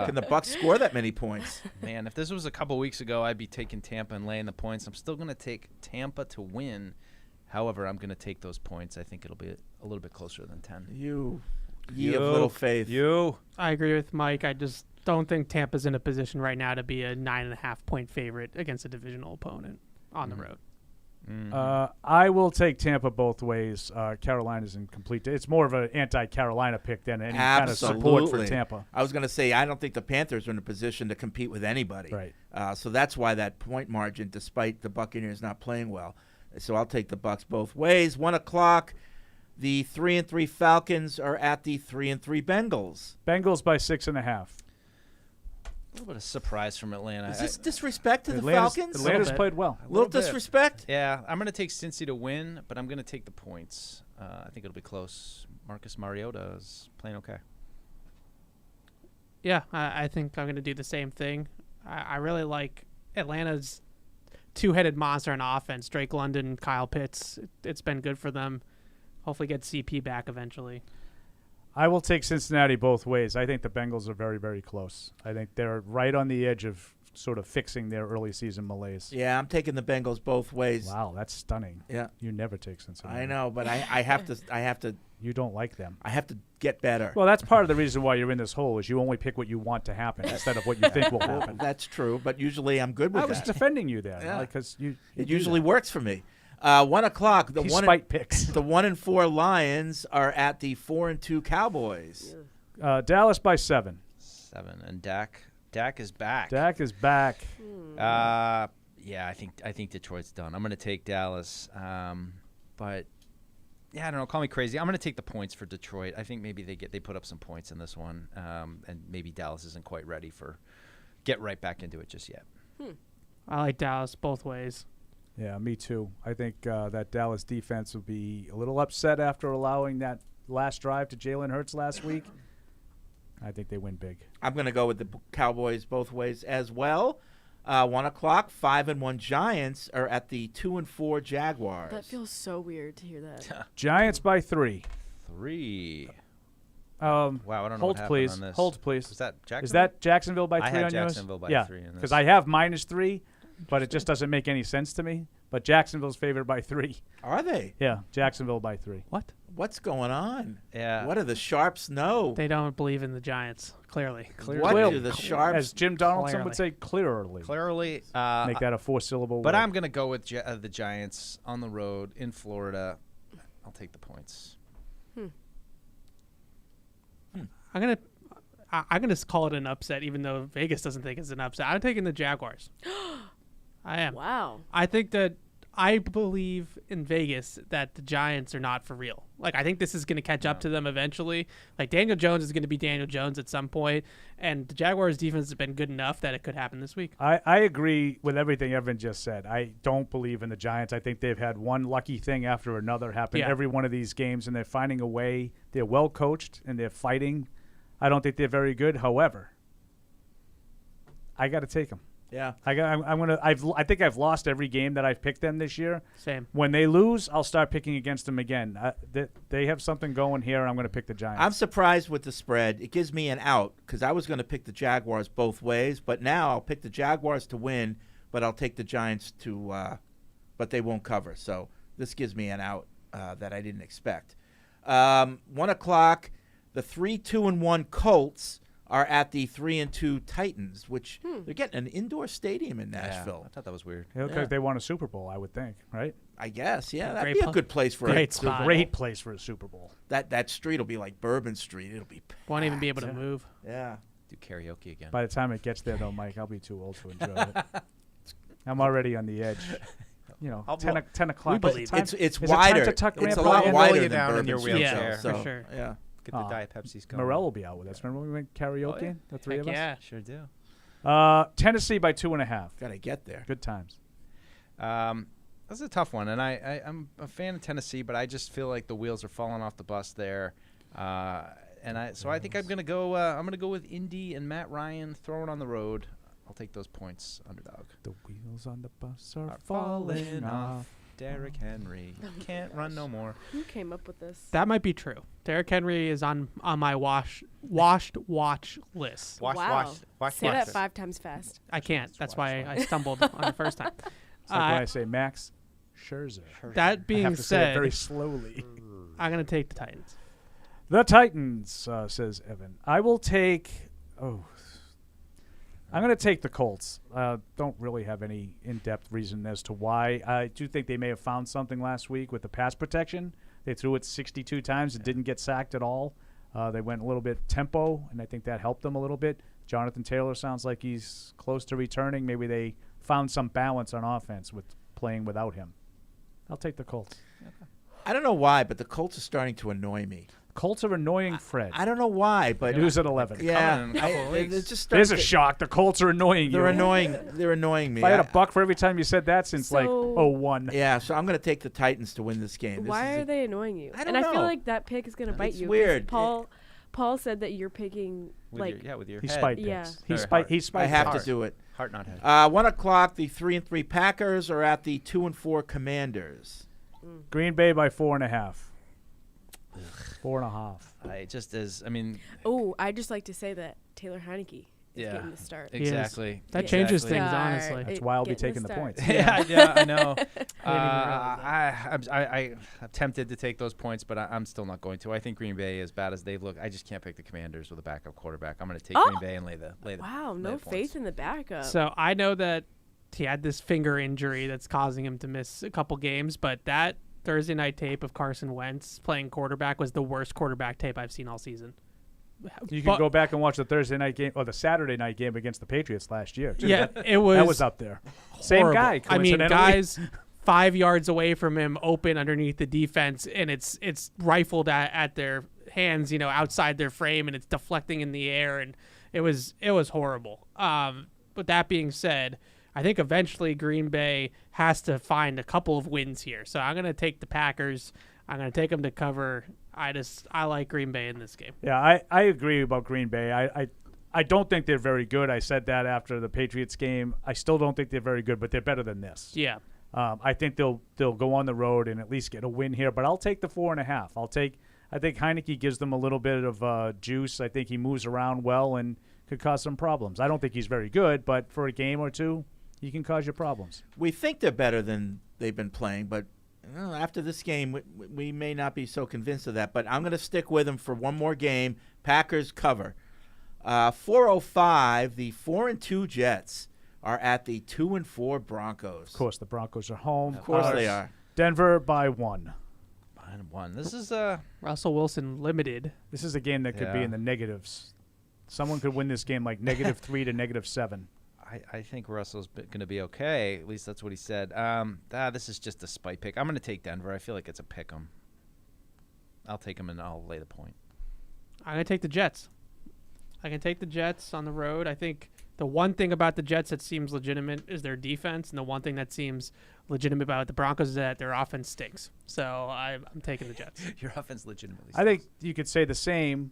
Can the Bucks score that many points? Man, if this was a couple weeks ago, I'd be taking Tampa and laying the points. I'm still going to take Tampa to win. However, I'm going to take those points. I think it'll be a little bit closer than 10. You have little faith. I agree with Mike. I just don't think Tampa's in a position right now to be a 9.5-point favorite against a divisional opponent on the road. I will take Tampa both ways. Carolina's incomplete. It's more of an anti-Carolina pick than any kind of support for Tampa. I was going to say, I don't think the Panthers are in a position to compete with anybody. Right. So that's why that point margin, despite the Buccaneers not playing well. So I'll take the Bucks both ways. 1 o'clock, the 3-3 Falcons are at the 3-3 Bengals. Bengals by 6.5. A little bit of surprise from Atlanta. Is this disrespect to the Atlanta's- Falcons? Atlanta's played well. A little disrespect? Yeah, I'm going to take Cincy to win, but I'm going to take the points. I think it'll be close. Marcus Mariota is playing okay. Yeah, I think I'm going to do the same thing. I really like Atlanta's two-headed monster on offense. Drake London, Kyle Pitts. It's been good for them. Hopefully get CP back eventually. I will take Cincinnati both ways. I think the Bengals are very, very close. I think they're right on the edge of sort of fixing their early season malaise. Yeah, I'm taking the Bengals both ways. Wow, that's stunning. Yeah. You never take Cincinnati. I know, but I have to. You don't like them. I have to get better. Well, that's part of the reason why you're in this hole is you only pick what you want to happen instead of what you think will happen. That's true, but usually I'm good with I that. was defending you there. Yeah. Because it usually works for me. 1 o'clock. The He 1 picks. The 1-4 Lions are at the 4-2 Cowboys. Dallas by 7. 7. And Dak is back. Dak is back. Yeah, I think Detroit's done. I'm going to take Dallas. But yeah, I don't know. Call me crazy. I'm going to take the points for Detroit. I think maybe they put up some points in this one, and maybe Dallas isn't quite ready for get right back into it just yet. I like Dallas both ways. Yeah, me too. I think that Dallas defense will be a little upset after allowing that last drive to Jalen Hurts last week. I think they win big. I'm going to go with the Cowboys both ways as well. 1 o'clock, 5-1 Giants are at the 2-4 Jaguars. That feels so weird to hear that. Giants by 3. 3. Wow, I don't know hold, what happened please. on this. Hold, please. Is that Jacksonville? Is that Jacksonville by 3 I had on yours? Jacksonville by 3 in this. because I have -3, but it just doesn't make any sense to me. But Jacksonville's favored by 3. Are they? Yeah, Jacksonville by 3. What? What's going on? Yeah. What do the Sharps know? They don't believe in the Giants, clearly. What do the Sharps? As Jim Donaldson would say, clearly. Clearly. Make that a 4-syllable But word. I'm going to go with the Giants on the road in Florida. I'll take the points. I'm gonna call it an upset, even though Vegas doesn't think it's an upset. I'm taking the Jaguars. I am. Wow. I believe in Vegas that the Giants are not for real. Like, I think this is going to catch up to them eventually. Like, Daniel Jones is going to be Daniel Jones at some point, and the Jaguars' defense has been good enough that it could happen this week. I agree with everything Evan just said. I don't believe in the Giants. I think they've had one lucky thing after another happen every one of these games, and they're finding a way. They're well coached, and they're fighting. I don't think they're very good. However, I got to take them. Yeah, I think I've lost every game that I've picked them this year. Same. When they lose, I'll start picking against them again. They have something going here, and I'm going to pick the Giants. I'm surprised with the spread. It gives me an out because I was going to pick the Jaguars both ways, but now I'll pick the Jaguars to win, but I'll take the Giants but they won't cover. So this gives me an out that I didn't expect. 1 o'clock, the 3-2-1 Colts are at the 3-2 Titans, which they're getting an indoor stadium in Nashville. I thought that was weird. Because they won a Super Bowl, I would think, right? I guess, yeah. That'd be a good place for great place for a Super Bowl. That street will be like Bourbon Street. It'll be packed. Won't even be able to move. Yeah. Do karaoke again. By the time it gets there, though, Mike, I'll be too old to enjoy it. I'm already on the edge. 10 o'clock. We believe it's Is wider. It time to tuck it's a Grandpa lot in? wider you than down in Bourbon your Street, wheelchair. so, for sure. Yeah. Get the Diet Pepsi's going. Morel will be out with us. Remember when we went karaoke? The three of us? Yeah. Sure do. Tennessee by 2.5. Gotta get there. Good times. That's a tough one, and I'm a fan of Tennessee, but I just feel like the wheels are falling off the bus there, so I think I'm gonna go with Indy and Matt Ryan throwing on the road. I'll take those points, underdog. The wheels on the bus are falling off. Derrick Henry can't run no more. Who came up with this? That might be true. Derrick Henry is on my watch list. Wow. Say that 5 times fast. I can't. That's why I stumbled on the first time. It's like when I say Max Scherzer. That being I have to say it very slowly. I'm going to take the Titans. The Titans, says Evan. I will take. I'm going to take the Colts. Don't really have any in-depth reason as to why. I do think they may have found something last week with the pass protection. They threw it 62 times and didn't get sacked at all. They went a little bit tempo, and I think that helped them a little bit. Jonathan Taylor sounds like he's close to returning. Maybe they found some balance on offense with playing without him. I'll take the Colts. I don't know why, but the Colts are starting to annoy me. Colts are annoying Fred. I don't know why, but News at 11. Yeah, it's just There's a shock. The Colts are annoying you. They're annoying me. If I had $1 for every time you said that since like 01. Yeah, so I'm going to take the Titans to win this game. Why are they annoying you? I don't I know. feel like that pick is going to bite It's you. 'cause weird. Paul Paul said that you're picking with your He head. spite Yeah. picks. He Or spite. heart. He spite. I have picks. to do it. Heart, not head. 1 o'clock, the 3-3 Packers are at the 2-4 Commanders. Green Bay by 4.5. 4.5. Oh, I'd just like to say that Taylor Heineke is getting the start. Exactly. That changes things, honestly. That's why I'll be taking the points. Yeah, I know. I'm tempted to take those points, but I'm still not going to. I think Green Bay, as bad as they look, I just can't pick the Commanders with a backup quarterback. I'm going to take Green Bay and lay the Wow, lay no the faith points. in the backup. So I know that he had this finger injury that's causing him to miss a couple games, but that Thursday night tape of Carson Wentz playing quarterback was the worst quarterback tape I've seen all season. You can go back and watch the Thursday night game or the Saturday night game against the Patriots last year. Too. Yeah, it was. That was up there. Same horrible. guy. I mean, coincidentally. guys 5 yards away from him, open underneath the defense, and it's rifled at their hands, outside their frame, and it's deflecting in the air, and it was horrible. But that being said, I think eventually Green Bay has to find a couple of wins here. So I'm going to take the Packers. I'm going to take them to cover. I like Green Bay in this game. Yeah, I agree about Green Bay. I don't think they're very good. I said that after the Patriots game. I still don't think they're very good, but they're better than this. Yeah. I think they'll go on the road and at least get a win here. But I'll take the 4.5. I think Heineke gives them a little bit of juice. I think he moves around well and could cause some problems. I don't think he's very good, but for a game or two, he can cause you problems. We think they're better than they've been playing, but after this game, we may not be so convinced of that. But I'm going to stick with them for one more game. Packers cover. 4:05, the 4-2 Jets are at the 2-4 Broncos. Of course, the Broncos are home. Of course they are. Denver by 1. This is Russell Wilson limited. This is a game that could be in the negatives. Someone could win this game like -3 to -7. I think Russell's going to be okay. At least that's what he said. This is just a spite pick. I'm going to take Denver. I feel like it's a pick 'em. I'll take them and I'll lay the point. I'm going to take the Jets. I can take the Jets on the road. I think the one thing about the Jets that seems legitimate is their defense, and the one thing that seems legitimate about the Broncos is that their offense stinks. So I'm taking the Jets. Your offense legitimately I think you could say the same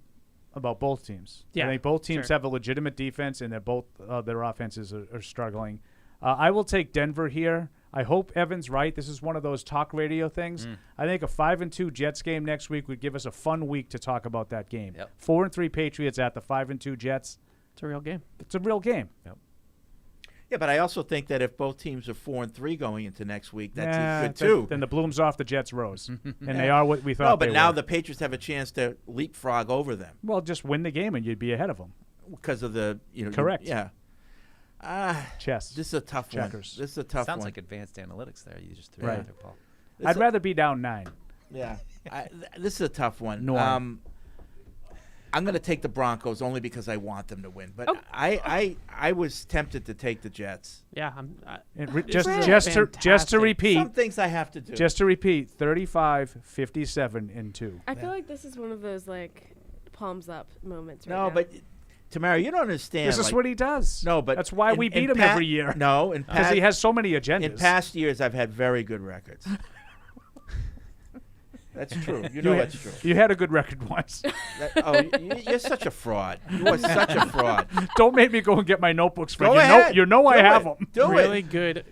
about both teams. Yeah, I think both teams sure. have a legitimate defense, and they're both their offenses are struggling. I will take Denver here. I hope Evan's right. This is one of those talk radio things. I think a 5-2 Jets game next week would give us a fun week to talk about that game. 4-3 Patriots at the 5-2 Jets. It's a real game. It's a real game. Yep. Yeah, but I also think that if both teams are 4-3 going into next week, that's good too. Then the bloom's off the Jets' rose, and they are what we thought. No, but they now were. the Patriots have a chance to leapfrog over them. Well, just win the game and you'd be ahead of them. Because of the Correct. Yeah. Chess. This is a tough Checkers. one. This is a tough Sounds one. like advanced analytics there. You just threw Right. out there, Paul. I'd rather be down 9. Yeah. This is a tough one. Norm. I'm going to take the Broncos only because I want them to win. But Oh. I was tempted to take the Jets. Yeah, Just to repeat. Some things I have to do. Just to repeat, 35, 57, and 2. I feel like this is one of those palms up moments. Right No, now. but Tamara, you don't understand. This is what he does. No, but that's why we beat him every year. No, because he has so many agendas. In past years, I've had very good records. That's true. You know that's true. You had a good record once. You're such a fraud. You are such a fraud. Don't make me go and get my notebooks, Fred. Go ahead. You know I have them. Do really it. good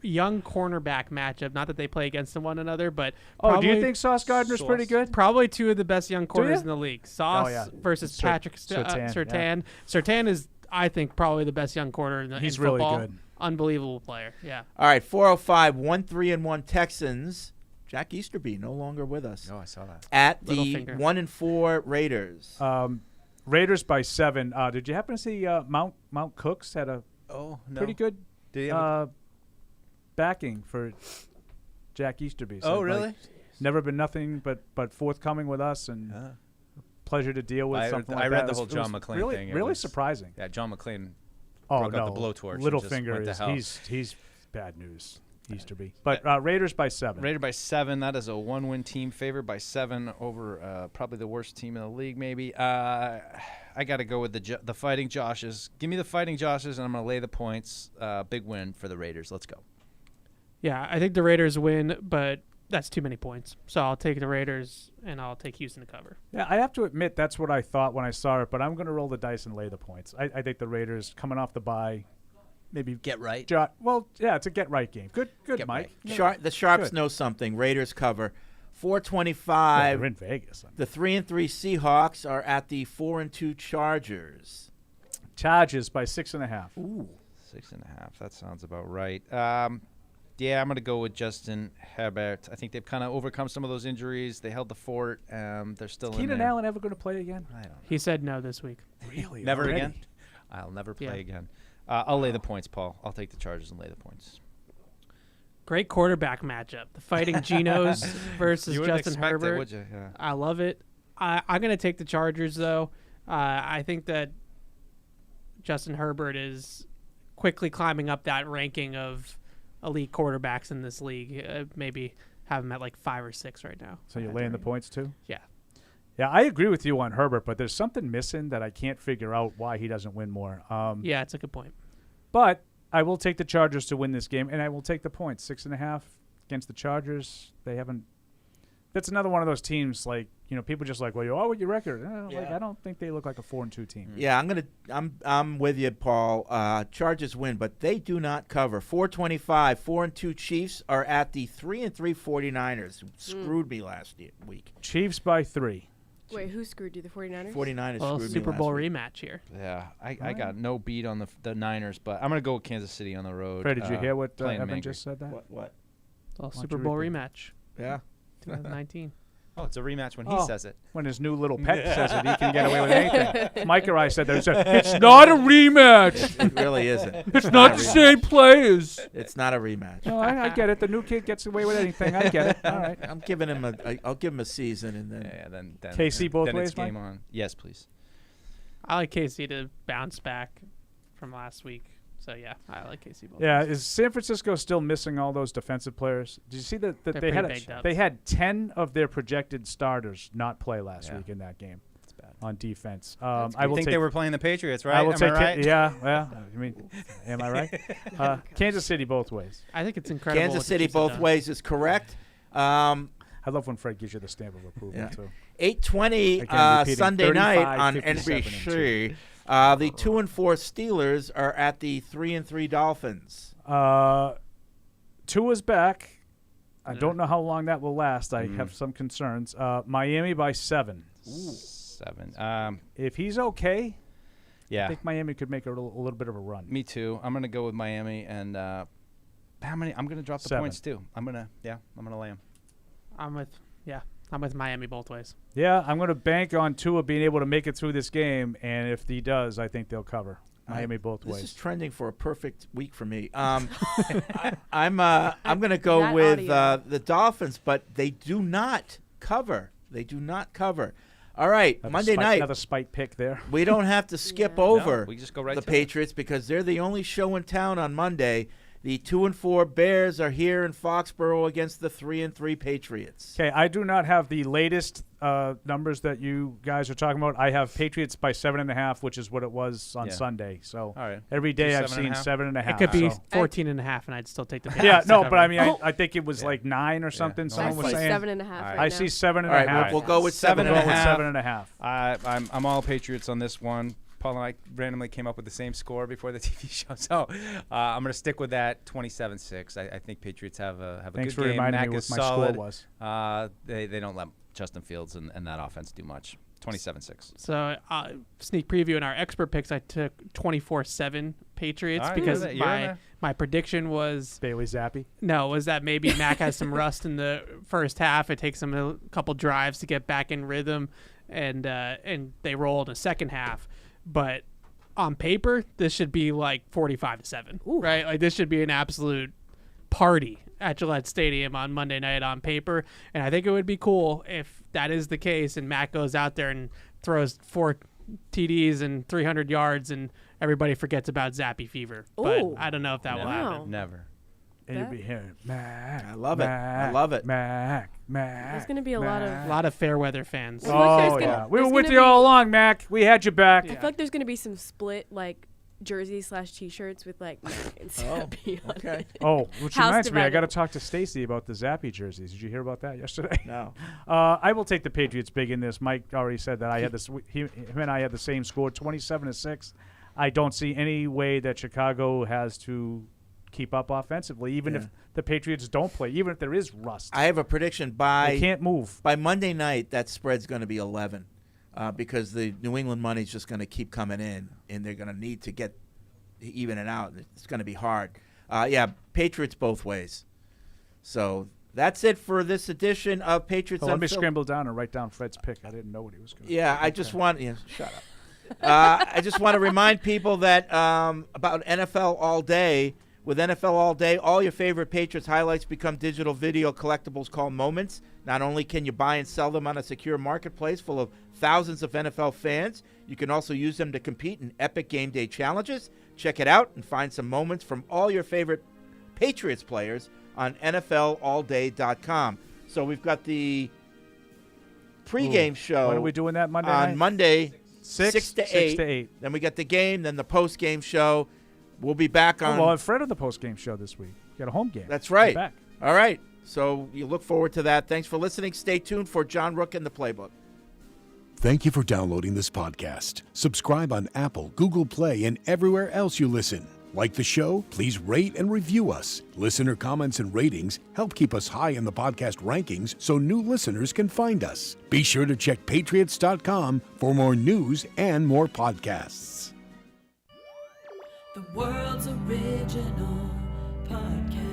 young cornerback matchup. Not that they play against one another, but do you think Sauce Gardner's pretty good? Probably two of the best young corners ya? in the league. Sauce versus Patrick Surtain. Surtain. Surtain is, I think, probably the best young corner in He's in really football. good. Unbelievable player. Yeah. All right, 4:05, 1-3-1 Texans. Jack Easterby no longer with us. Oh, I saw that. At Little the finger. 1-4 Raiders. Raiders by 7. Did you happen to see Mount Cooks had a pretty good backing for Jack Easterby? So, really? Never been nothing but forthcoming with us and pleasure to deal with. Something like I that. read the It whole was John McClane really, thing. It really was- surprising. Yeah, John McClane Oh broke no, out the blowtorch. and Little just finger went to is hell. he's bad news. Easterby, but Raiders by 7. Raiders by 7. That is a 1-win team, favored by 7 over probably the worst team in the league. Maybe I got to go with the Fighting Joshes. Give me the Fighting Joshes, and I'm going to lay the points. Big win for the Raiders. Let's go. Yeah, I think the Raiders win, but that's too many points. So I'll take the Raiders and I'll take Houston to cover. Yeah, I have to admit that's what I thought when I saw it, but I'm going to roll the dice and lay the points. I think the Raiders coming off the bye, maybe get right. Well, yeah, it's a get right game. Good, Mike. Right. The Sharps Good. know something. Raiders cover. 425. Yeah, we're in Vegas. The 3-3 Seahawks are at the 4-2 Chargers. Chargers by 6.5. Ooh, 6.5. That sounds about right. Yeah, I'm going to go with Justin Herbert. I think they've kind of overcome some of those injuries. They held the fort. They're still in Keenan there. Allen ever going to play again? I don't know. He said no this week. Really? Never Already? again? I'll never play Yeah. again. I'll lay the points, Paul. I'll take the Chargers and lay the points. Great quarterback matchup. The Fighting Genos versus You wouldn't Justin expect it, Herbert. would you? Yeah. I love it. I'm going to take the Chargers, though. I think that Justin Herbert is quickly climbing up that ranking of elite quarterbacks in this league. Maybe have him at like 5 or 6 right now. So you're laying the points too? Yeah. Yeah, I agree with you on Herbert, but there's something missing that I can't figure out why he doesn't win more. Yeah, it's a good point. But I will take the Chargers to win this game, and I will take the points. 6.5 against the Chargers. They haven't. That's another one of those teams. Like people just like, well, with your record. Like I don't think they look like a 4-2 team. Yeah, I'm with you, Paul. Chargers win, but they do not cover. 425, 4-2 Chiefs are at the 3-3 49ers, who screwed me last week. Chiefs by 3. Wait, who screwed you? The 49ers? 49ers Well, screwed Super me Bowl last week. rematch here. Yeah, I got no beat on the Niners, but I'm going to go with Kansas City on the road. Fred, did you hear what playing Evan Manger. just said? That What? Well, Why don't Super you Bowl repeat? rematch. Yeah. 2019. Oh, it's a rematch when he Oh, says it. When his new little pet says it, he can get away with anything. Mike or I said that. It's not a rematch. It really isn't. It's not the same players. It's not a rematch. No, I get it. The new kid gets away with anything. I get it. All right. I'm giving him I'll give him a season and then. Yeah, then KC both then ways, it's game Mike? on. Yes, please. I like KC to bounce back from last week. So, yeah, I like KC both Yeah, ways. is San Francisco still missing all those defensive players? Did you see that They're they pretty had baked up. they had 10 of their projected starters not play last Yeah. week in that game? That's bad. On defense. I I will think take, they were playing the Patriots, right? I will Am take I right? Yeah, well, I mean, am I right? Kansas City both ways. I think it's incredible. Kansas what the City Chiefs have both done. ways is correct. I love when Fred gives you the stamp of approval, Yeah. too. 8:20 Again, repeating, Sunday night 35, on 57, and NBC. The 2-4 Steelers are at the 3-3 Dolphins. Tua's back. I don't know how long that will last. I have some concerns. Miami by 7. 7. If he's okay, Yeah. I think Miami could make a little bit of a run. Me too. I'm going to go with Miami, and how many? I'm going to drop the 7. points too. I'm going to lay them. I'm with Miami both ways. Yeah, I'm going to bank on Tua being able to make it through this game, and if he does, I think they'll cover. Miami both This ways. is trending for a perfect week for me. I'm going to go That with audio. the Dolphins, but they do not cover. They do not cover. All right, Monday night. Another spite pick there. We don't have to skip Yeah. over No, we just go right the to it. Patriots because they're the only show in town on Monday. The 2-4 Bears are here in Foxborough against the 3-3 Patriots. Okay, I do not have the latest numbers that you guys are talking about. I have Patriots by 7.5, which is what it was on Yeah. Sunday. So All right. every day Do I've seen 7.5? 7.5. It could be so. 14.5, and I'd still take the Patriots. Yeah, to no, cover. but I mean, Oh. I think it was like 9 or something. No, I Someone was see saying 7.5 Alright. right I now. see 7.5. All right, we'll go with 7.5. 7.5. I'm all Patriots on this one. Paul and I randomly came up with the same score before the TV show, so I'm going to stick with that 27-6. I think Patriots have a Thanks good for game. reminding Mac me is what my solid. score was. They don't let Justin Fields and that offense do much. 27-6. So, sneak preview in our expert picks, I took 24-7 Patriots All right, because you're in there. my prediction was Bailey Zappi. No, was that maybe Mac has some rust in the first half. It takes him a couple drives to get back in rhythm, and they roll in the second half. But on paper, this should be like 45-7, right? Like this should be an absolute party at Gillette Stadium on Monday night on paper. And I think it would be cool if that is the case and Mac goes out there and throws 4 TDs and 300 yards and everybody forgets about Zappy fever. Ooh. But I don't know if that will Wow. happen. Never. And you'll be hearing Mac. I love it. I love it. Mac. There's going to be a lot A of. lot of fair weather fans. Well, look, Oh, there's yeah. gonna- We were there's with gonna you be- all along, Mac. We had your back. I feel like there's going to be some split, like, jerseys/t-shirts with like Mac and Zappy on okay. it. Oh, which House reminds me, I got to divided. talk to Stacy about the Zappy jerseys. Did you hear about that yesterday? No. I will take the Patriots big in this. Mike already said that I had this. Him and I had the same score, 27-6. I don't see any way that Chicago has to keep up offensively, even if the Patriots don't play, even if there is rust. I have a prediction They can't move. By Monday night, that spread's going to be 11 because the New England money's just going to keep coming in, and they're going to need to get even it out. It's going to be hard. Patriots both ways. So that's it for this edition of Patriots Let me Unfiltered. scramble down and write down Fred's pick. I didn't know what he was going to Yeah, I just want shut up. I just want to remind people that about NFL All Day. With NFL All Day, all your favorite Patriots highlights become digital video collectibles called Moments. Not only can you buy and sell them on a secure marketplace full of thousands of NFL fans, you can also use them to compete in epic game day challenges. Check it out and find some moments from all your favorite Patriots players on NFLAllDay.com. So we've got the pregame show. When are we doing that Monday on night? Monday, 6 to 8. Then we got the game, then the postgame show. We'll be back on. We'll have Fred at the post-game show this week. Got a home game. That's right. We're back. All right. So you look forward to that. Thanks for listening. Stay tuned for John Rook and the Playbook. Thank you for downloading this podcast. Subscribe on Apple, Google Play, and everywhere else you listen. Like the show? Please rate and review us. Listener comments and ratings help keep us high in the podcast rankings so new listeners can find us. Be sure to check Patriots.com for more news and more podcasts. The world's original podcast.